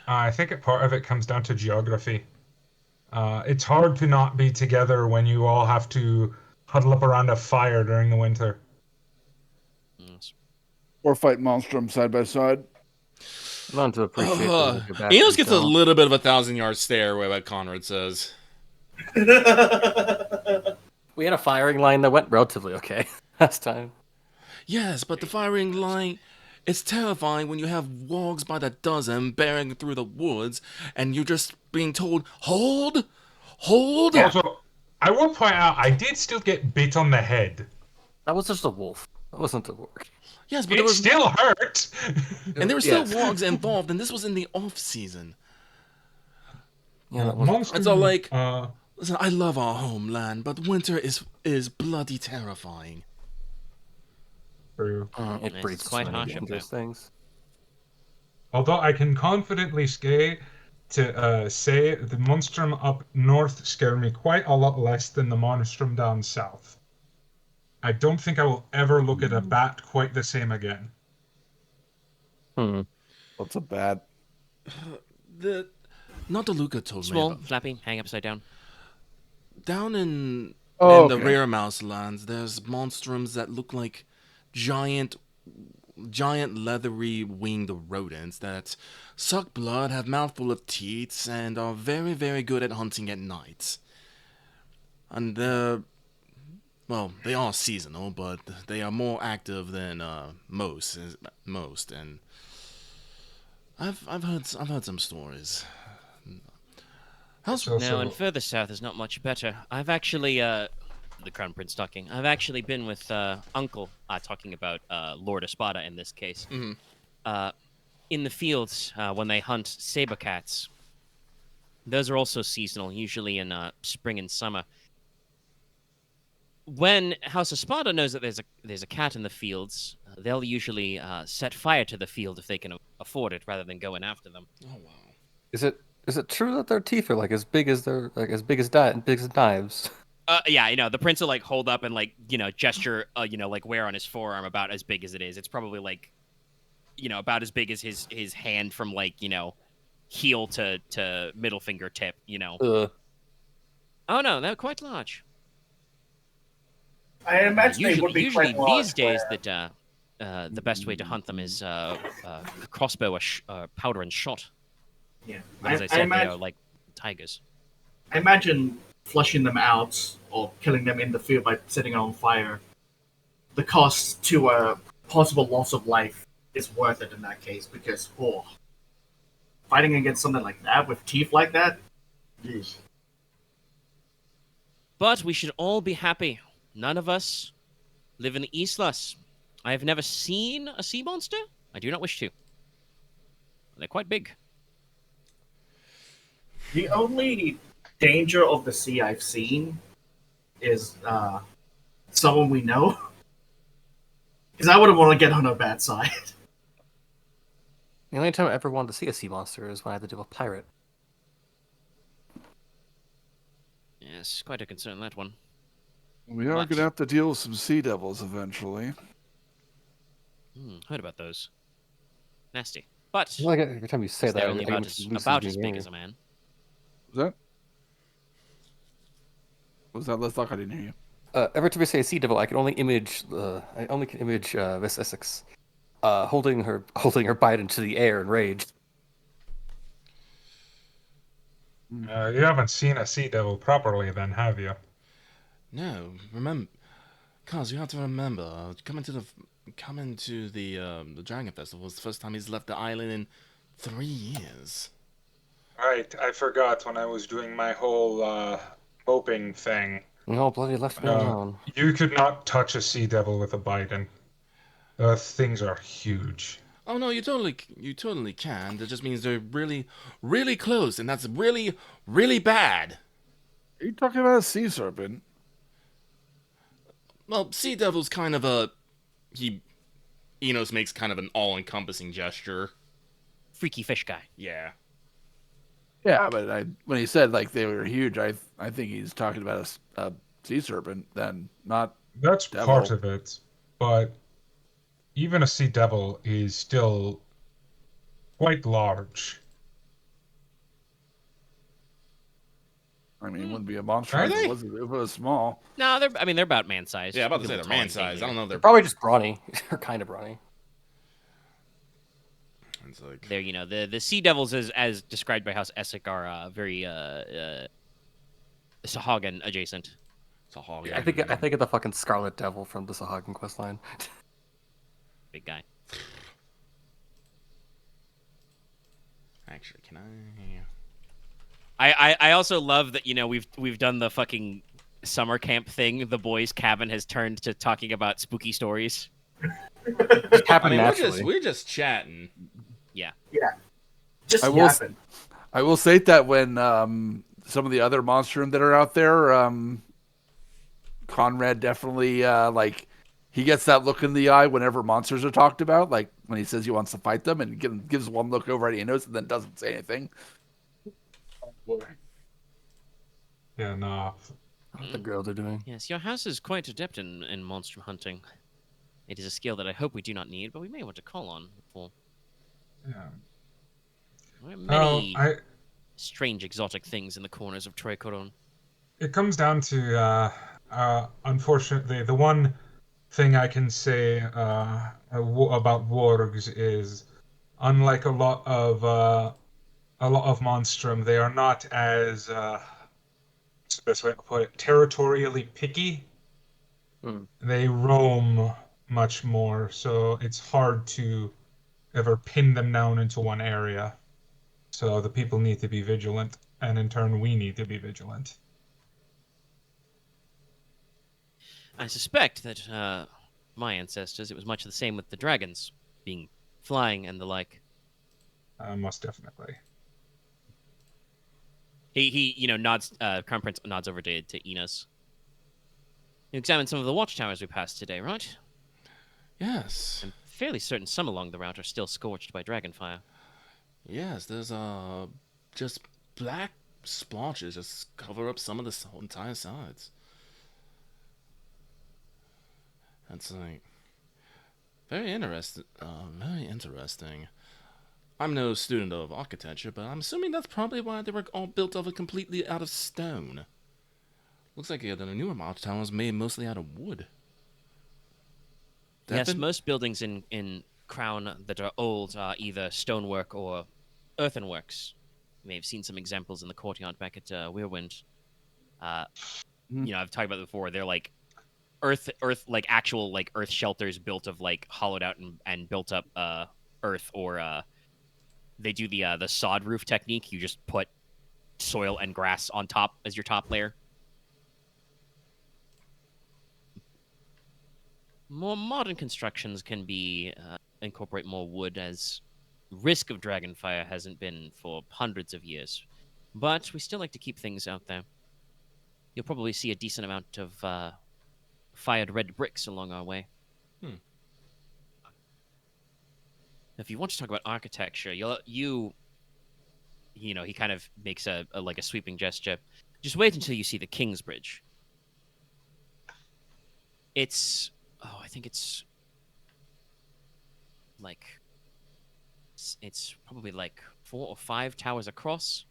I think part of it comes down to geography. It's hard to not be together when you all have to huddle up around a fire during the winter. Yes. Or fight Monstrum side by side. Learn to appreciate Inos gets a little bit of a 1,000-yard stare, what Konrad says. We had a firing line that went relatively okay last time. Yes, but the firing line, it's terrifying when you have wargs by the dozen bearing through the woods, and you're just being told, hold! Yeah. Also, I will point out, I did still get bit on the head. That was just a wolf. That wasn't a warg. Yes, but It still hurt. and there were still Yes. wargs involved, and this was in the off-season. Yeah, that was Monster. It's all like, listen, I love our homeland, but winter is bloody terrifying. True. it Yes, breeds it's quite so many harsh up dangerous things. Although I can confidently say the monstrum up north scare me quite a lot less than the monstrum down south. I don't think I will ever look at a bat quite the same again. Hmm. What's a bad? The Not the Luca told me Small, about. flappy, hang upside down. Down in Oh, the okay. rear mouse lands, there's monstrums that look like giant leathery winged rodents that suck blood, have mouthful of teeth, and are very, very good at hunting at night. And they are seasonal, but they are more active than most. And I've heard some stories. How's So, No, and further south is not much better. I've actually, the Crown Prince talking. I've actually been with Uncle talking about Lord Espada in this case. In the fields when they hunt saber cats. Those are also seasonal, usually in spring and summer. When House Espada knows that there's a cat in the fields, they'll usually set fire to the field if they can afford it, rather than going after them. Oh wow. Is it true that their teeth are like as big as big as knives? Yeah, the prince will like hold up and like gesture, like wear on his forearm about as big as it is. It's probably like, about as big as his hand from like heel to middle finger tip. Ugh. Oh no, they're quite large. I imagine they would be Usually quite large. these days that the best way to hunt them is crossbow, powder and shot. Yeah, But as I I said, they imagine, are like tigers. I imagine flushing them out or killing them in the field by setting it on fire. The cost to a possible loss of life is worth it in that case because fighting against something like that with teeth like that. Yeesh. But we should all be happy. None of us live in the Islas. I have never seen a sea monster. I do not wish to. They're quite big. The only danger of the sea I've seen is someone we know. Because I wouldn't want to get on her bad side. The only time I ever wanted to see a sea monster is when I had to deal with a pirate. Yes, quite a concern, that one. We are But- going to have to deal with some sea devils eventually. Heard about those. Nasty. But Like every time you say that, they're only I get about as lucid big dreams. as a man. Was that Leslok? I didn't hear you. Every time I say a sea devil, I can only image Miss Essex holding her bite into the air in rage. you haven't seen a sea devil properly, then, have you? No, remember, cause you have to remember, coming to the Dragon Festival was the first time he's left the island in 3 years. Right, I forgot when I was doing my whole moping thing. No, bloody left me alone. You could not touch a sea devil with a bite, and things are huge. Oh no, you totally can. That just means they're really, really close, and that's really, really bad. Are you talking about a sea serpent? Well, Sea Devil's kind of Enos makes kind of an all-encompassing gesture. Freaky fish guy. Yeah. Yeah, but when he said like they were huge, I think he's talking about a sea serpent, then not. That's Devil. part of it, but even a sea devil is still quite large. I mean, it wouldn't be a monster Are if they? it was small. No, they're about man sized. Yeah, I'm about to say they're man-sized. I don't know if They're they're... probably just brawny. They're kind of brawny. It's like... They're the sea devils as described by House Essex are very Sahagan adjacent. It's a hog. I think of the fucking Scarlet Devil from the Sahagan questline. Big guy. Actually, can I... I also love that we've done the fucking summer camp thing. The boys' cabin has turned to talking about spooky stories. It happened I mean, naturally. we're just chatting. Yeah. Just I will yapping. I will state that when some of the other monstrum that are out there, Konrad definitely like he gets that look in the eye whenever monsters are talked about. Like when he says he wants to fight them, and gives one look over at Inos and then doesn't say anything. Yeah, no. What the girls are doing. Yes, your house is quite adept in monster hunting. It is a skill that I hope we do not need, but we may want to call on for Yeah. many I strange exotic things in the corners of Troikoron. it comes down to unfortunately the one thing I can say about wargs is unlike a lot of monstrum, they are not as what's the best way to put it, territorially picky. They roam much more, so it's hard to ever pin them down into one area. So the people need to be vigilant, and in turn, we need to be vigilant. I suspect that my ancestors, it was much the same with the dragons, being flying and the like. Most definitely. He nods. Crown Prince nods over to Enos. You examined some of the watchtowers we passed today, right? Yes. I'm fairly certain some along the route are still scorched by dragonfire. Yes, there's just black splotches just cover up some of the entire sides. That's like very interesting. Very interesting. I'm no student of architecture, but I'm assuming that's probably why they were all built of completely out of stone. Looks like the newer watch towers made mostly out of wood. Yes, most buildings in Crown that are old are either stonework or earthenworks. You may have seen some examples in the courtyard back at Weirwind. I've talked about it before. They're like earth, like actual like earth shelters built of like hollowed out and built up earth, or they do the sod roof technique. You just put soil and grass on top as your top layer. More modern constructions can be incorporate more wood, as risk of dragonfire hasn't been for hundreds of years. But we still like to keep things out there. You'll probably see a decent amount of fired red bricks along our way. If you want to talk about architecture, he kind of makes a sweeping gesture. Just wait until you see the King's Bridge. I think it's probably like 4 or 5 towers across.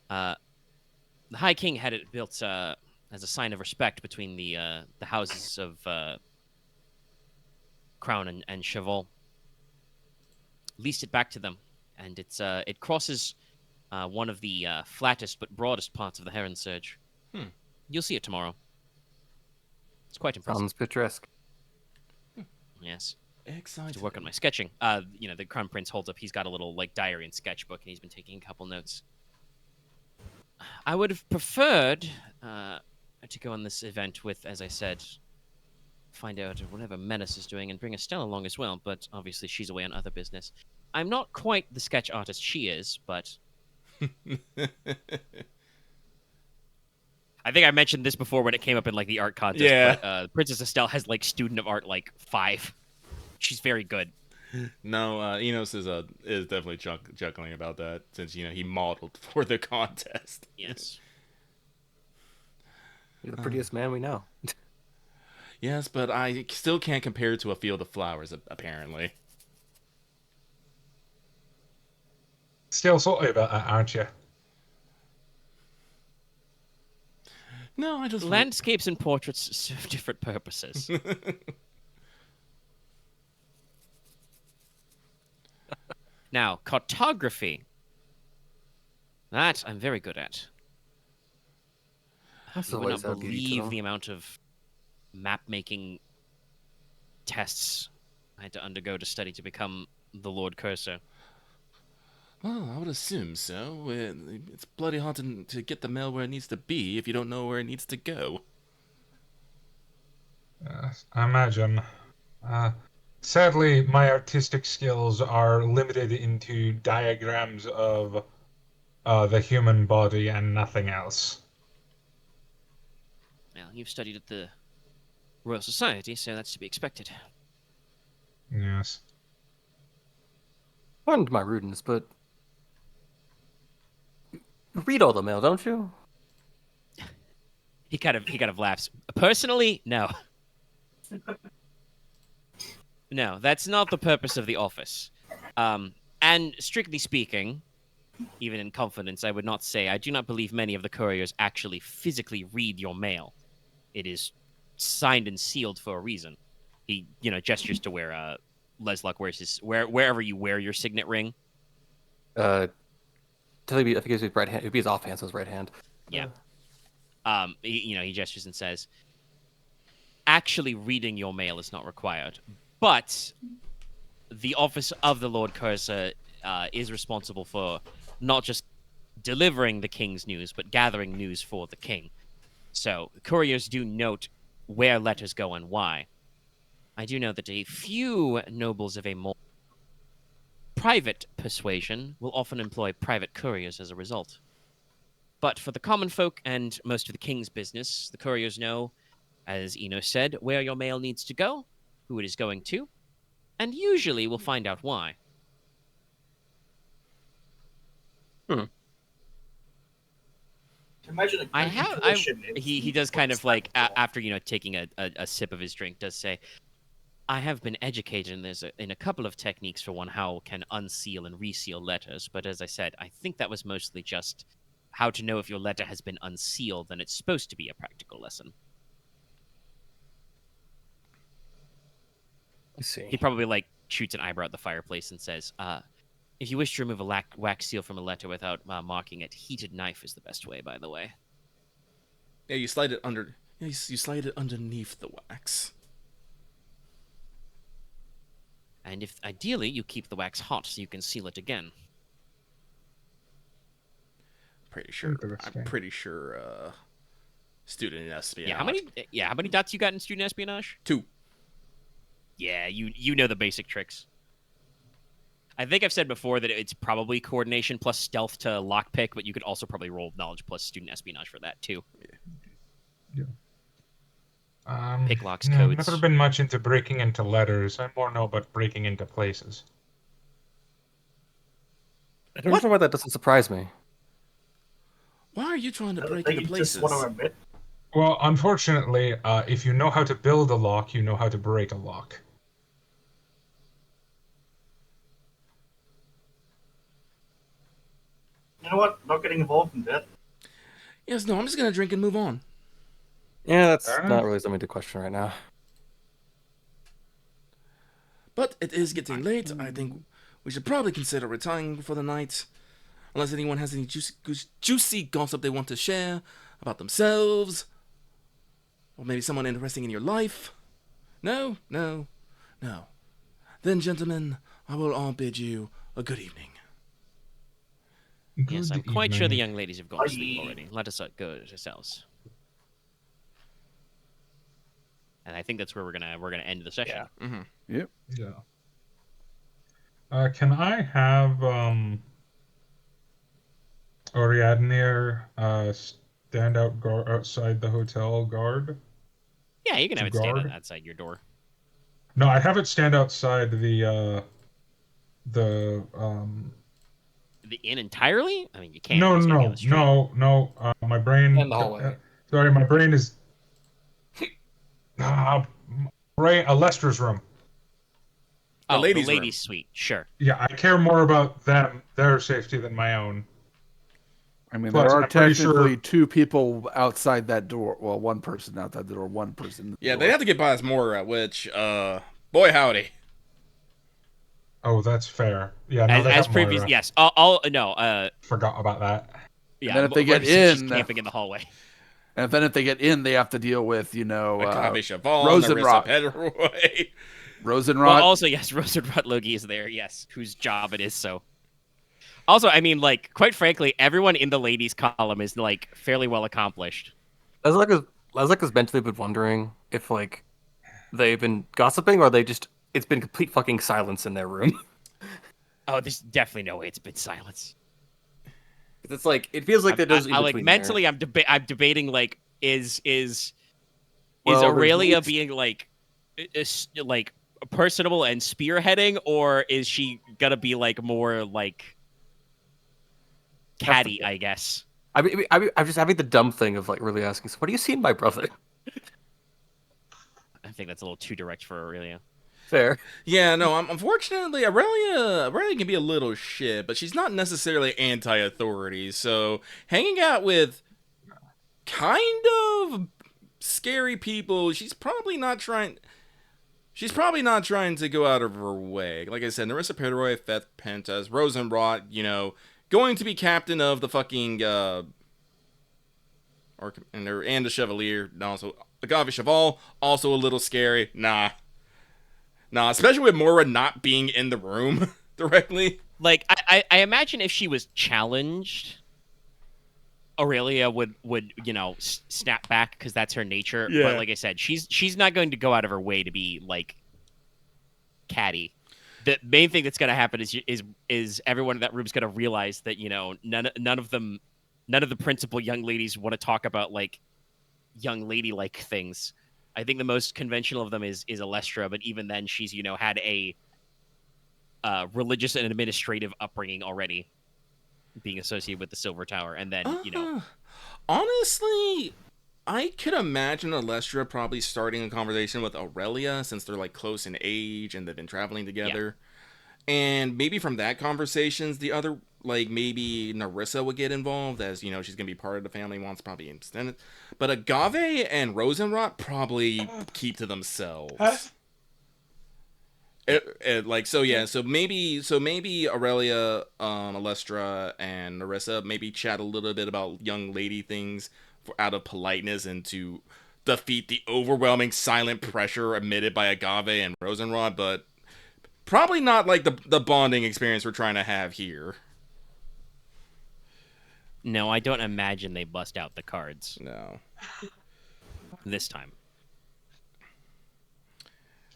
The High King had it built as a sign of respect between the houses of Crown and Cheval. Leased it back to them, and it crosses one of the flattest but broadest parts of the Heron Surge. You'll see it tomorrow. It's quite impressive. Sounds picturesque. Yes. Exciting. To work on my sketching. The Crown Prince holds up. He's got a little diary and sketchbook, and he's been taking a couple notes. I would have preferred to go on this event with, as I said, find out whatever Menace is doing and bring Estelle along as well, but obviously she's away on other business. I'm not quite the sketch artist she is, but I think I mentioned this before when it came up in the art contest. Yeah. But Princess Estelle has student of art 5. She's very good. No, Enos is definitely chuckling about that, since he modeled for the contest. Yes. You're the prettiest man we know. Yes, but I still can't compare it to a field of flowers, apparently. Still salty about that, aren't you? No, I just Landscapes and portraits serve different purposes. Now, cartography. That I'm very good at. You would not believe the amount of map-making tests I had to undergo to study to become the Lord Cursor. Well, I would assume so. It's bloody hard to get the mail where it needs to be if you don't know where it needs to go. I imagine. Sadly, my artistic skills are limited into diagrams of the human body and nothing else. Well, you've studied at the Royal Society, so that's to be expected. Yes. Pardon my rudeness, but you read all the mail, don't you? He kind of laughs. Personally, no. No, that's not the purpose of the office. And strictly speaking, even in confidence, I would not say I do not believe many of the couriers actually physically read your mail. It is signed and sealed for a reason. He, gestures to where Leslok wears his wherever you wear your signet ring. I think it was his right hand. It'd be his offhand, so his right hand. Yeah. He gestures and says, actually reading your mail is not required, but the office of the Lord Cursor is responsible for not just delivering the king's news, but gathering news for the king. So couriers do note where letters go and why. I do know that a few nobles of a more private persuasion will often employ private couriers as a result. But for the common folk and most of the king's business, the couriers know, as Inos said, where your mail needs to go, who it is going to, and usually will find out why. Imagine he does kind of like after taking a sip of his drink, does say, I have been educated in a couple of techniques for one how can unseal and reseal letters, but as I said, I think that was mostly just how to know if your letter has been unsealed, and it's supposed to be a practical lesson. I see. He probably shoots an eyebrow at the fireplace and says, if you wish to remove a wax seal from a letter without marking it, heated knife is the best way, by the way. Yeah, you slide it under. You slide it underneath the wax. And if ideally you keep the wax hot so you can seal it again. I'm pretty sure. Student espionage. How many dots you got in student espionage? 2. Yeah, you know the basic tricks. I think I've said before that it's probably coordination plus stealth to lockpick, but you could also probably roll knowledge plus student espionage for that too. Yeah. Pick locks, no, codes. I've never been much into breaking into letters. I more know about breaking into places. I don't know why that doesn't surprise me. Why are you trying to break into places? Just want to admit. Well, unfortunately, if you know how to build a lock, you know how to break a lock. You know what? Not getting involved in that. Yes, no, I'm just gonna drink and move on. Yeah, that's not really something to question right now. But it is getting late. I think we should probably consider retiring for the night. Unless anyone has any juicy gossip they want to share about themselves. Or maybe someone interesting in your life. No. Then, gentlemen, I will all bid you a good evening. Yes, I'm quite sure the young ladies have gone to sleep already. Let us go ourselves. And I think that's where we're gonna end the session. Yeah. Mm-hmm. Yep. Yeah. Can I have Ariadne stand outside the hotel guard? Yeah, you can have it stand outside your door. No, I have it stand outside the inn entirely? I mean, you can't. No. My brain. In the hallway. Sorry, my brain is. Lester's room. The ladies' ladies' suite. Sure. Yeah, I care more about their safety than my own. I mean, Plus, there are I'm pretty technically sure- 2 people outside that door. Well, 1 person outside the door, 1 person. In the Yeah, door. they have to get by us more, which, boy howdy. Oh, that's fair. Yeah, no, they As have previous, Moira. yes. Forgot about that. Yeah. And then if they get Moira's just in, camping in the hallway. And then if they get in, they have to deal with, Akabe Chavon, Rosenrot. Rosenrot. Rosenrot. Well, also, yes, Rosenrot Logi is there, yes, whose job it is, so. Also, I mean, quite frankly, everyone in the ladies' column is, fairly well accomplished. Leslok has mentally been wondering if, they've been gossiping or they just it's been complete fucking silence in their room. Oh, there's definitely no way it's been silence. It's like it feels like there's I like mentally, I'm debating like is Well, Aurelia being like personable and spearheading, or is she gonna be like more like catty? I guess. I'm just having the dumb thing of like really asking. So, what do you see in my brother? I think that's a little too direct for Aurelia. Fair. Yeah, no, unfortunately, Aurelia can be a little shit, but she's not necessarily anti-authority, so hanging out with kind of scary people, she's probably not trying to go out of her way. Like I said, Narissa Pedroy, Feth Pentas, Rosenrot, going to be captain of the fucking, and the Chevalier, and also Agave Cheval, also a little scary. Nah, especially with Mora not being in the room directly. Like, I imagine if she was challenged, Aurelia would snap back because that's her nature. Yeah. But like I said, she's not going to go out of her way to be like catty. The main thing that's going to happen is everyone in that room is going to realize that none of the principal young ladies want to talk about like young lady like things. I think the most conventional of them is Alestra, but even then she's had a religious and administrative upbringing already, being associated with the Silver Tower, and then Honestly, I could imagine Alestra probably starting a conversation with Aurelia since they're like close in age and they've been traveling together. Yeah. And maybe from that conversations, the other, like maybe Narissa would get involved as, she's going to be part of the family once, probably extended. But Agave and Rosenrot probably keep to themselves. So maybe Aurelia, Alestra, and Narissa maybe chat a little bit about young lady things out of politeness and to defeat the overwhelming silent pressure emitted by Agave and Rosenrod, but probably not like the bonding experience we're trying to have here. No, I don't imagine they bust out the cards. No. This time.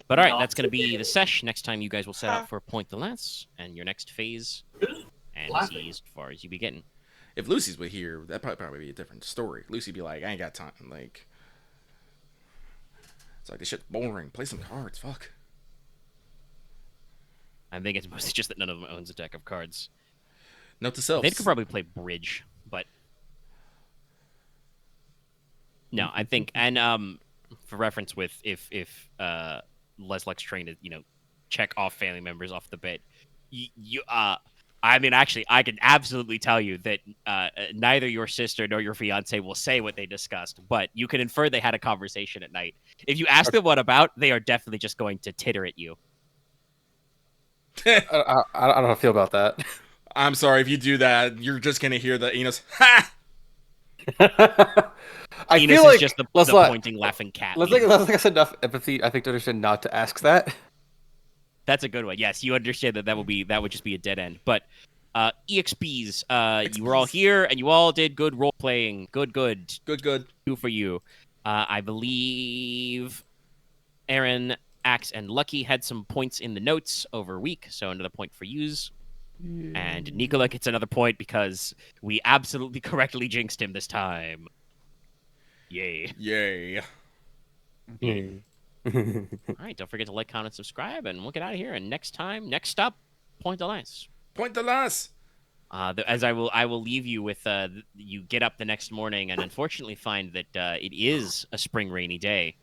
But all right, that's going to be the sesh. Next time you guys will set out for Point de Lance and your next phase. And see as far as you be getting. If Lucy's with here, that'd probably be a different story. Lucy'd be like, I ain't got time. Like, it's like, this shit's boring. Play some cards. Fuck. I think it's mostly just that none of them owns a deck of cards. Note to self. They could probably play bridge, but no, I think, and for reference, with if Leslok's trying to check off family members off the bit, I mean, actually, I can absolutely tell you that neither your sister nor your fiance will say what they discussed, but you can infer they had a conversation at night. If you ask them what about, they are definitely just going to titter at you. I don't know how I feel about that. I'm sorry, if you do that, you're just going to hear the Inos, ha! I Enos feel like is just the pointing, laughing cat. Leslok has enough empathy, I think, to understand not to ask that. That's a good one. Yes, you understand that would just be a dead end. But EXPs, you were all here and you all did good role playing. Good. Two for you. I believe Aren, Axe, and Lucky had some points in the notes over week, so another point for yous. And Nicola gets another point because we absolutely correctly jinxed him this time. Yay. All right, don't forget to like, comment, subscribe, and we'll get out of here. And next stop, Point de Lance. Point de Lance. As I will leave you with you get up the next morning and unfortunately find that it is a spring rainy day.